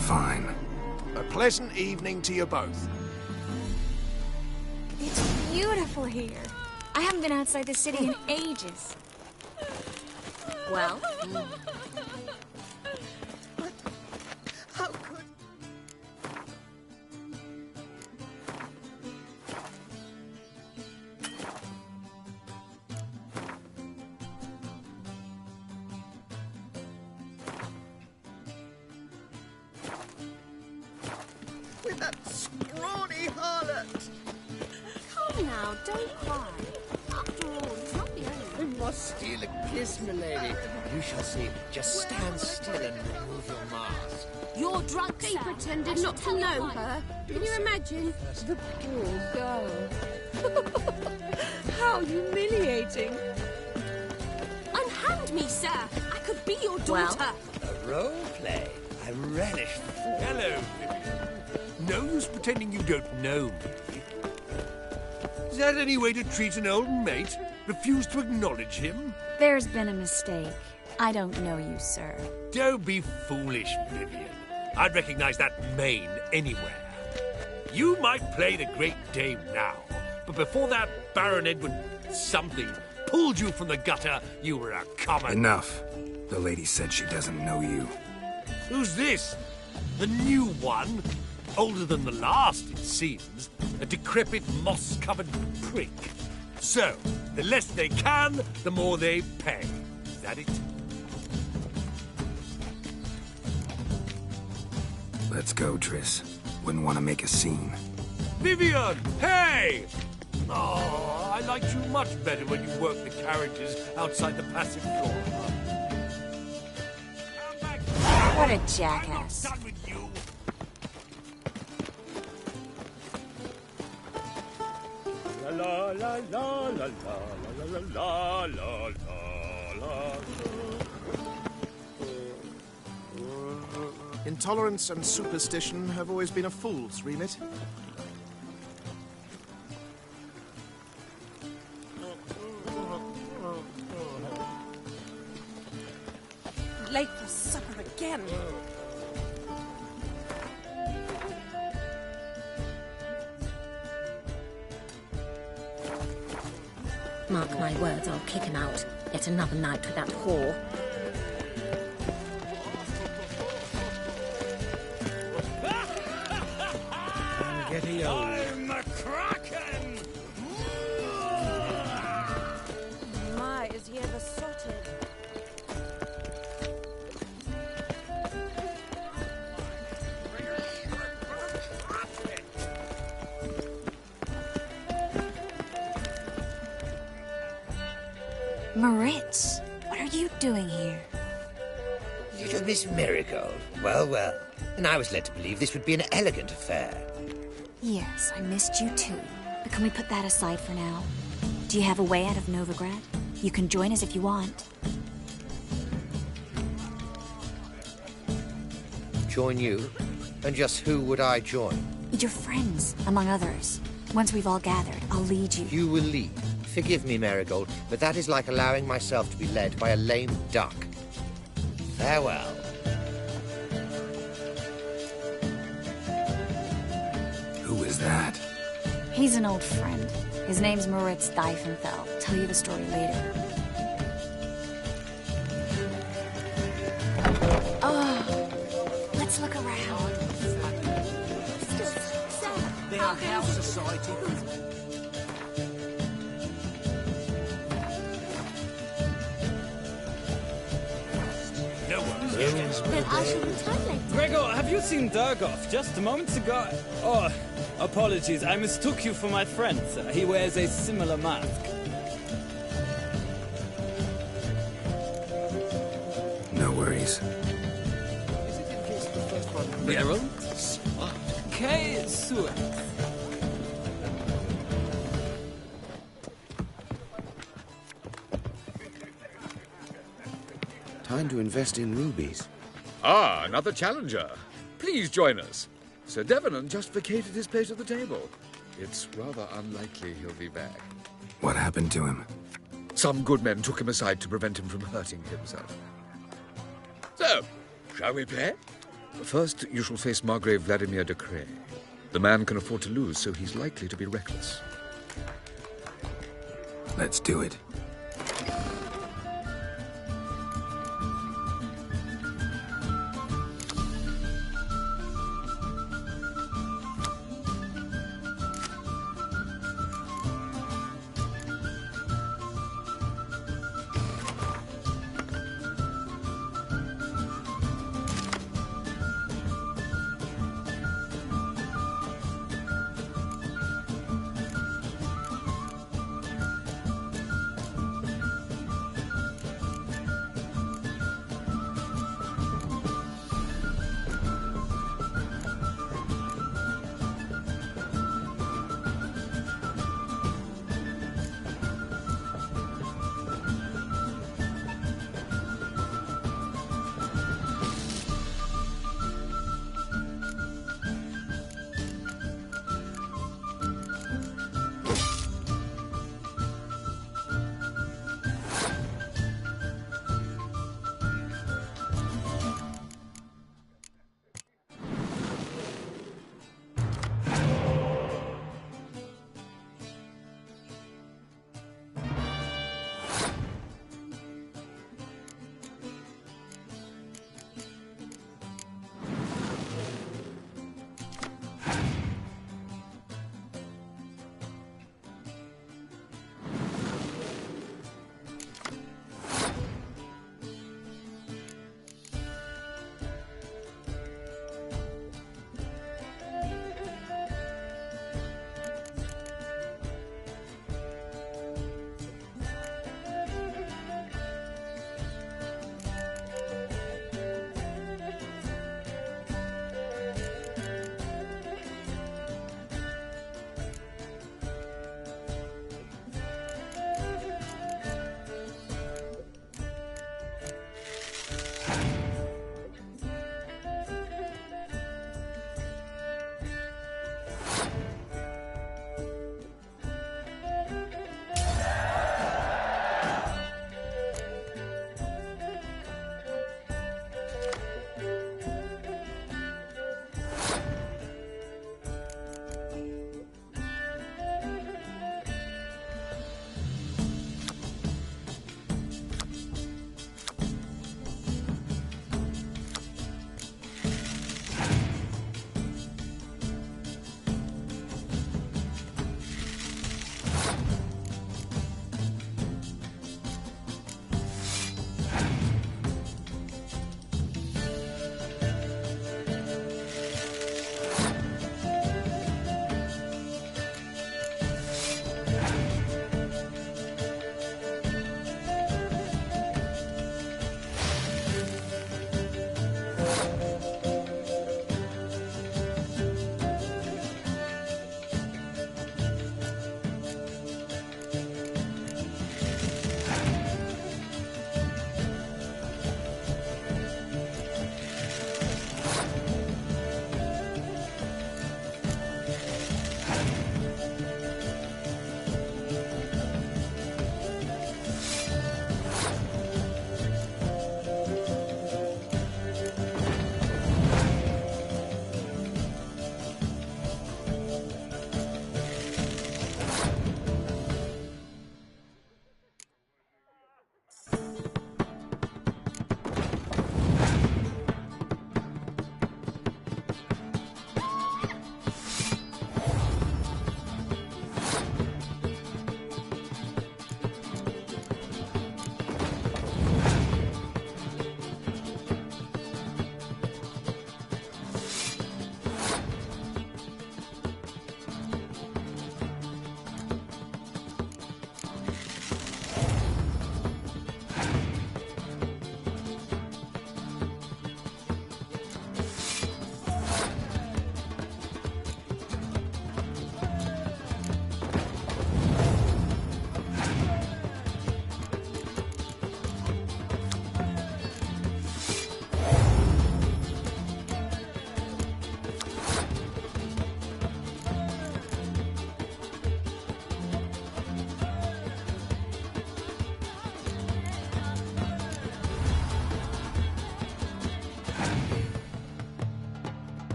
Fine. A pleasant evening to you both. It's beautiful here. I haven't been outside the city in ages. Well? How could... with that scrawny harlot? Come now, don't cry. After all, it's not the only. I must steal a kiss, milady. You shall see. Just stand still and remove your mask. You're drunk, he pretended not to know her. Can you imagine? The poor girl. How humiliating. Unhand me, sir. I could be your daughter. A role play. I relish the thought. Hello, Vivian. No use pretending you don't know me. Is that any way to treat an old mate? Refuse to acknowledge him? There's been a mistake. I don't know you, sir. Don't be foolish, Vivian. I'd recognize that mane anywhere. You might play the great dame now, but before that Baron Edward something pulled you from the gutter, you were a common... Enough. The lady said she doesn't know you. Who's this? The new one? Older than the last, it seems. A decrepit, moss-covered prick. So, the less they can, the more they pay. Is that it? Let's go, Triss. Wouldn't want to make a scene. Vivian! Hey! Oh, I liked you much better when you worked the carriages outside the passage door. What a jackass. La la la la la la la la la. Intolerance and superstition have always been a fool's remit. Late for supper again. Mark my words, I'll kick him out. Yet another night with that whore. I'm a kraken! My, is he ever sorted? Moritz, what are you doing here? Little Miss Marigold. Well, well. And I was led to believe this would be an elegant affair. Yes, I missed you too. But can we put that aside for now? Do you have a way out of Novigrad? You can join us if you want. Join you? And just who would I join? Your friends, among others. Once we've all gathered, I'll lead you. You will lead. Forgive me, Marigold, but that is like allowing myself to be led by a lame duck. Farewell. Who is that? He's an old friend. His name's Moritz Diefenfeld. Tell you the story later. Oh, let's look around. They are house society. No one. Then I shall return later. Gregor, have you seen Durgoff? Just a moment ago. Oh, apologies. I mistook you for my friend, sir. He wears a similar mask. No worries. Geralt? K. Suet. Time to invest in rubies. Ah, another challenger. Please join us. Sir Devenant just vacated his place at the table. It's rather unlikely he'll be back. What happened to him? Some good men took him aside to prevent him from hurting himself. So, shall we play? First, you shall face Margrave Vladimir de Cray. The man can afford to lose, so he's likely to be reckless. Let's do it.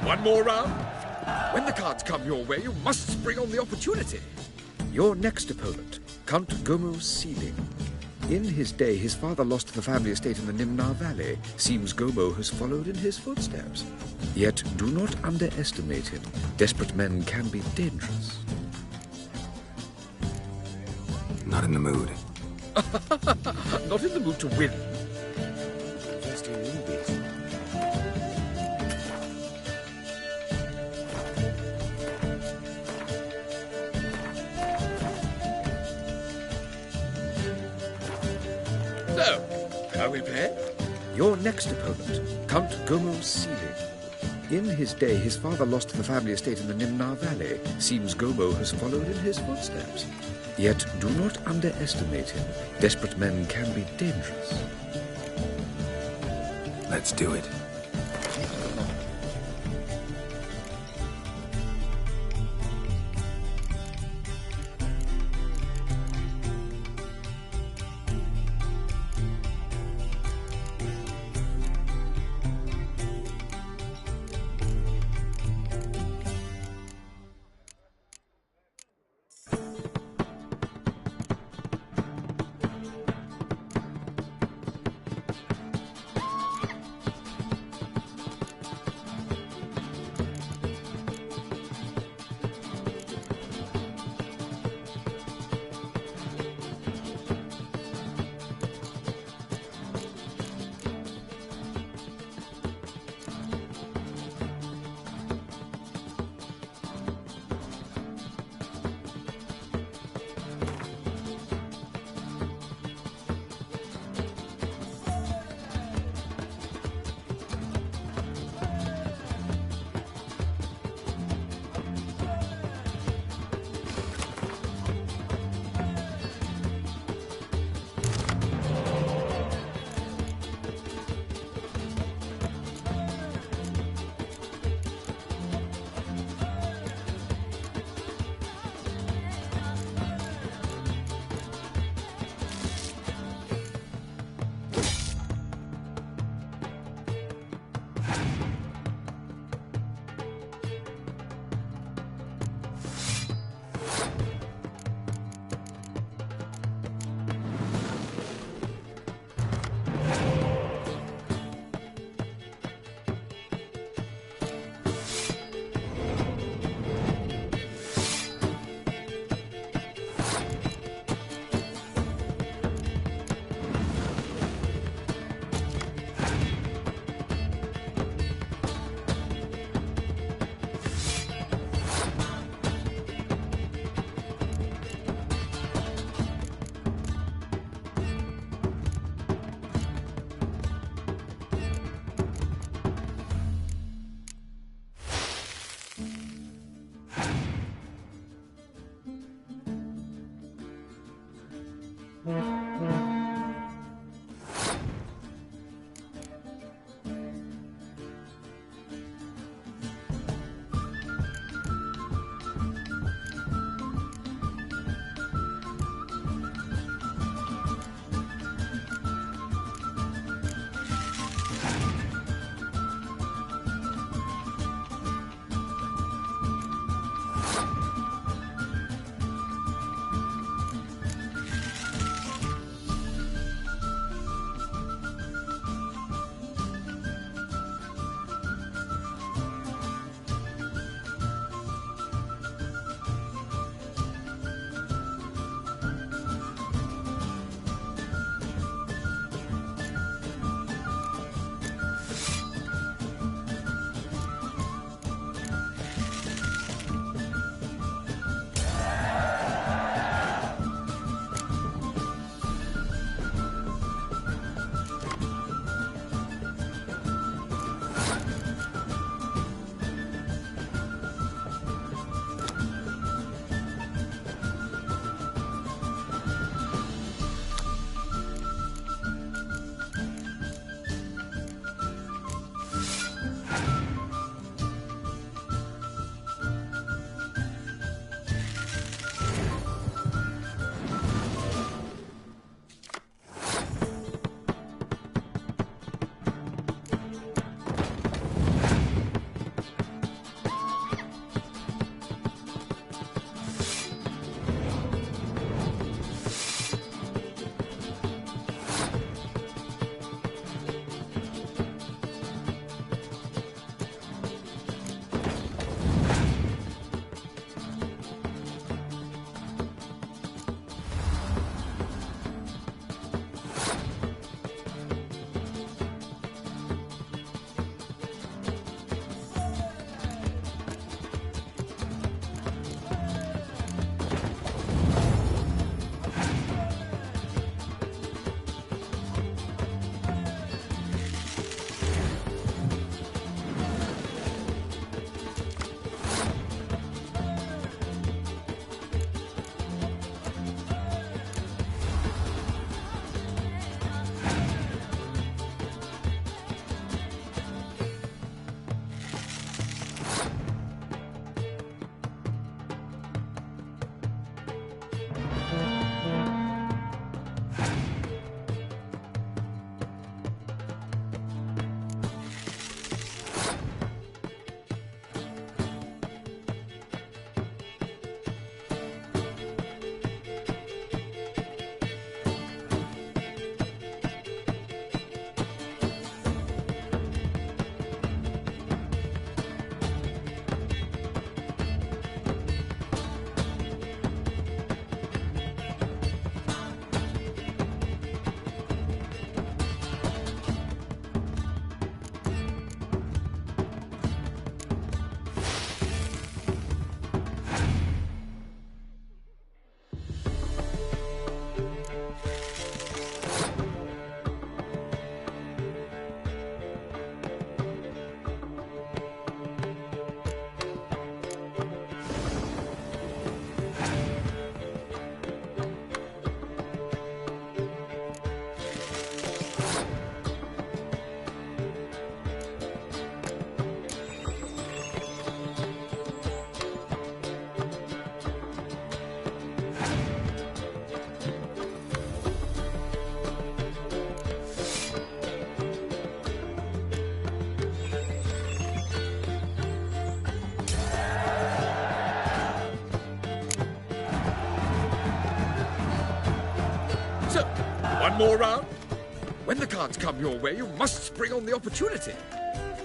One more round. When the cards come your way, you must spring on the opportunity. Your next opponent, Count Gomo Sealing. In his day, his father lost the family estate in the Nimnar Valley. Seems Gomo has followed in his footsteps. Yet do not underestimate him. Desperate men can be dangerous. Not in the mood. Not in the mood to win. Just in rubies. So, shall we play? Your next opponent, Count Gomo Sealing. In his day, his father lost the family estate in the Nimnar Valley. Seems Gomo has followed in his footsteps. Yet do not underestimate him. Desperate men can be dangerous. Let's do it. One more round? When the cards come your way, you must spring on the opportunity.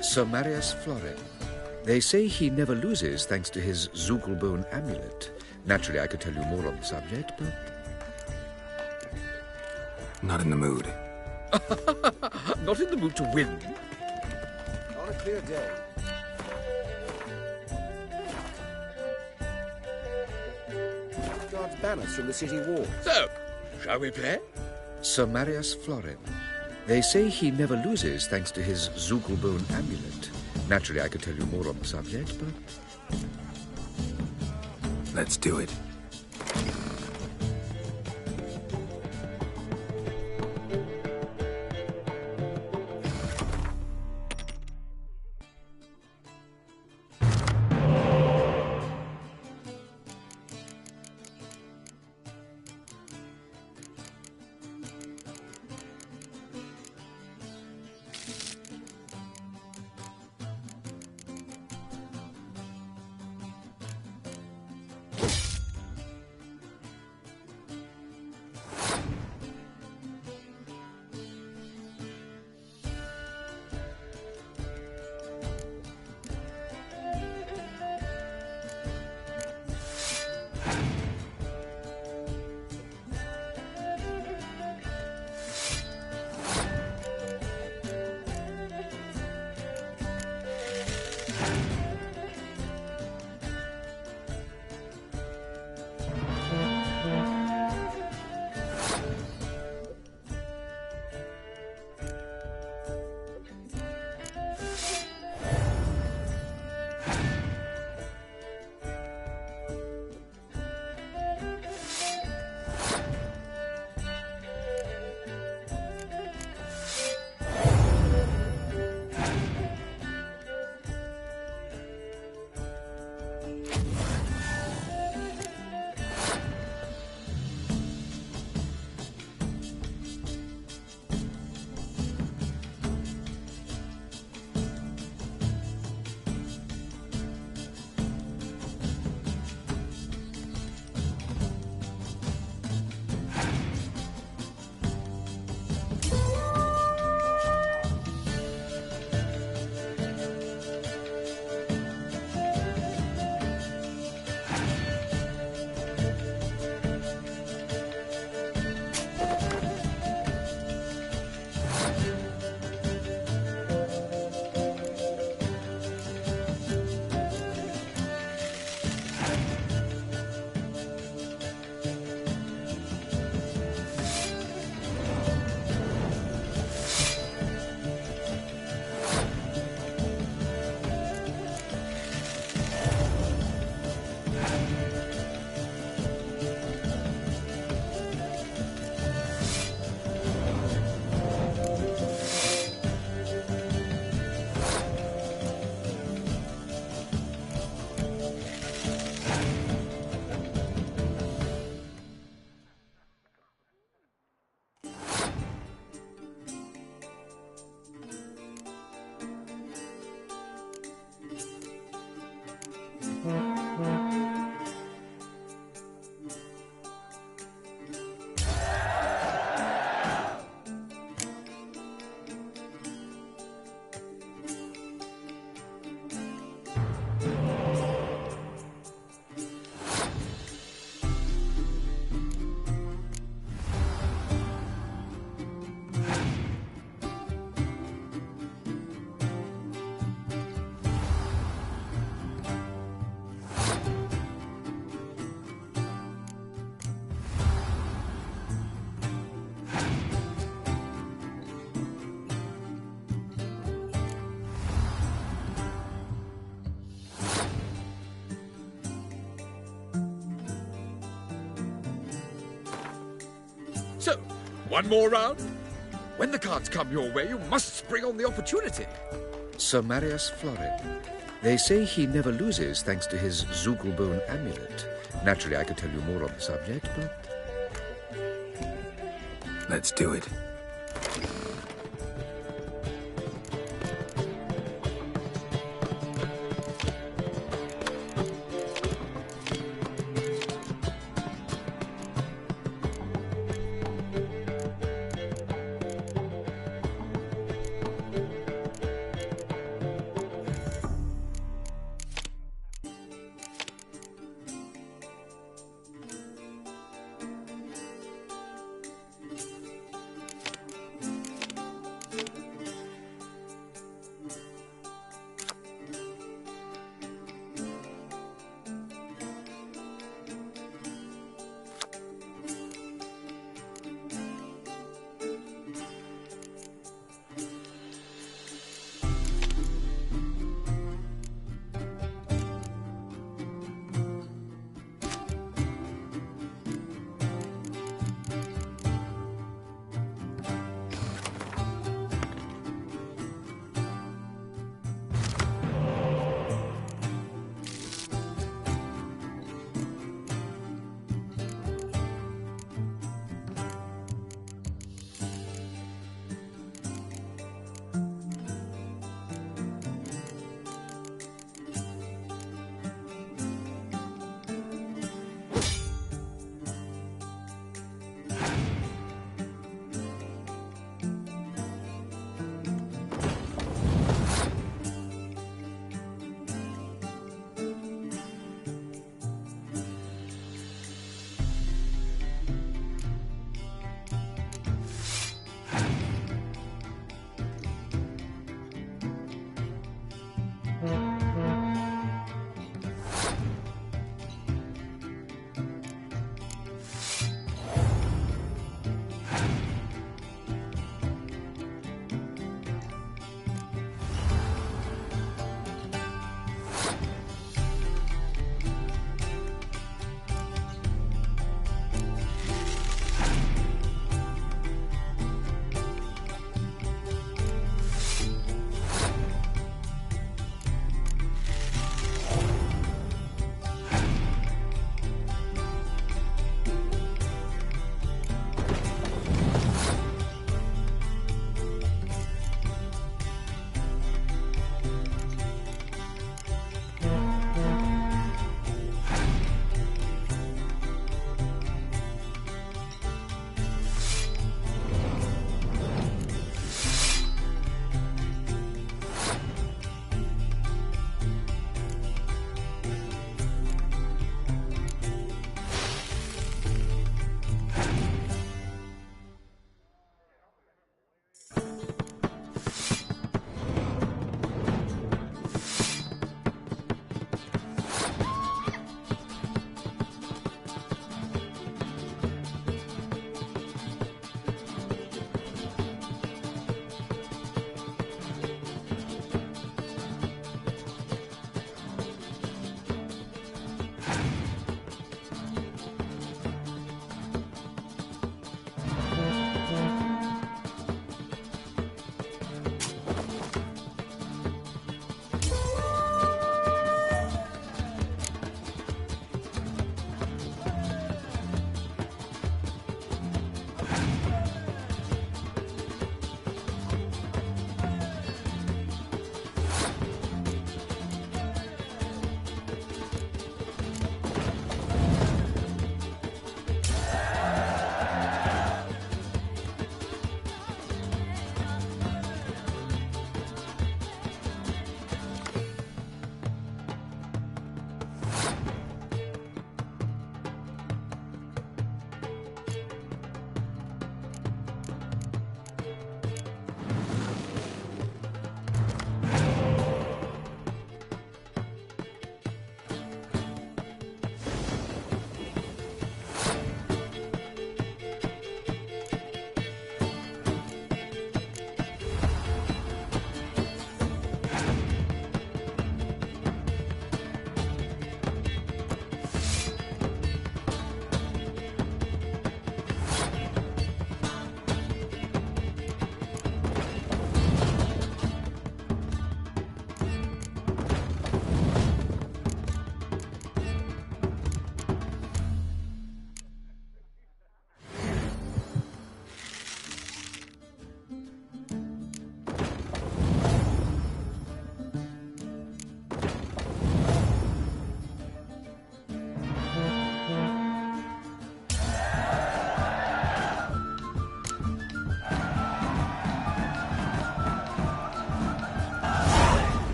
Sir Marius Florin. They say he never loses thanks to his Zugelbone amulet. Naturally, I could tell you more on the subject, but... Not in the mood. Not in the mood to win. On a clear day. Guards banners from the city wall. So, shall we play? Sir Marius Florin. They say he never loses thanks to his Zugelbone amulet. Naturally, I could tell you more on the subject, but... Let's do it. So, one more round? When the cards come your way, you must spring on the opportunity. Sir Marius Florin. They say he never loses thanks to his Zugelbone amulet. Naturally, I could tell you more on the subject, but... Let's do it.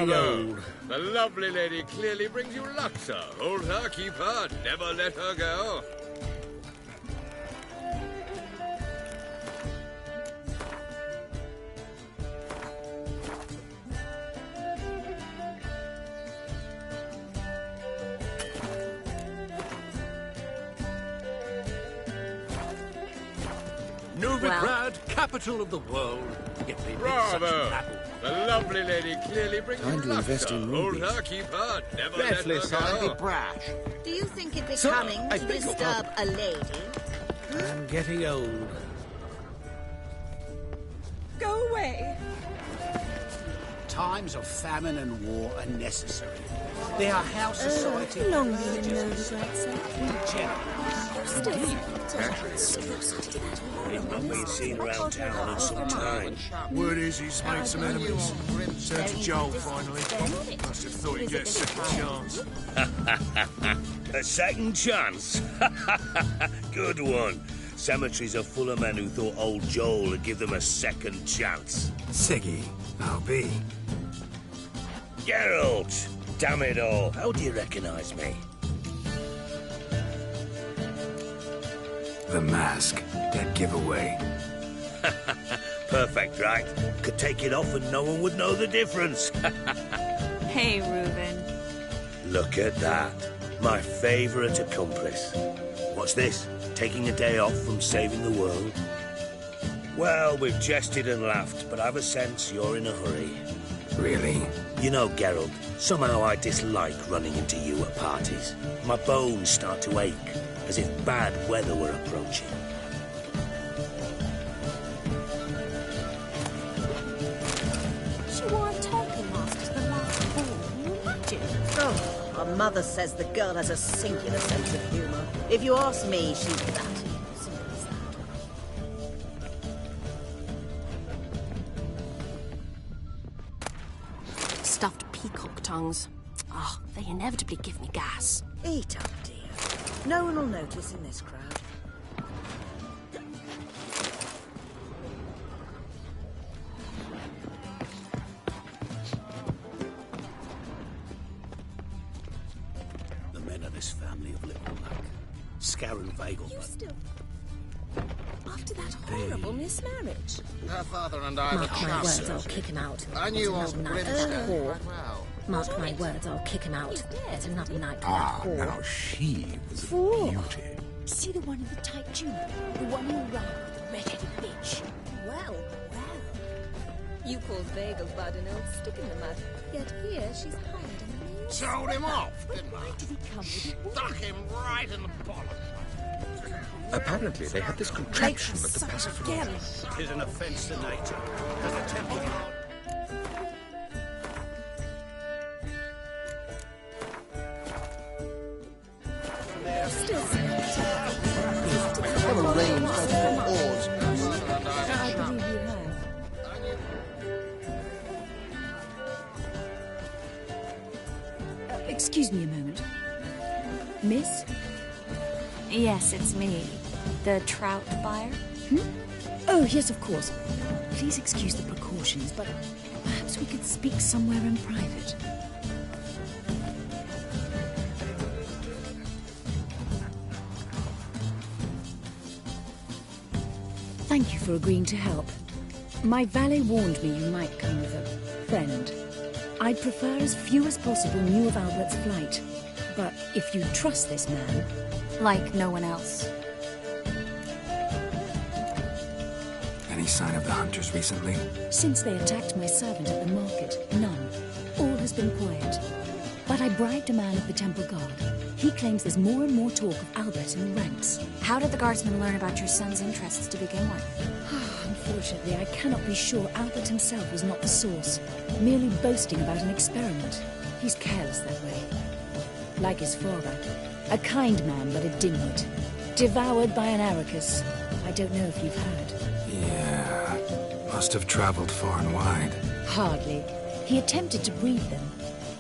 old. The lovely lady clearly brings you luck, sir. Hold her, keep her, never let her go. Novigrad, capital of the world. Get me such Bravo! apple. The lovely lady clearly brings you Time to luck, invest sir. in Hold rubies. her, keep her, never Breathless, let her I'll go. be brash. Do you think it Sir, becoming I to beg your disturb a lady? I'm getting old. Go away. Times of famine and war are necessary. They are how society... Long you in Novigrad, sir. He's not been seen around town in some time. Word is he's made some enemies. Turned to Joel, finally. Must have thought he'd get a second chance. A second chance? Good one. Cemeteries are full of men who thought old Joel would give them a second chance. Siggy, I'll be. Geralt! Damn it all. How do you recognize me? The mask. Dead giveaway. Perfect, right? Could take it off and no one would know the difference. Hey, Reuben. Look at that. My favourite accomplice. What's this? Taking a day off from saving the world? Well, we've jested and laughed, but I've a sense you're in a hurry. Really? You know, Geralt, somehow I dislike running into you at parties. My bones start to ache, as if bad weather were approaching. She wore a turkey mask to the last ball. Can you imagine? Oh, our mother says the girl has a singular sense of humour. If you ask me, she's that. Simple as that. Stuffed peacock tongues. Oh, they inevitably give me gas. Eat up, dear. No one will notice in this crowd. The men of this family have little luck. Scarron Vagel. You still... After that horrible mismarriage. Her father and I were Mark my words, chums. I'll kick him out. I knew It's old another night Brimstone at whore. quite well. Mark my words, I'll kick him out. It's another night at whore. now she was Fool! See the one in the tight tunic? The one who ran with the red-headed bitch? Well, well. You called Vagel bad an old stick in the mud, yet here she's hired in the Sold him off, didn't I? Why did he come with you? Stuck him right in the bollock. Apparently, they had this contraption at the pacifier. Tis an offence to nature. As a temple guard. What a range of oars. I believe you have. Excuse me a moment. Miss? Yes, it's me. The trout buyer? Oh, yes, of course. Please excuse the precautions, but perhaps we could speak somewhere in private. Thank you for agreeing to help. My valet warned me you might come with a friend. I'd prefer as few as possible knew of Albert's flight. But if you trust this man... Like no one else. Any sign of the hunters recently? Since they attacked my servant at the market, none. All has been quiet. But I bribed a man of the Temple Guard. He claims there's more and more talk of Albert in the ranks. How did the guardsmen learn about your son's interests to begin with? Unfortunately, I cannot be sure Albert himself was not the source, merely boasting about an experiment. He's careless that way. Like his father. A kind man, but a dimwit. Devoured by an Arrakis. I don't know if you've heard. Yeah. Must have traveled far and wide. Hardly. He attempted to breed them.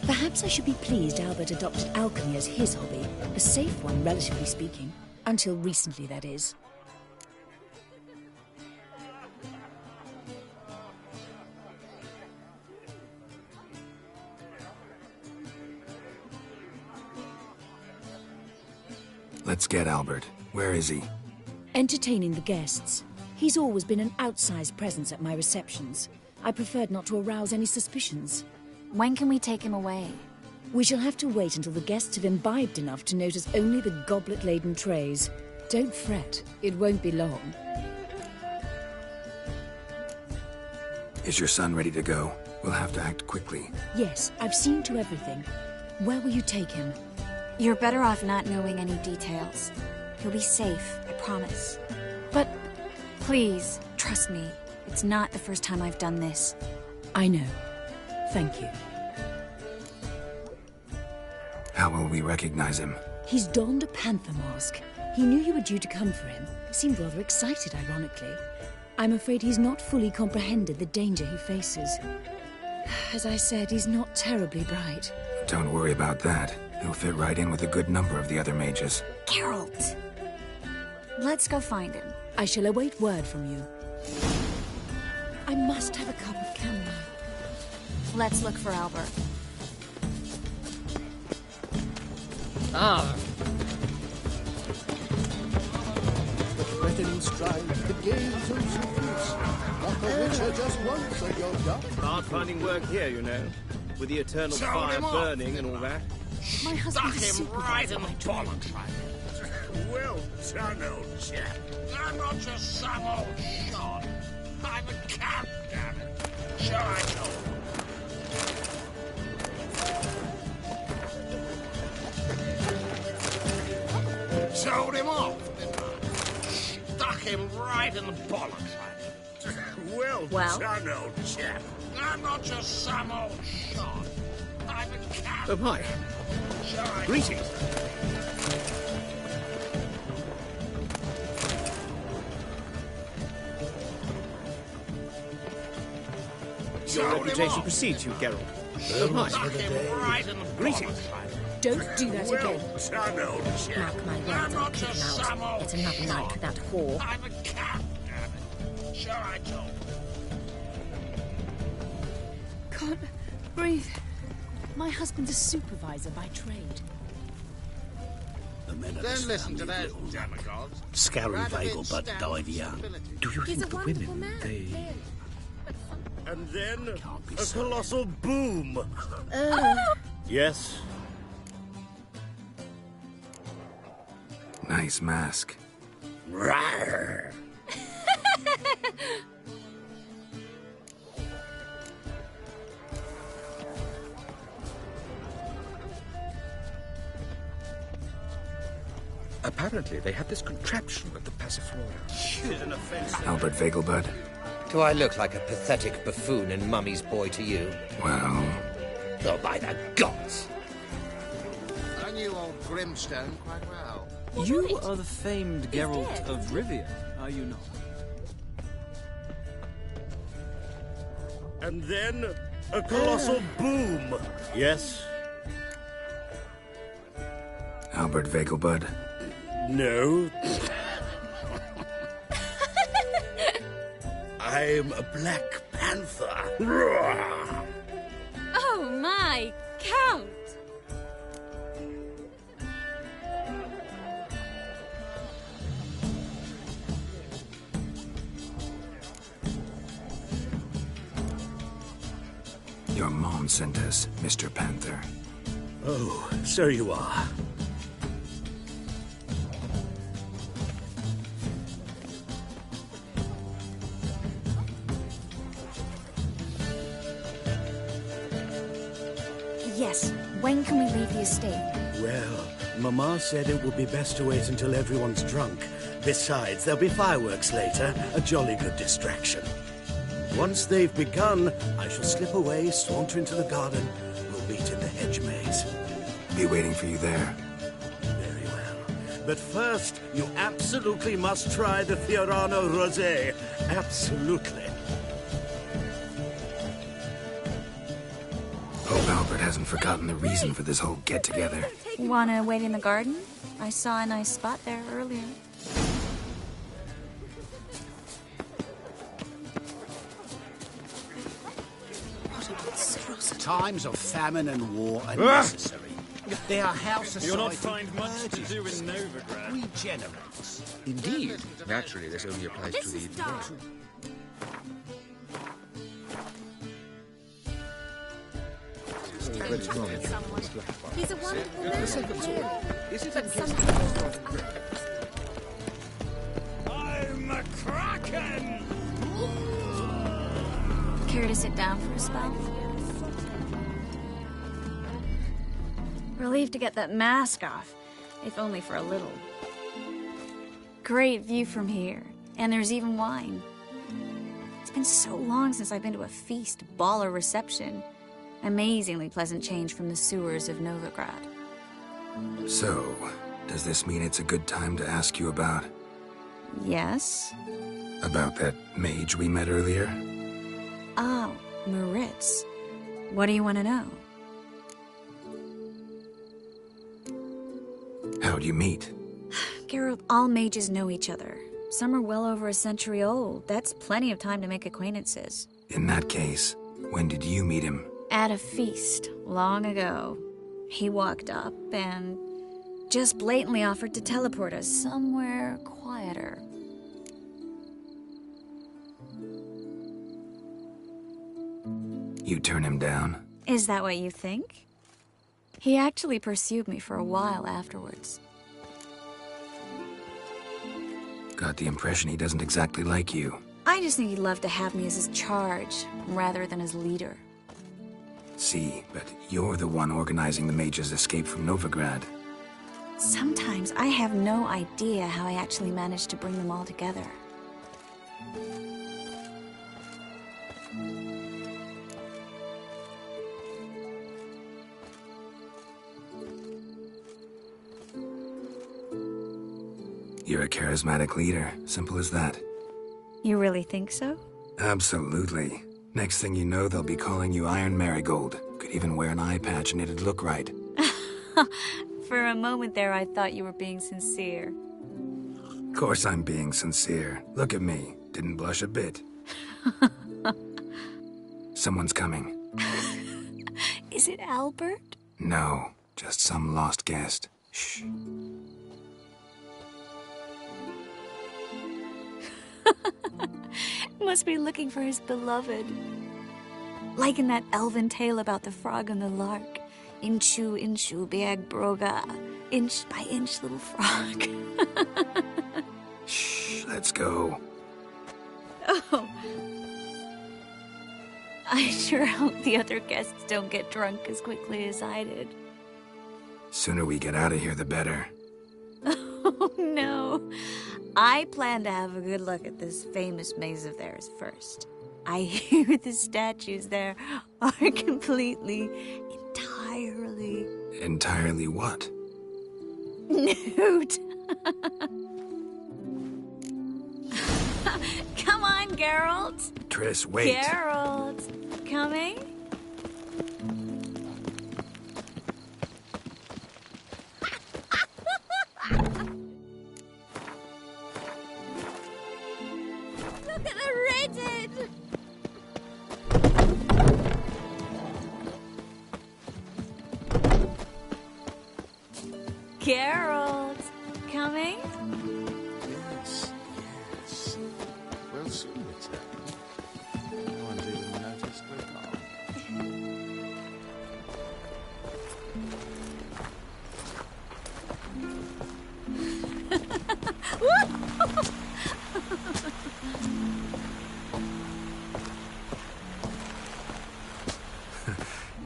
Perhaps I should be pleased Albert adopted alchemy as his hobby. A safe one, relatively speaking. Until recently, that is. Let's get Albert. Where is he? Entertaining the guests. He's always been an outsized presence at my receptions. I preferred not to arouse any suspicions. When can we take him away? We shall have to wait until the guests have imbibed enough to notice only the goblet-laden trays. Don't fret, it won't be long. Is your son ready to go? We'll have to act quickly. Yes, I've seen to everything. Where will you take him? You're better off not knowing any details. He'll be safe, I promise. But... Please, trust me. It's not the first time I've done this. I know. Thank you. How will we recognize him? He's donned a panther mask. He knew you were due to come for him. Seemed rather excited, ironically. I'm afraid he's not fully comprehended the danger he faces. As I said, he's not terribly bright. Don't worry about that. He'll fit right in with a good number of the other mages. Geralt! Let's go find him. I shall await word from you. I must have a cup of chamomile. Let's look for Albert. Ah! Threatening stride, the gaze of Zeus. What a witcher just once of your gut. Hard finding work here, you know. With the eternal fire burning and all that. My husband is Stuck him right supervisor in the by trade. bollocks. Well done, old chap. I'm not just some old shot. I'm a cat, damn it. Sure I know. Told him off, didn't I? Stuck him right in the bollocks. Well Well? done, old chap. I'm not just some old shot. I'm a cat. Oh, hi. Sure I know. Greetings. Your Told him reputation off. precedes you, Geralt. Oh, hi. Stuck him right in the Greetings. bollocks. Don't do that Well again. done, old chap. Mark my I'm words, I'll not kick him just some out. old Get another night shot. with that whore. I'm a cat, damn it. Sure I told. Can't breathe. My husband's a supervisor by trade. The men of Don't this listen to family those demagogues. Scary Radovid Vagel, but stands died for young. stability. Do you He's think a the wonderful women, man, they... clearly. And then be a so. colossal boom. Yes. Nice mask. Rawr. Apparently, they had this contraption at the Passiflora. She's an offense. Albert Vegelbud. Do I look like a pathetic buffoon and Mummy's boy to you? Well, Oh, by the gods! I knew old Grimstone quite well. You are the famed Geralt of Rivia, are you not? And then a colossal boom. Yes. Albert Vegelbud. No. I'm a Black Panther. Roar. Oh my, Count! Your mom sent us, Mr. Panther. Oh, so you are. Yes, when can we leave the estate? Well, Mama said it would be best to wait until everyone's drunk. Besides, there'll be fireworks later, a jolly good distraction. Once they've begun, I shall slip away, saunter into the garden. We'll meet in the hedge maze. Be waiting for you there. Very well. But first, you absolutely must try the Fiorano Rosé. Absolutely. Hope Albert hasn't forgotten the reason for this whole get-together. Wanna wait in the garden? I saw a nice spot there earlier. Times of famine and war are necessary. They are house society. You'll not find much to do in Novigrad. Regenerates. Indeed. Naturally, this only applies to the dead. He's a wonderful man, clearly. Is it But sometimes I'm a kraken! Care to sit down for a spell? Relieved to get that mask off, if only for a little. Great view from here, and there's even wine. It's been so long since I've been to a feast, ball, or reception. Amazingly pleasant change from the sewers of Novigrad. So, does this mean it's a good time to ask you about... Yes? About that mage we met earlier? Oh, Maritz. What do you want to know? How'd you meet? Geralt, all mages know each other. Some are well over a century old. That's plenty of time to make acquaintances. In that case, when did you meet him? At a feast, long ago. He walked up and just blatantly offered to teleport us somewhere quieter. You turn him down? Is that what you think? He actually pursued me for a while afterwards. Got the impression he doesn't exactly like you. I just think he'd love to have me as his charge, rather than his leader. See, but you're the one organizing the mage's escape from Novigrad. Sometimes I have no idea how I actually managed to bring them all together. You're a charismatic leader. Simple as that. You really think so? Absolutely. Next thing you know, they'll be calling you Iron Marigold. Could even wear an eye patch and it'd look right. For a moment there, I thought you were being sincere. Of course I'm being sincere. Look at me. Didn't blush a bit. Someone's coming. Is it Albert? No, just some lost guest. Shh. Must be looking for his beloved. Like in that elven tale about the frog and the lark. Inchu, inchu, biag broga. Inch by inch, little frog. Shh, let's go. Oh. I sure hope the other guests don't get drunk as quickly as I did. Sooner we get out of here, the better. Oh, no. I plan to have a good look at this famous maze of theirs first. I hear the statues there are completely, entirely... Entirely what? Nude. Come on, Geralt. Triss, wait. Geralt, coming? Look at the REDD! Geralt, coming? Yes, yes. We'll soon return. No one's even noticed we're gone.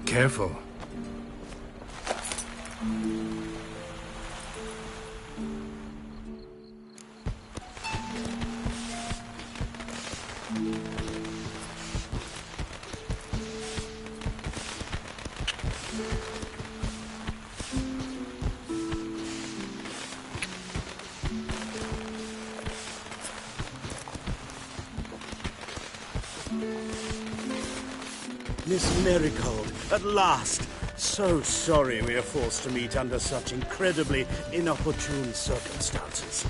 Careful. Miss Marigold, at last! So sorry we are forced to meet under such incredibly inopportune circumstances.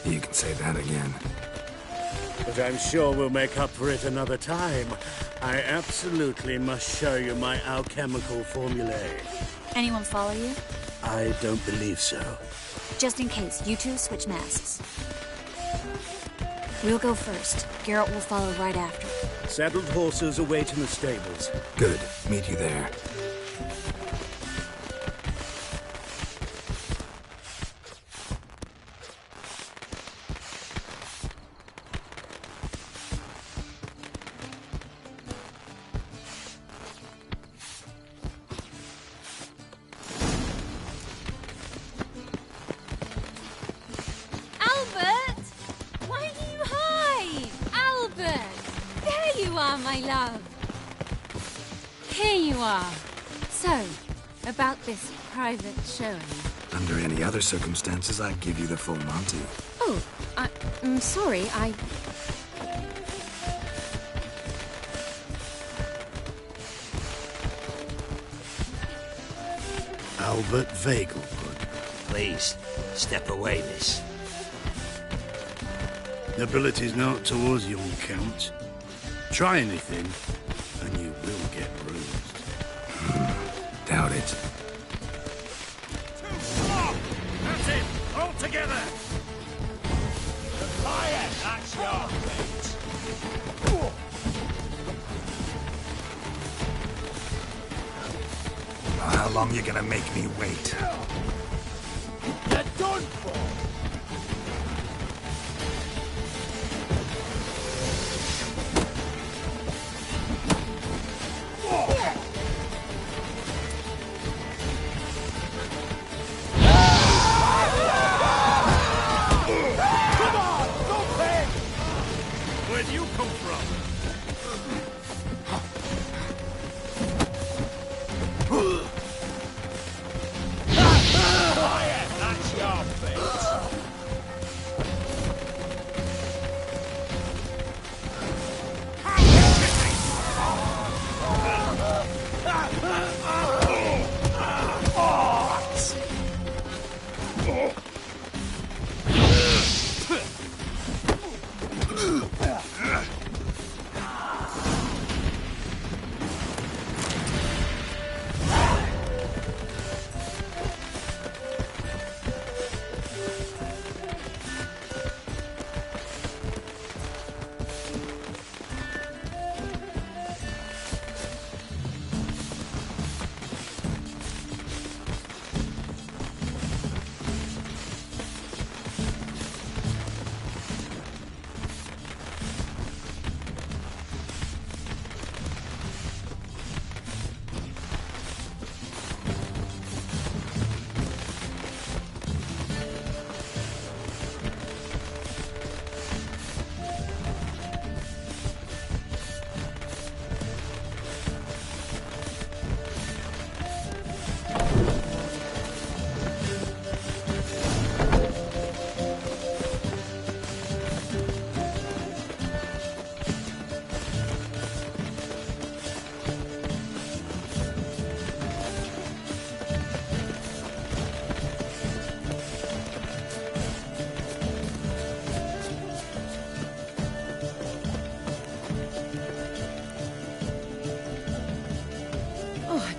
You can say that again. But I'm sure we'll make up for it another time. I absolutely must show you my alchemical formulae. Anyone follow you? I don't believe so. Just in case, you two switch masks. We'll go first. Garrett will follow right after. Saddled horses await in the stables. Good. Meet you there. About this private showing. Under any other circumstances, I'd give you the full Monty. Oh, I'm sorry, Albert Vegelbud. Please, step away, miss. Nobility's not towards young Count. Try anything, and you will get bruised. Doubt it. Too strong! That's it! All together! Fire! That's your fate! How long you gonna make me wait? You're done for!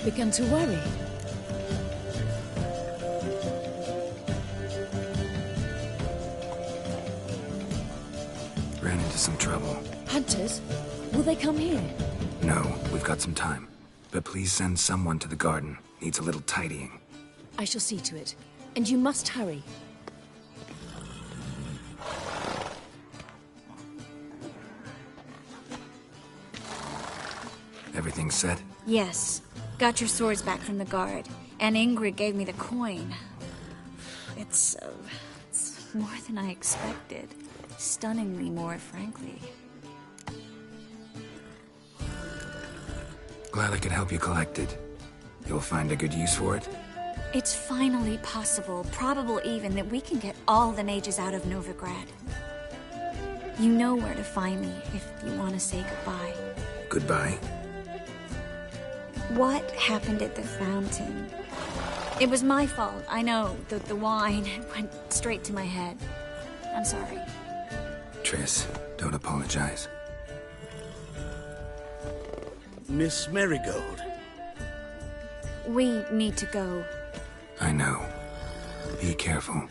Begun to worry. Ran into some trouble. Hunters? Will they come here? No, we've got some time. But please send someone to the garden. Needs a little tidying. I shall see to it. And you must hurry. Everything set? Yes. Got your swords back from the guard. And Ingrid gave me the coin. It's more than I expected. Stunningly more, frankly. Glad I could help you collect it. You'll find a good use for it? It's finally possible, probable even, that we can get all the mages out of Novigrad. You know where to find me if you want to say goodbye. Goodbye? What happened at the fountain? It was my fault, I know. The wine went straight to my head. I'm sorry. Triss, don't apologize. Miss Marigold. We need to go. I know. Be careful.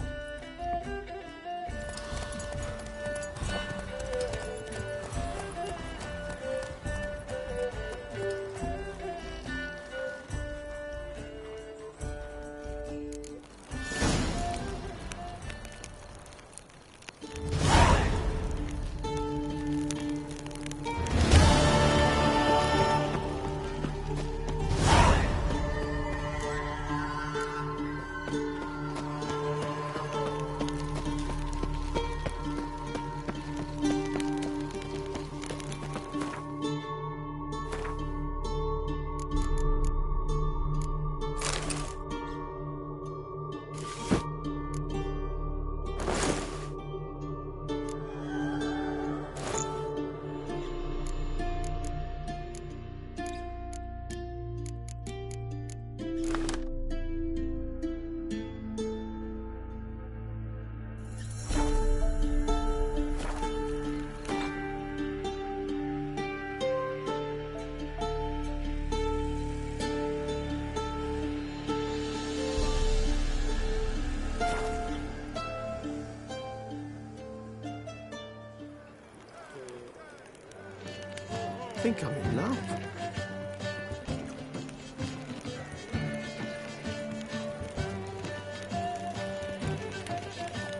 I think I'm in love.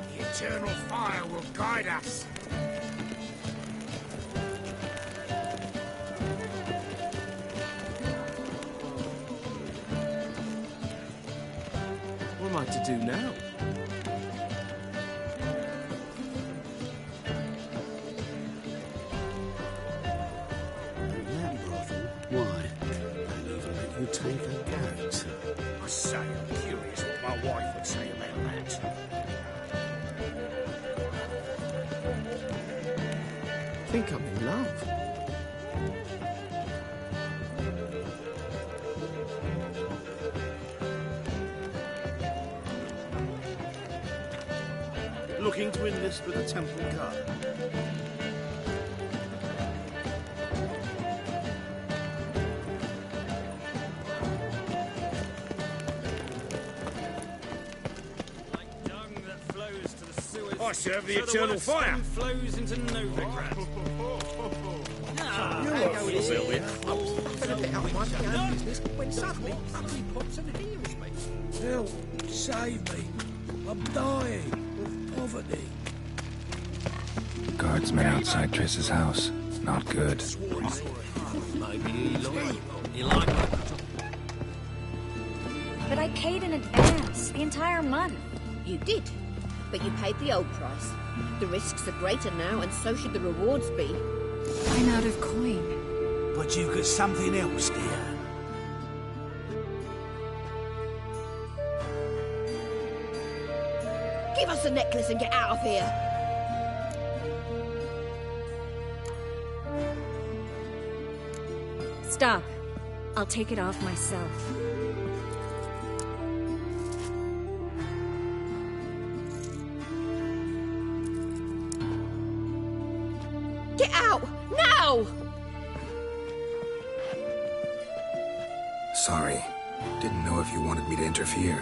The eternal fire will guide us. What am I to do now? Take a goat. I say, I'm curious what my wife would say about that. I think I'm in love. Looking to enlist with a temple guard. I serve the eternal fire. Flows into Novigrad. When suddenly somebody pops and heals me. Help, save me. I'm dying of poverty. Guardsmen outside Triss's house. Not good. Maybe he liked it. But I paid in advance, the entire month. You did, but you paid the old price. The risks are greater now, and so should the rewards be. I'm out of coin. But you've got something else, dear. Give us the necklace and get out of here. Stop. I'll take it off myself. Get out! Now! Sorry. Didn't know if you wanted me to interfere.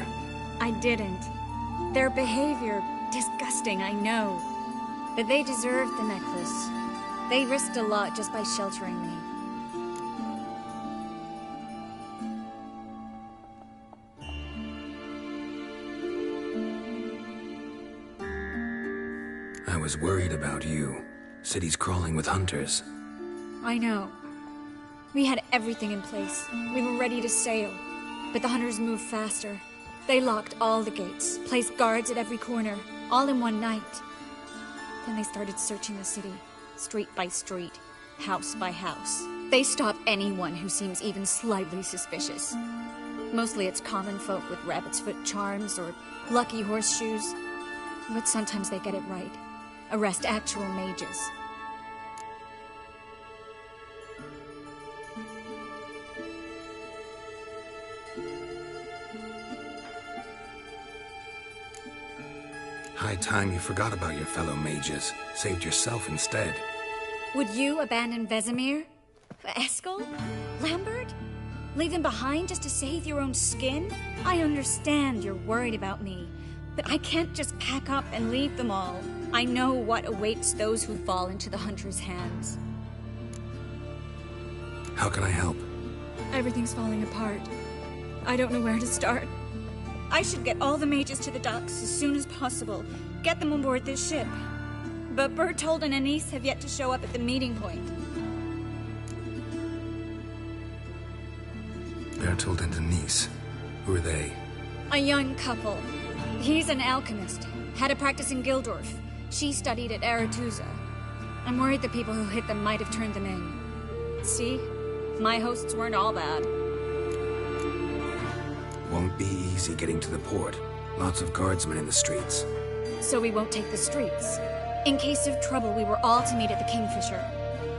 I didn't. Their behavior, disgusting, I know. But they deserved the necklace. They risked a lot just by sheltering me. I was worried about you. City's crawling with hunters. I know. We had everything in place. We were ready to sail. But the hunters moved faster. They locked all the gates, placed guards at every corner, all in one night. Then they started searching the city, street by street, house by house. They stop anyone who seems even slightly suspicious. Mostly it's common folk with rabbit's foot charms or lucky horseshoes. But sometimes they get it right. Arrest actual mages. High time you forgot about your fellow mages. Saved yourself instead. Would you abandon Vesemir? For Eskel? Lambert? Leave them behind just to save your own skin? I understand you're worried about me, but I can't just pack up and leave them all. I know what awaits those who fall into the Hunter's hands. How can I help? Everything's falling apart. I don't know where to start. I should get all the mages to the docks as soon as possible. Get them aboard this ship. But Bertold and Anise have yet to show up at the meeting point. Bertold and Anise. Who are they? A young couple. He's an alchemist. Had a practice in Gildorf. She studied at Aretuza. I'm worried the people who hit them might have turned them in. See? My hosts weren't all bad. Won't be easy getting to the port. Lots of guardsmen in the streets. So we won't take the streets. In case of trouble, we were all to meet at the Kingfisher.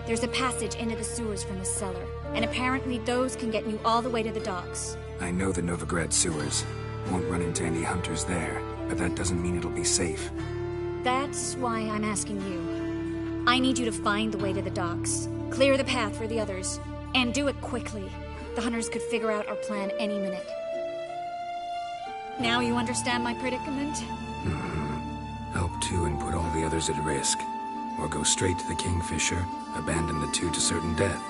There's a passage into the sewers from the cellar, and apparently those can get you all the way to the docks. I know the Novigrad sewers. Won't run into any hunters there, but that doesn't mean it'll be safe. That's why I'm asking you. I need you to find the way to the docks, clear the path for the others, and do it quickly. The hunters could figure out our plan any minute. Now you understand my predicament? Help two and put all the others at risk. Or go straight to the Kingfisher, abandon the two to certain death.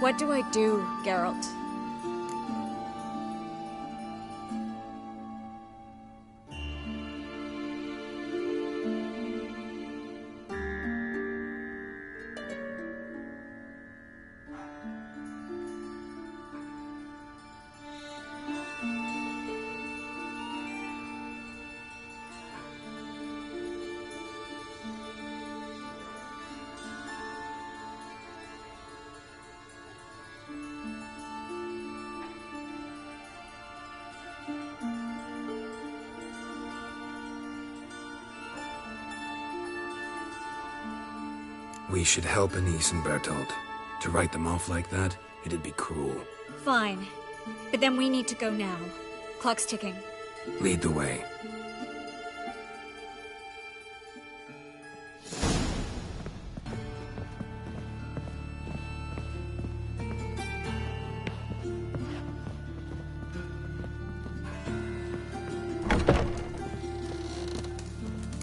What do I do, Geralt? We should help Anise and Bertold. To write them off like that, it'd be cruel. Fine. But then we need to go now. Clock's ticking. Lead the way.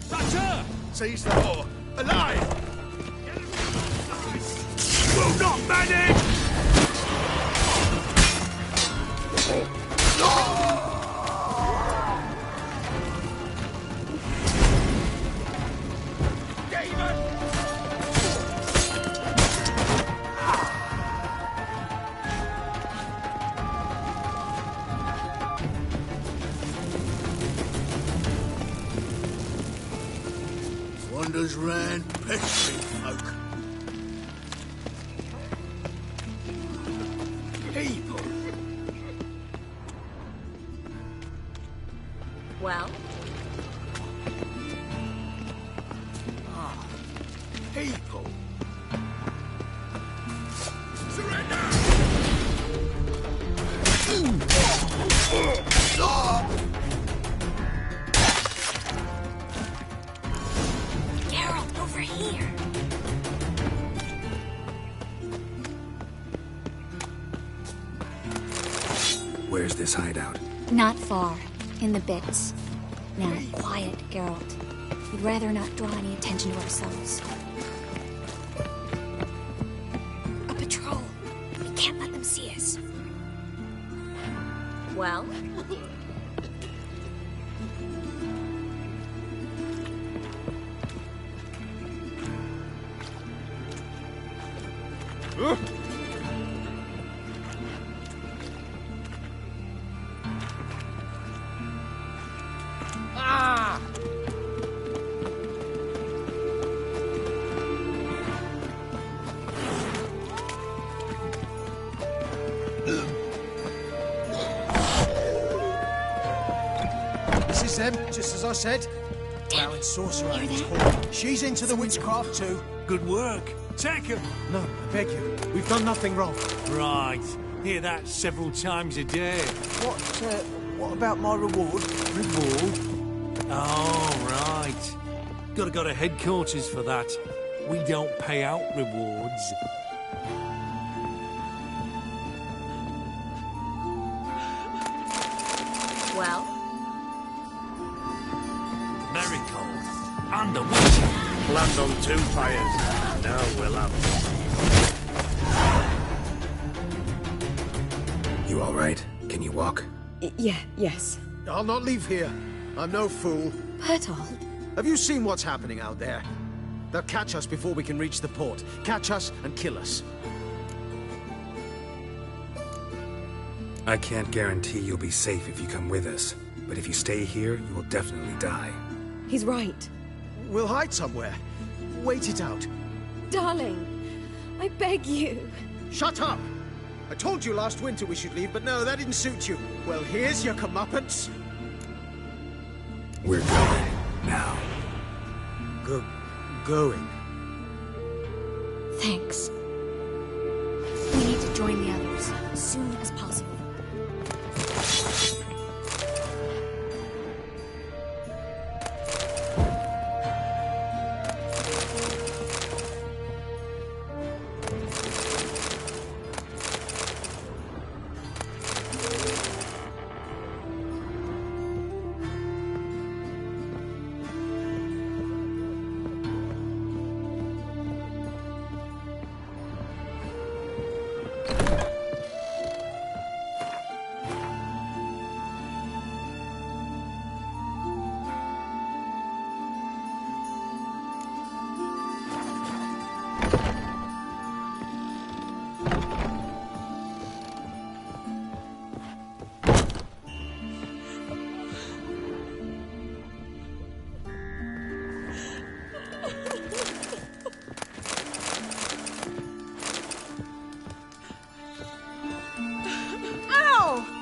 Thatcher! Seize the whore! Alive! Will not manage! Wanders round pestering folk. People. Well? People. Geralt, over here! Where's this hideout? Not far. In the bits. Now, quiet, Geralt. We'd rather not draw any attention to ourselves. A patrol. We can't let them see us. Well? Ah! This is them, just as I said. Allowing sorcerer and his whore. She's into the witchcraft too. Good work. Take him. No, I beg you. We've done nothing wrong. Right. Hear that several times a day. What about my reward? Reward? Oh, right. Gotta go to headquarters for that. We don't pay out rewards. Well? Marigold. Under witch. Land on 2 fires. Now we'll have... You all right? Can you walk? Yes. I'll not leave here. I'm no fool. Bertold? Have you seen what's happening out there? They'll catch us before we can reach the port. Catch us and kill us. I can't guarantee you'll be safe if you come with us, but if you stay here, you will definitely die. He's right. We'll hide somewhere. Wait it out. Darling, I beg you. Shut up! I told you last winter we should leave, but no, that didn't suit you. Well, here's your comeuppance. We're going now. Going? Thanks. We need to join the others as soon as possible.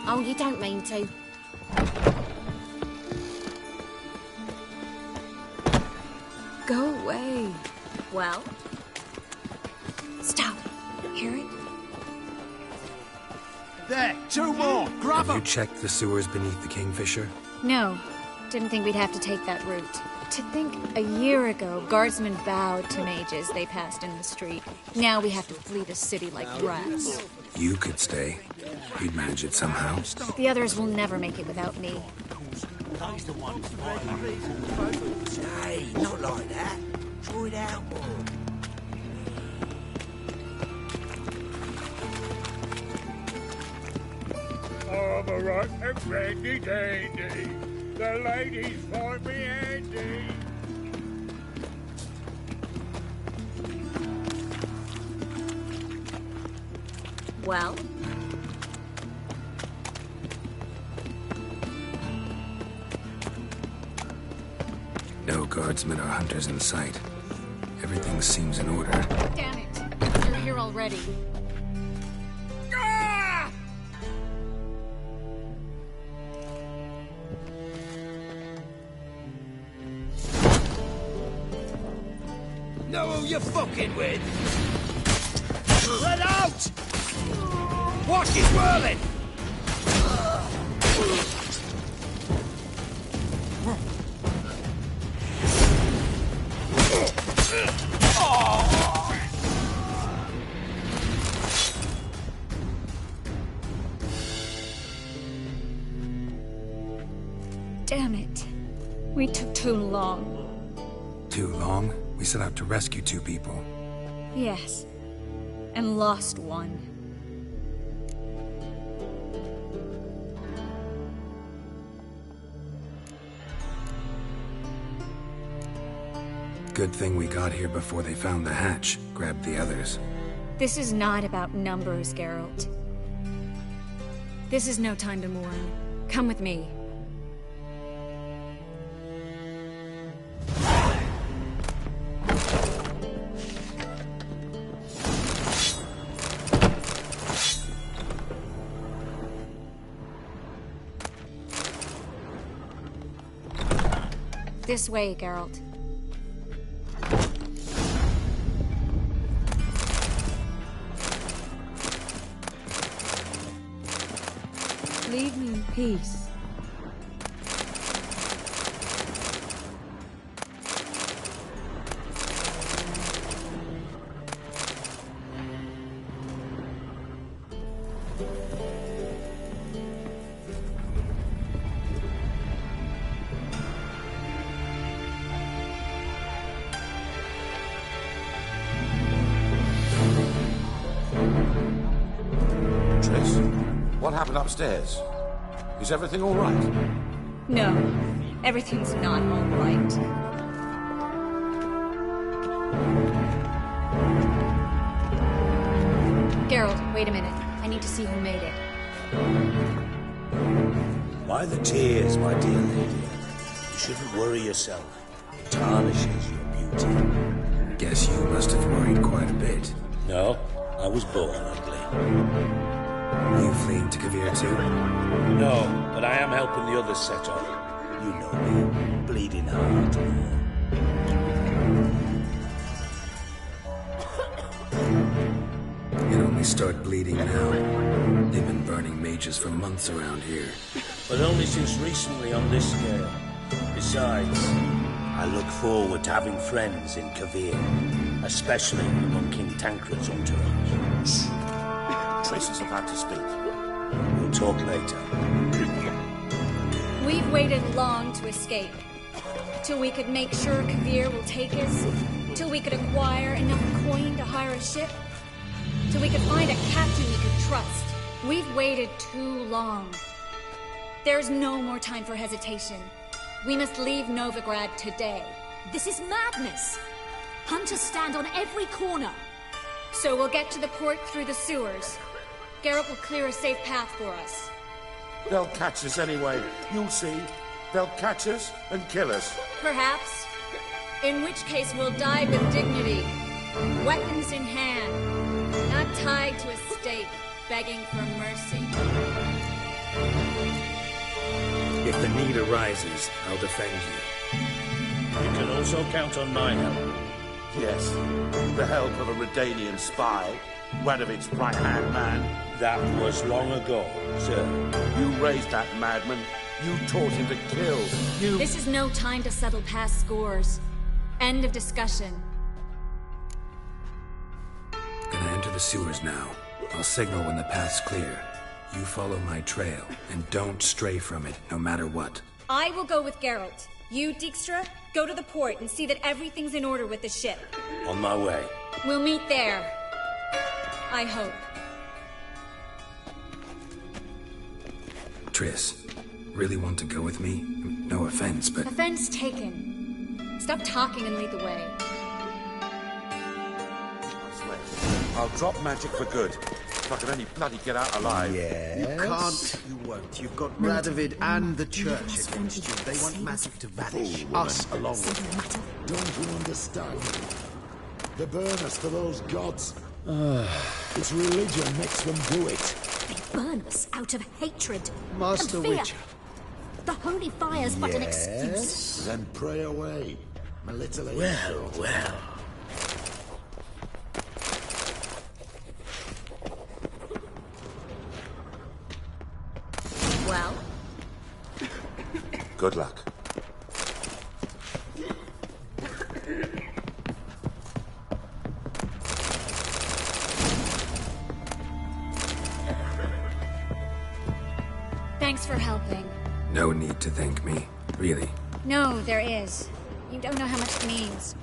Oh, you don't mean to. Go away. Well? Stop. Hear it? There, 2 more. Grab Have you them. checked the sewers beneath the Kingfisher? No. Didn't think we'd have to take that route. To think a year ago, guardsmen bowed to mages they passed in the street. Now we have to flee the city like rats. You could stay. You'd manage it somehow. The others will never make it without me. Hey, not like that. Draw it out more. I'm a right and ready dandy. The ladies find me handy. Well? No guardsmen or hunters in sight. Everything seems in order. Damn it. You're here already. Know who you're fucking with? Let out! Watch it whirling! Damn it. We took too long. Too long? We set out to rescue 2 people. Yes. And lost one. Good thing we got here before they found the hatch, grabbed the others. This is not about numbers, Geralt. This is no time to mourn. Come with me. This way, Geralt. Leave me in peace. What happened upstairs? Is everything all right? No, everything's not all right. Geralt, wait a minute. I need to see who made it. Why the tears, my dear lady? You shouldn't worry yourself. It tarnishes your beauty. Guess you must have worried quite a bit. No, I was born ugly. You fleeing to Kavir too? No, but I am helping the others set off. You know me, bleeding heart. You'd only start bleeding now. They've been burning mages for months around here. But only since recently on this scale. Besides, I look forward to having friends in Kavir, especially among King Tancred's entourage. Shh. Triss is about to speak. We'll talk later. We've waited long to escape. Till we could make sure Kavir will take us. Till we could acquire enough coin to hire a ship. Till we could find a captain we could trust. We've waited too long. There's no more time for hesitation. We must leave Novigrad today. This is madness! Hunters stand on every corner. So we'll get to the port through the sewers. Geralt will clear a safe path for us. They'll catch us anyway. You'll see. They'll catch us and kill us. Perhaps. In which case we'll die with dignity. Weapons in hand. Not tied to a stake, begging for mercy. If the need arises, I'll defend you. You can also count on my help. Yes, the help of a Redanian spy, Radovic's right-hand man. That was long ago, sir. You raised that madman. You taught him to kill. You... This is no time to settle past scores. End of discussion. Gonna enter the sewers now. I'll signal when the path's clear. You follow my trail, and don't stray from it, no matter what. I will go with Geralt. You, Dijkstra, go to the port and see that everything's in order with the ship. On my way. We'll meet there. I hope. Triss, really want to go with me? No offense, but... Offense taken. Stop talking and lead the way. I'll drop magic for good. If I can only bloody get out alive. Yes? You can't, you won't. You've got Radovid and the Church against you. They want magic to vanish. Us along with them. Don't you understand? They burn us to those gods. It's religion makes them do it. They burn us out of hatred Master and fear. Witcher. The holy fire's but an excuse. Then pray away, my little angel. Well. Well? Good luck. Thanks for helping. No need to thank me, really. No, there is. You don't know how much it means.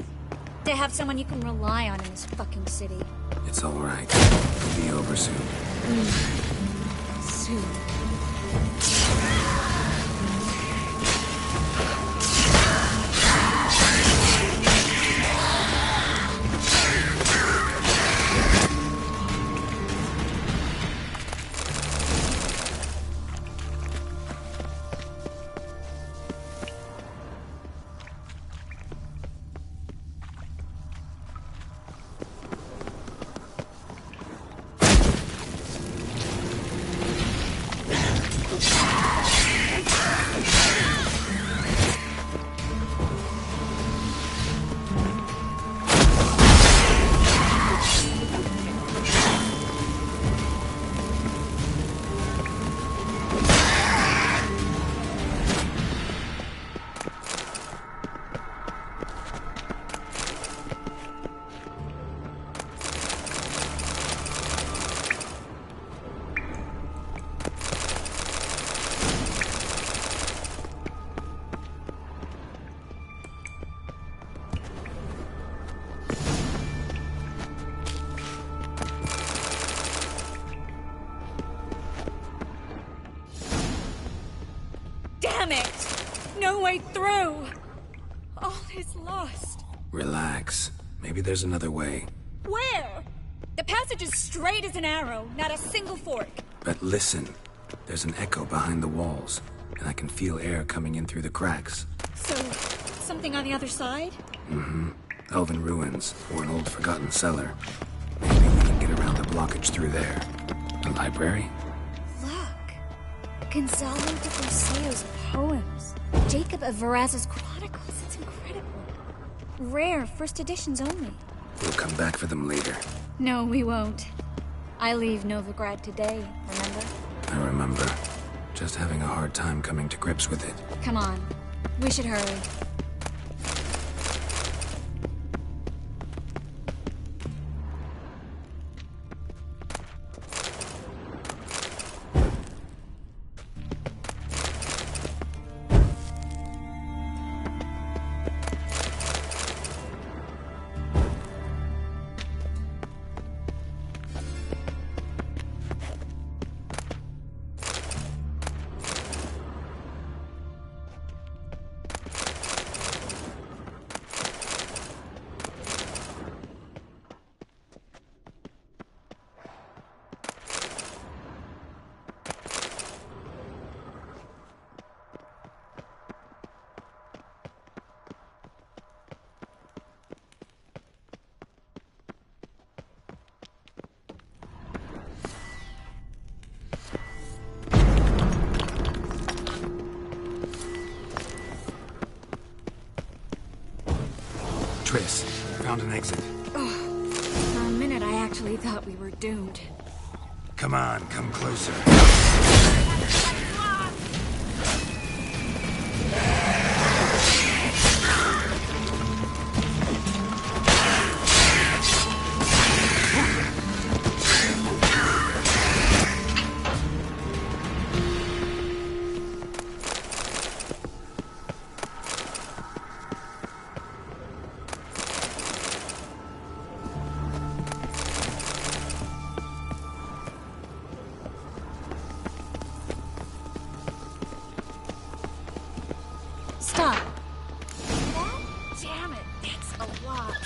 To have someone you can rely on in this fucking city. It's all right. It'll be over soon. Soon. Damn it! No way through! All is lost. Relax. Maybe there's another way. Where? The passage is straight as an arrow, not a single fork. But listen. There's an echo behind the walls, and I can feel air coming in through the cracks. So, something on the other side? Mm-hmm. Elven ruins, or an old forgotten cellar. Maybe we can get around the blockage through there. The library? Look. Gonzalo de Buceo's poems. Jacob of Varaz's chronicles. It's incredible. Rare, first editions only. We'll come back for them later. No, we won't. I leave Novigrad today, remember? I remember. Just having a hard time coming to grips with it. Come on. We should hurry. Triss, found an exit. Oh, for a minute I actually thought we were doomed. Come on, come closer. Stop. That? Damn it, that's a lot.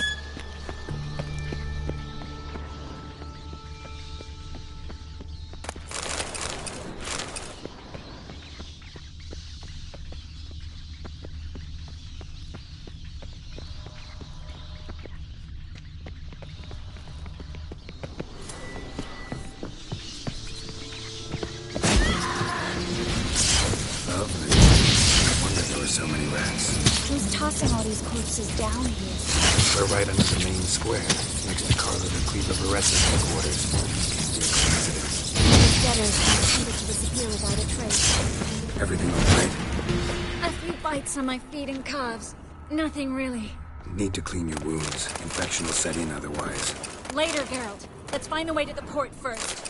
So many rats. Who's tossing all these corpses down here? We're right under the main square, next to Carlo de Cleva Varesa's headquarters. Can't be a coincidence. These debtors tended to disappear without a trace. Everything all right? A few bites on my feet and calves. Nothing really. Need to clean your wounds. Infection will set in otherwise. Later, Geralt. Let's find the way to the port first.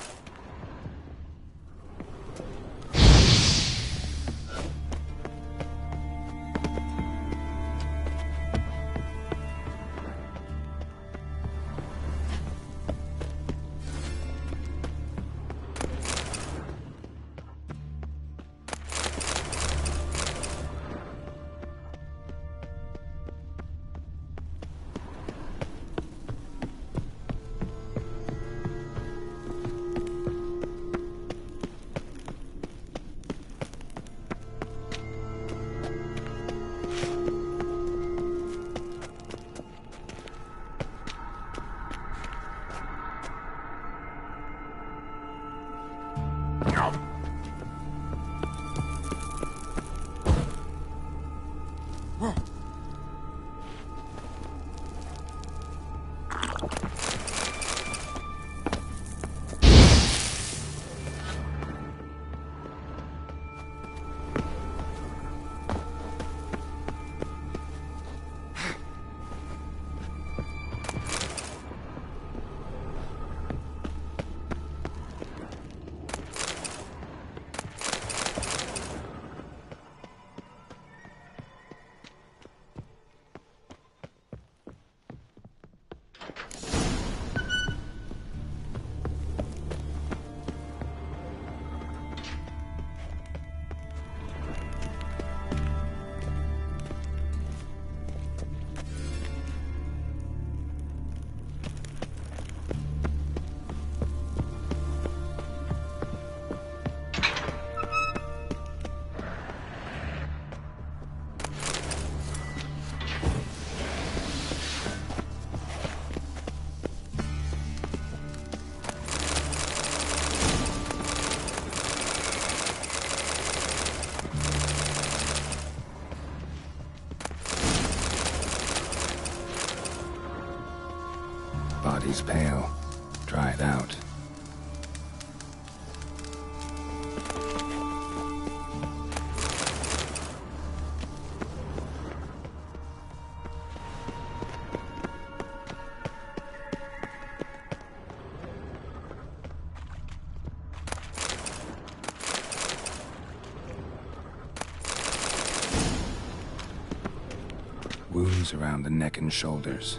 He's pale. Dried out. Wounds around the neck and shoulders.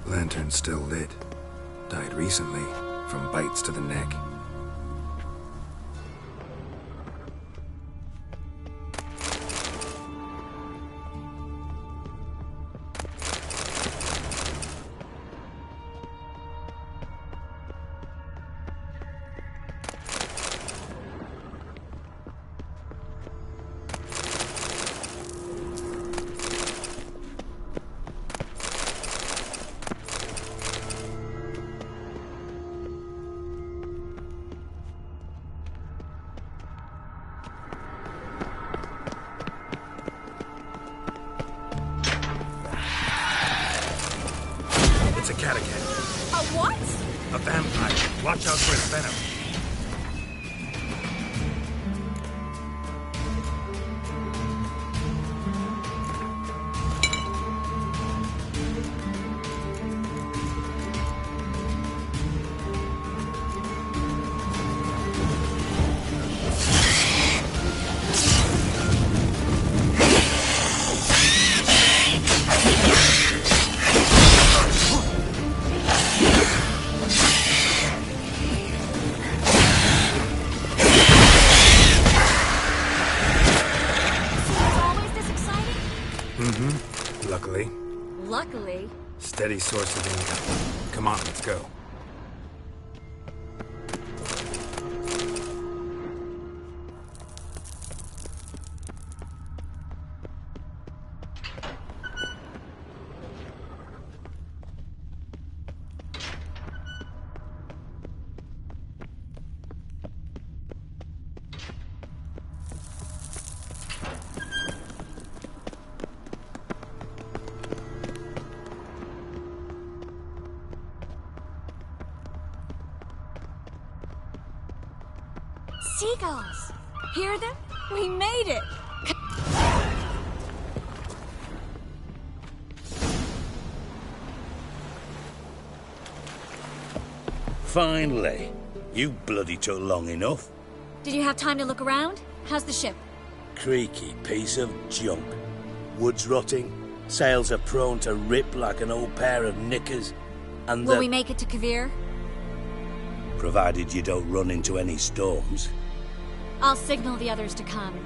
Lantern's still lit. Died recently, from bites to the neck. It's a catacomb. A what? A vampire. Watch out for its venom. Luckily. Luckily. Steady source of income. Come on, let's go. Seagulls! Hear them? We made it! Finally. You bloody took long enough. Did you have time to look around? How's the ship? Creaky piece of junk. Wood's rotting, sails are prone to rip like an old pair of knickers, and Will we make it to Kavir? Provided you don't run into any storms. I'll signal the others to come.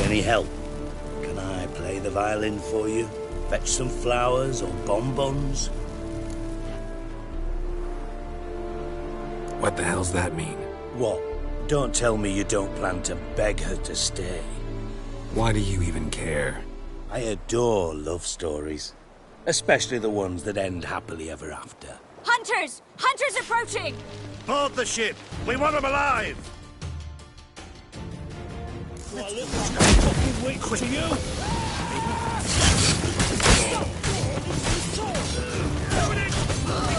Any help? Can I play the violin for you? Fetch some flowers or bonbons? What the hell's that mean? What? Don't tell me you don't plan to beg her to stay. Why do you even care? I adore love stories. Especially the ones that end happily ever after. Hunters! Hunters approaching! Board the ship! We want them alive! Fucking wait to you!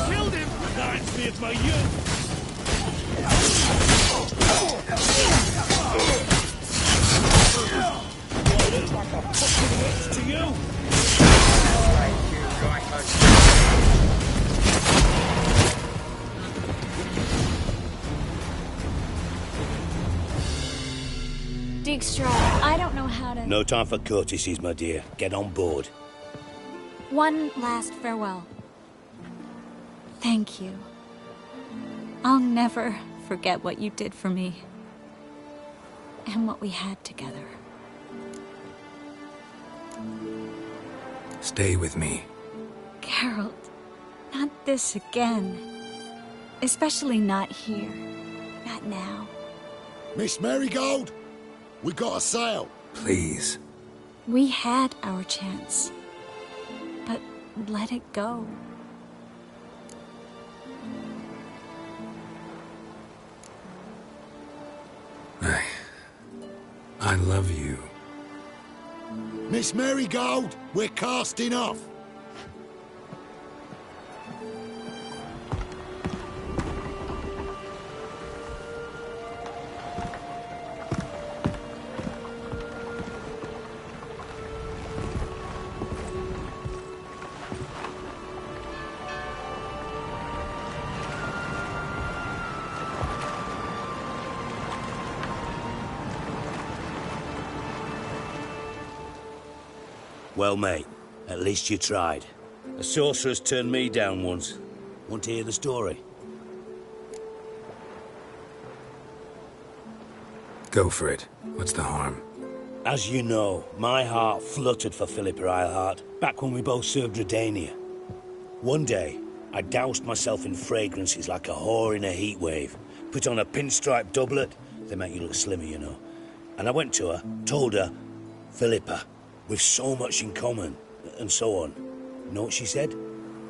Killed him! Reminds me of my youth! Like a fucking witch to you! Dijkstra, I don't know how to... No time for courtesies, my dear. Get on board. One last farewell. Thank you. I'll never forget what you did for me. And what we had together. Stay with me. Geralt, not this again. Especially not here. Not now. Miss Marigold, we got a sail. Please. We had our chance. But let it go. I love you. Miss Marigold, we're casting off. Well, mate, at least you tried. A sorceress turned me down once. Want to hear the story? Go for it. What's the harm? As you know, my heart fluttered for Philippa Eilhart back when we both served Redania. One day, I doused myself in fragrances like a whore in a heat wave. Put on a pinstripe doublet. They make you look slimmer, you know. And I went to her, told her, Philippa, we've so much in common, and so on. Know what she said?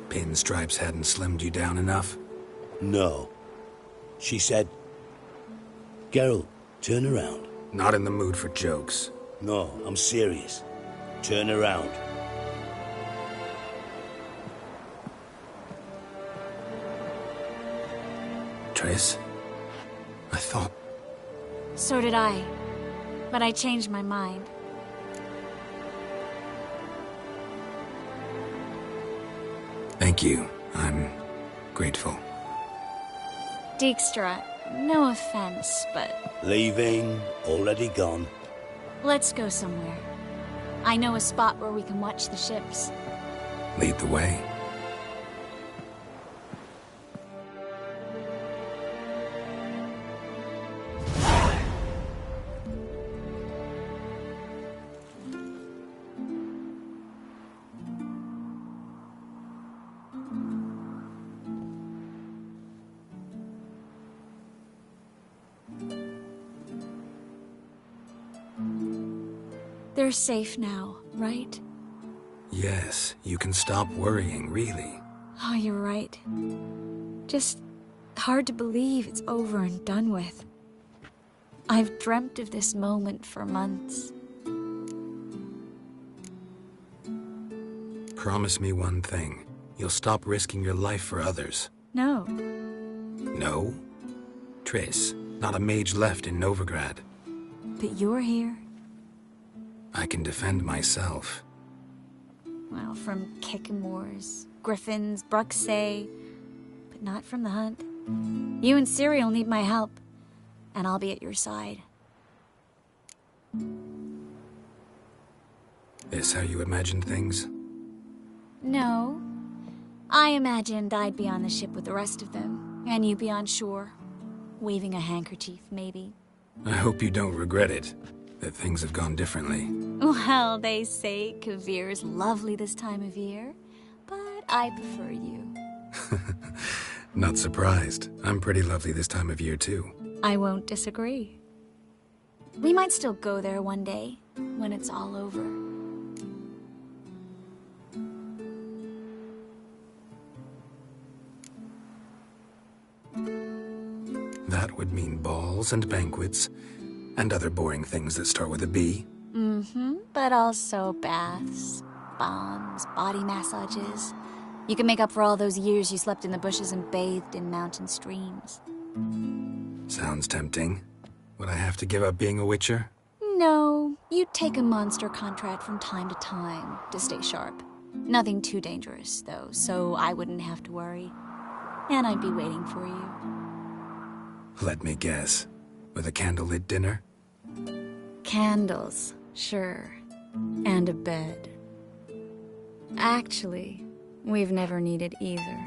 Pinstripes hadn't slimmed you down enough? No. She said, Geralt, turn around. Not in the mood for jokes. No, I'm serious. Turn around. Triss? I thought... So did I. But I changed my mind. Thank you. I'm grateful. Dijkstra, no offense, but... Leaving, already gone. Let's go somewhere. I know a spot where we can watch the ships. Lead the way. They're safe now, right? Yes, you can stop worrying, really. Oh, you're right. Just hard to believe it's over and done with. I've dreamt of this moment for months. Promise me one thing. You'll stop risking your life for others. No. No? Triss, not a mage left in Novigrad. But you're here. I can defend myself. Well, from Kickamores, Griffins, Bruxay, but not from the hunt. You and Ciri will need my help, and I'll be at your side. This how you imagined things? No. I imagined I'd be on the ship with the rest of them, and you be on shore. Waving a handkerchief, maybe. I hope you don't regret it. that things have gone differently. Well, they say Kavir's lovely this time of year, but I prefer you. Not surprised. I'm pretty lovely this time of year, too. I won't disagree. We might still go there one day, when it's all over. That would mean balls and banquets, and other boring things that start with a B. Mm-hmm, but also baths, bombs, body massages. You can make up for all those years you slept in the bushes and bathed in mountain streams. Sounds tempting. Would I have to give up being a witcher? No, you'd take a monster contract from time to time to stay sharp. Nothing too dangerous, though, so I wouldn't have to worry. And I'd be waiting for you. Let me guess. With a candlelit dinner? Candles, sure. And a bed. Actually, we've never needed either.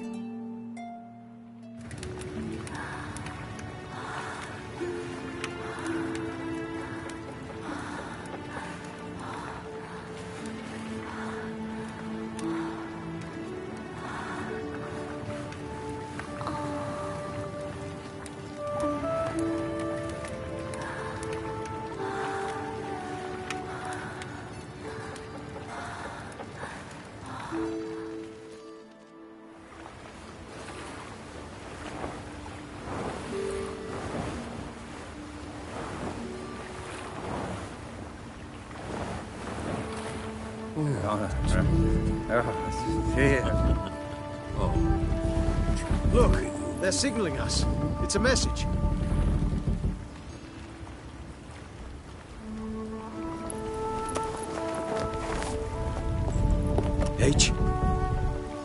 Look, they're signaling us. It's a message. H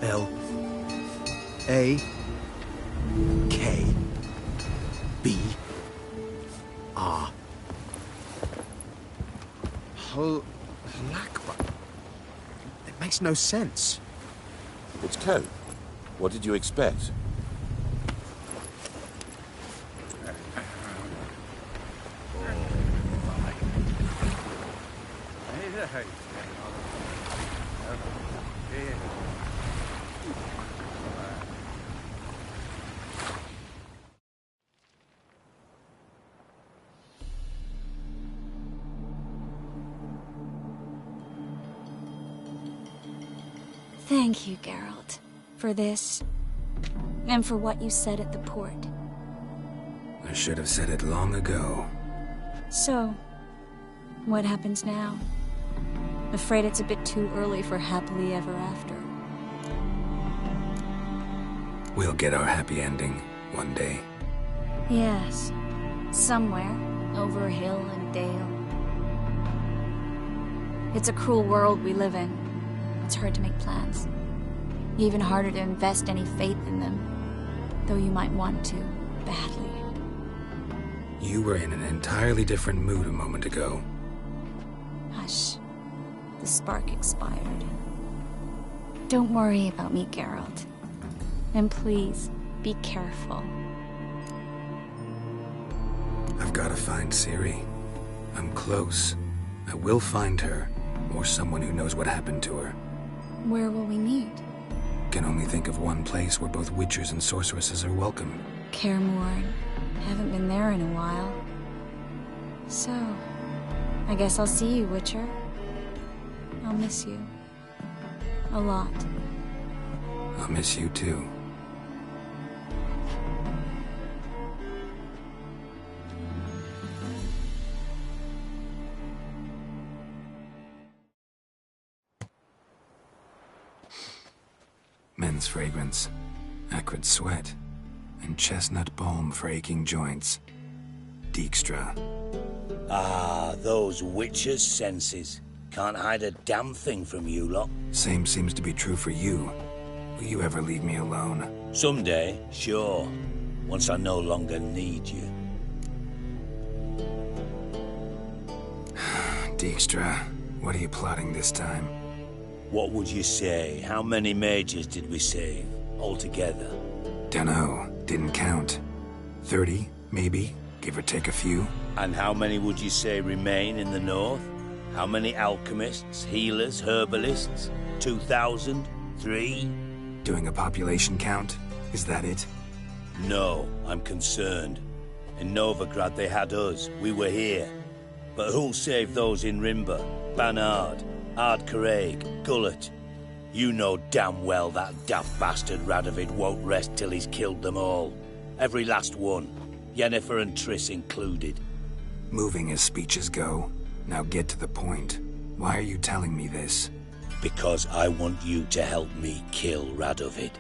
L A K B R. Halakba. It makes no sense. It's code. What did you expect? Thank you, Geralt, for this, and for what you said at the port. I should have said it long ago. So, what happens now? Afraid it's a bit too early for happily ever after. We'll get our happy ending one day. Yes, somewhere, over hill and dale. It's a cruel world we live in. It's hard to make plans. Even harder to invest any faith in them, though you might want to, badly. You were in an entirely different mood a moment ago. Hush. The spark expired. Don't worry about me, Geralt. And please, be careful. I've got to find Ciri. I'm close. I will find her, or someone who knows what happened to her. Where will we meet? Can only think of one place where both witchers and sorceresses are welcome. Kaer Morhen. Haven't been there in a while. So, I guess I'll see you, Witcher. I'll miss you. A lot. I'll miss you too. Men's fragrance, acrid sweat, and chestnut balm for aching joints. Dijkstra. Ah, those witches' senses. Can't hide a damn thing from you lot. Same seems to be true for you. Will you ever leave me alone? Someday, sure. Once I no longer need you. Dijkstra, what are you plotting this time? What would you say? How many mages did we save, altogether? Dunno. Didn't count. 30, maybe? Give or take a few? And how many would you say remain in the north? How many alchemists, healers, herbalists? 2,000? 3? Doing a population count? Is that it? No, I'm concerned. In Novigrad they had us. We were here. But who'll save those in Rimba? Banard, Ardcaraig, Gullet? You know damn well that daft bastard Radovid won't rest till he's killed them all. Every last one. Yennefer and Triss included. Moving as speeches go. Now get to the point. Why are you telling me this? Because I want you to help me kill Radovid.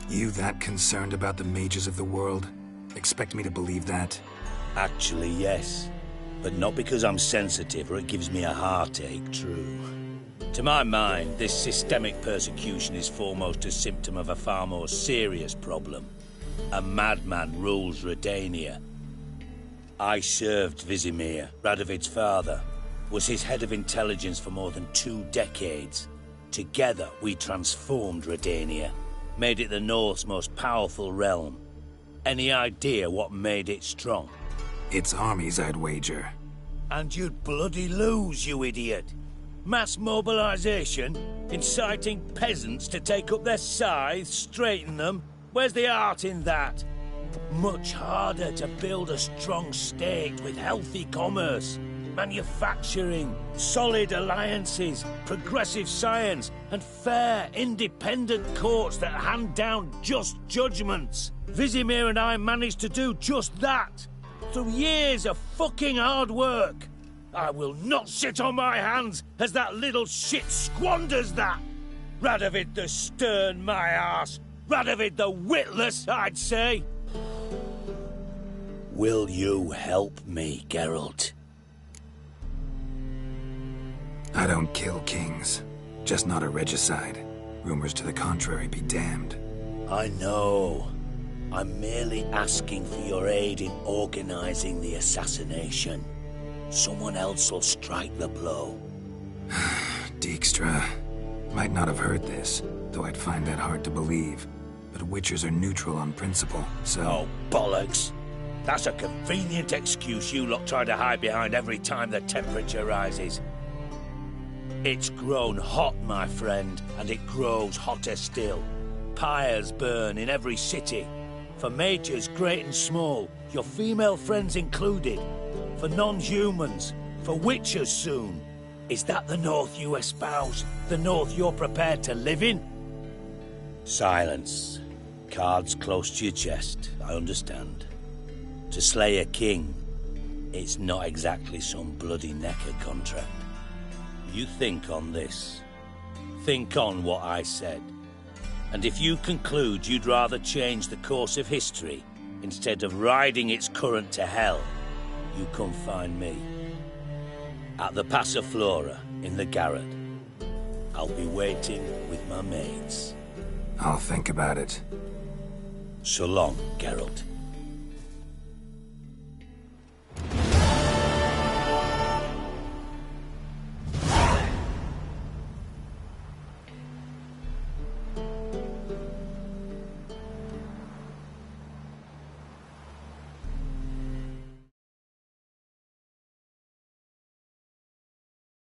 You that concerned about the mages of the world? Expect me to believe that? Actually, yes. But not because I'm sensitive or it gives me a heartache, true. To my mind, this systemic persecution is foremost a symptom of a far more serious problem. A madman rules Redania. I served Vizimir, Radovid's father, was his head of intelligence for more than 2 decades. Together, we transformed Redania, made it the North's most powerful realm. Any idea what made it strong? Its armies, I'd wager. And you'd bloody lose, you idiot. Mass mobilization, inciting peasants to take up their scythes, straighten them. Where's the art in that? Much harder to build a strong state with healthy commerce, manufacturing, solid alliances, progressive science, and fair, independent courts that hand down just judgments. Vizimir and I managed to do just that, through years of fucking hard work. I will not sit on my hands as that little shit squanders that. Radovid the stern, my arse. Radovid the witless, I'd say. Will you help me, Geralt? I don't kill kings. Just not a regicide. Rumors to the contrary be damned. I know. I'm merely asking for your aid in organizing the assassination. Someone else will strike the blow. Dijkstra. Might not have heard this, though I'd find that hard to believe. But Witchers are neutral on principle, so... Oh, bollocks! That's a convenient excuse you lot try to hide behind every time the temperature rises. It's grown hot, my friend, and it grows hotter still. Pyres burn in every city. For mages great and small, your female friends included. For non-humans, for witchers soon. Is that the North you espouse? The North you're prepared to live in? Silence. Cards close to your chest, I understand. To slay a king, it's not exactly some bloody necker contract. You think on this. Think on what I said. And if you conclude you'd rather change the course of history instead of riding its current to hell, you come find me. At the Passiflora in the garret. I'll be waiting with my mates. I'll think about it. So long, Geralt.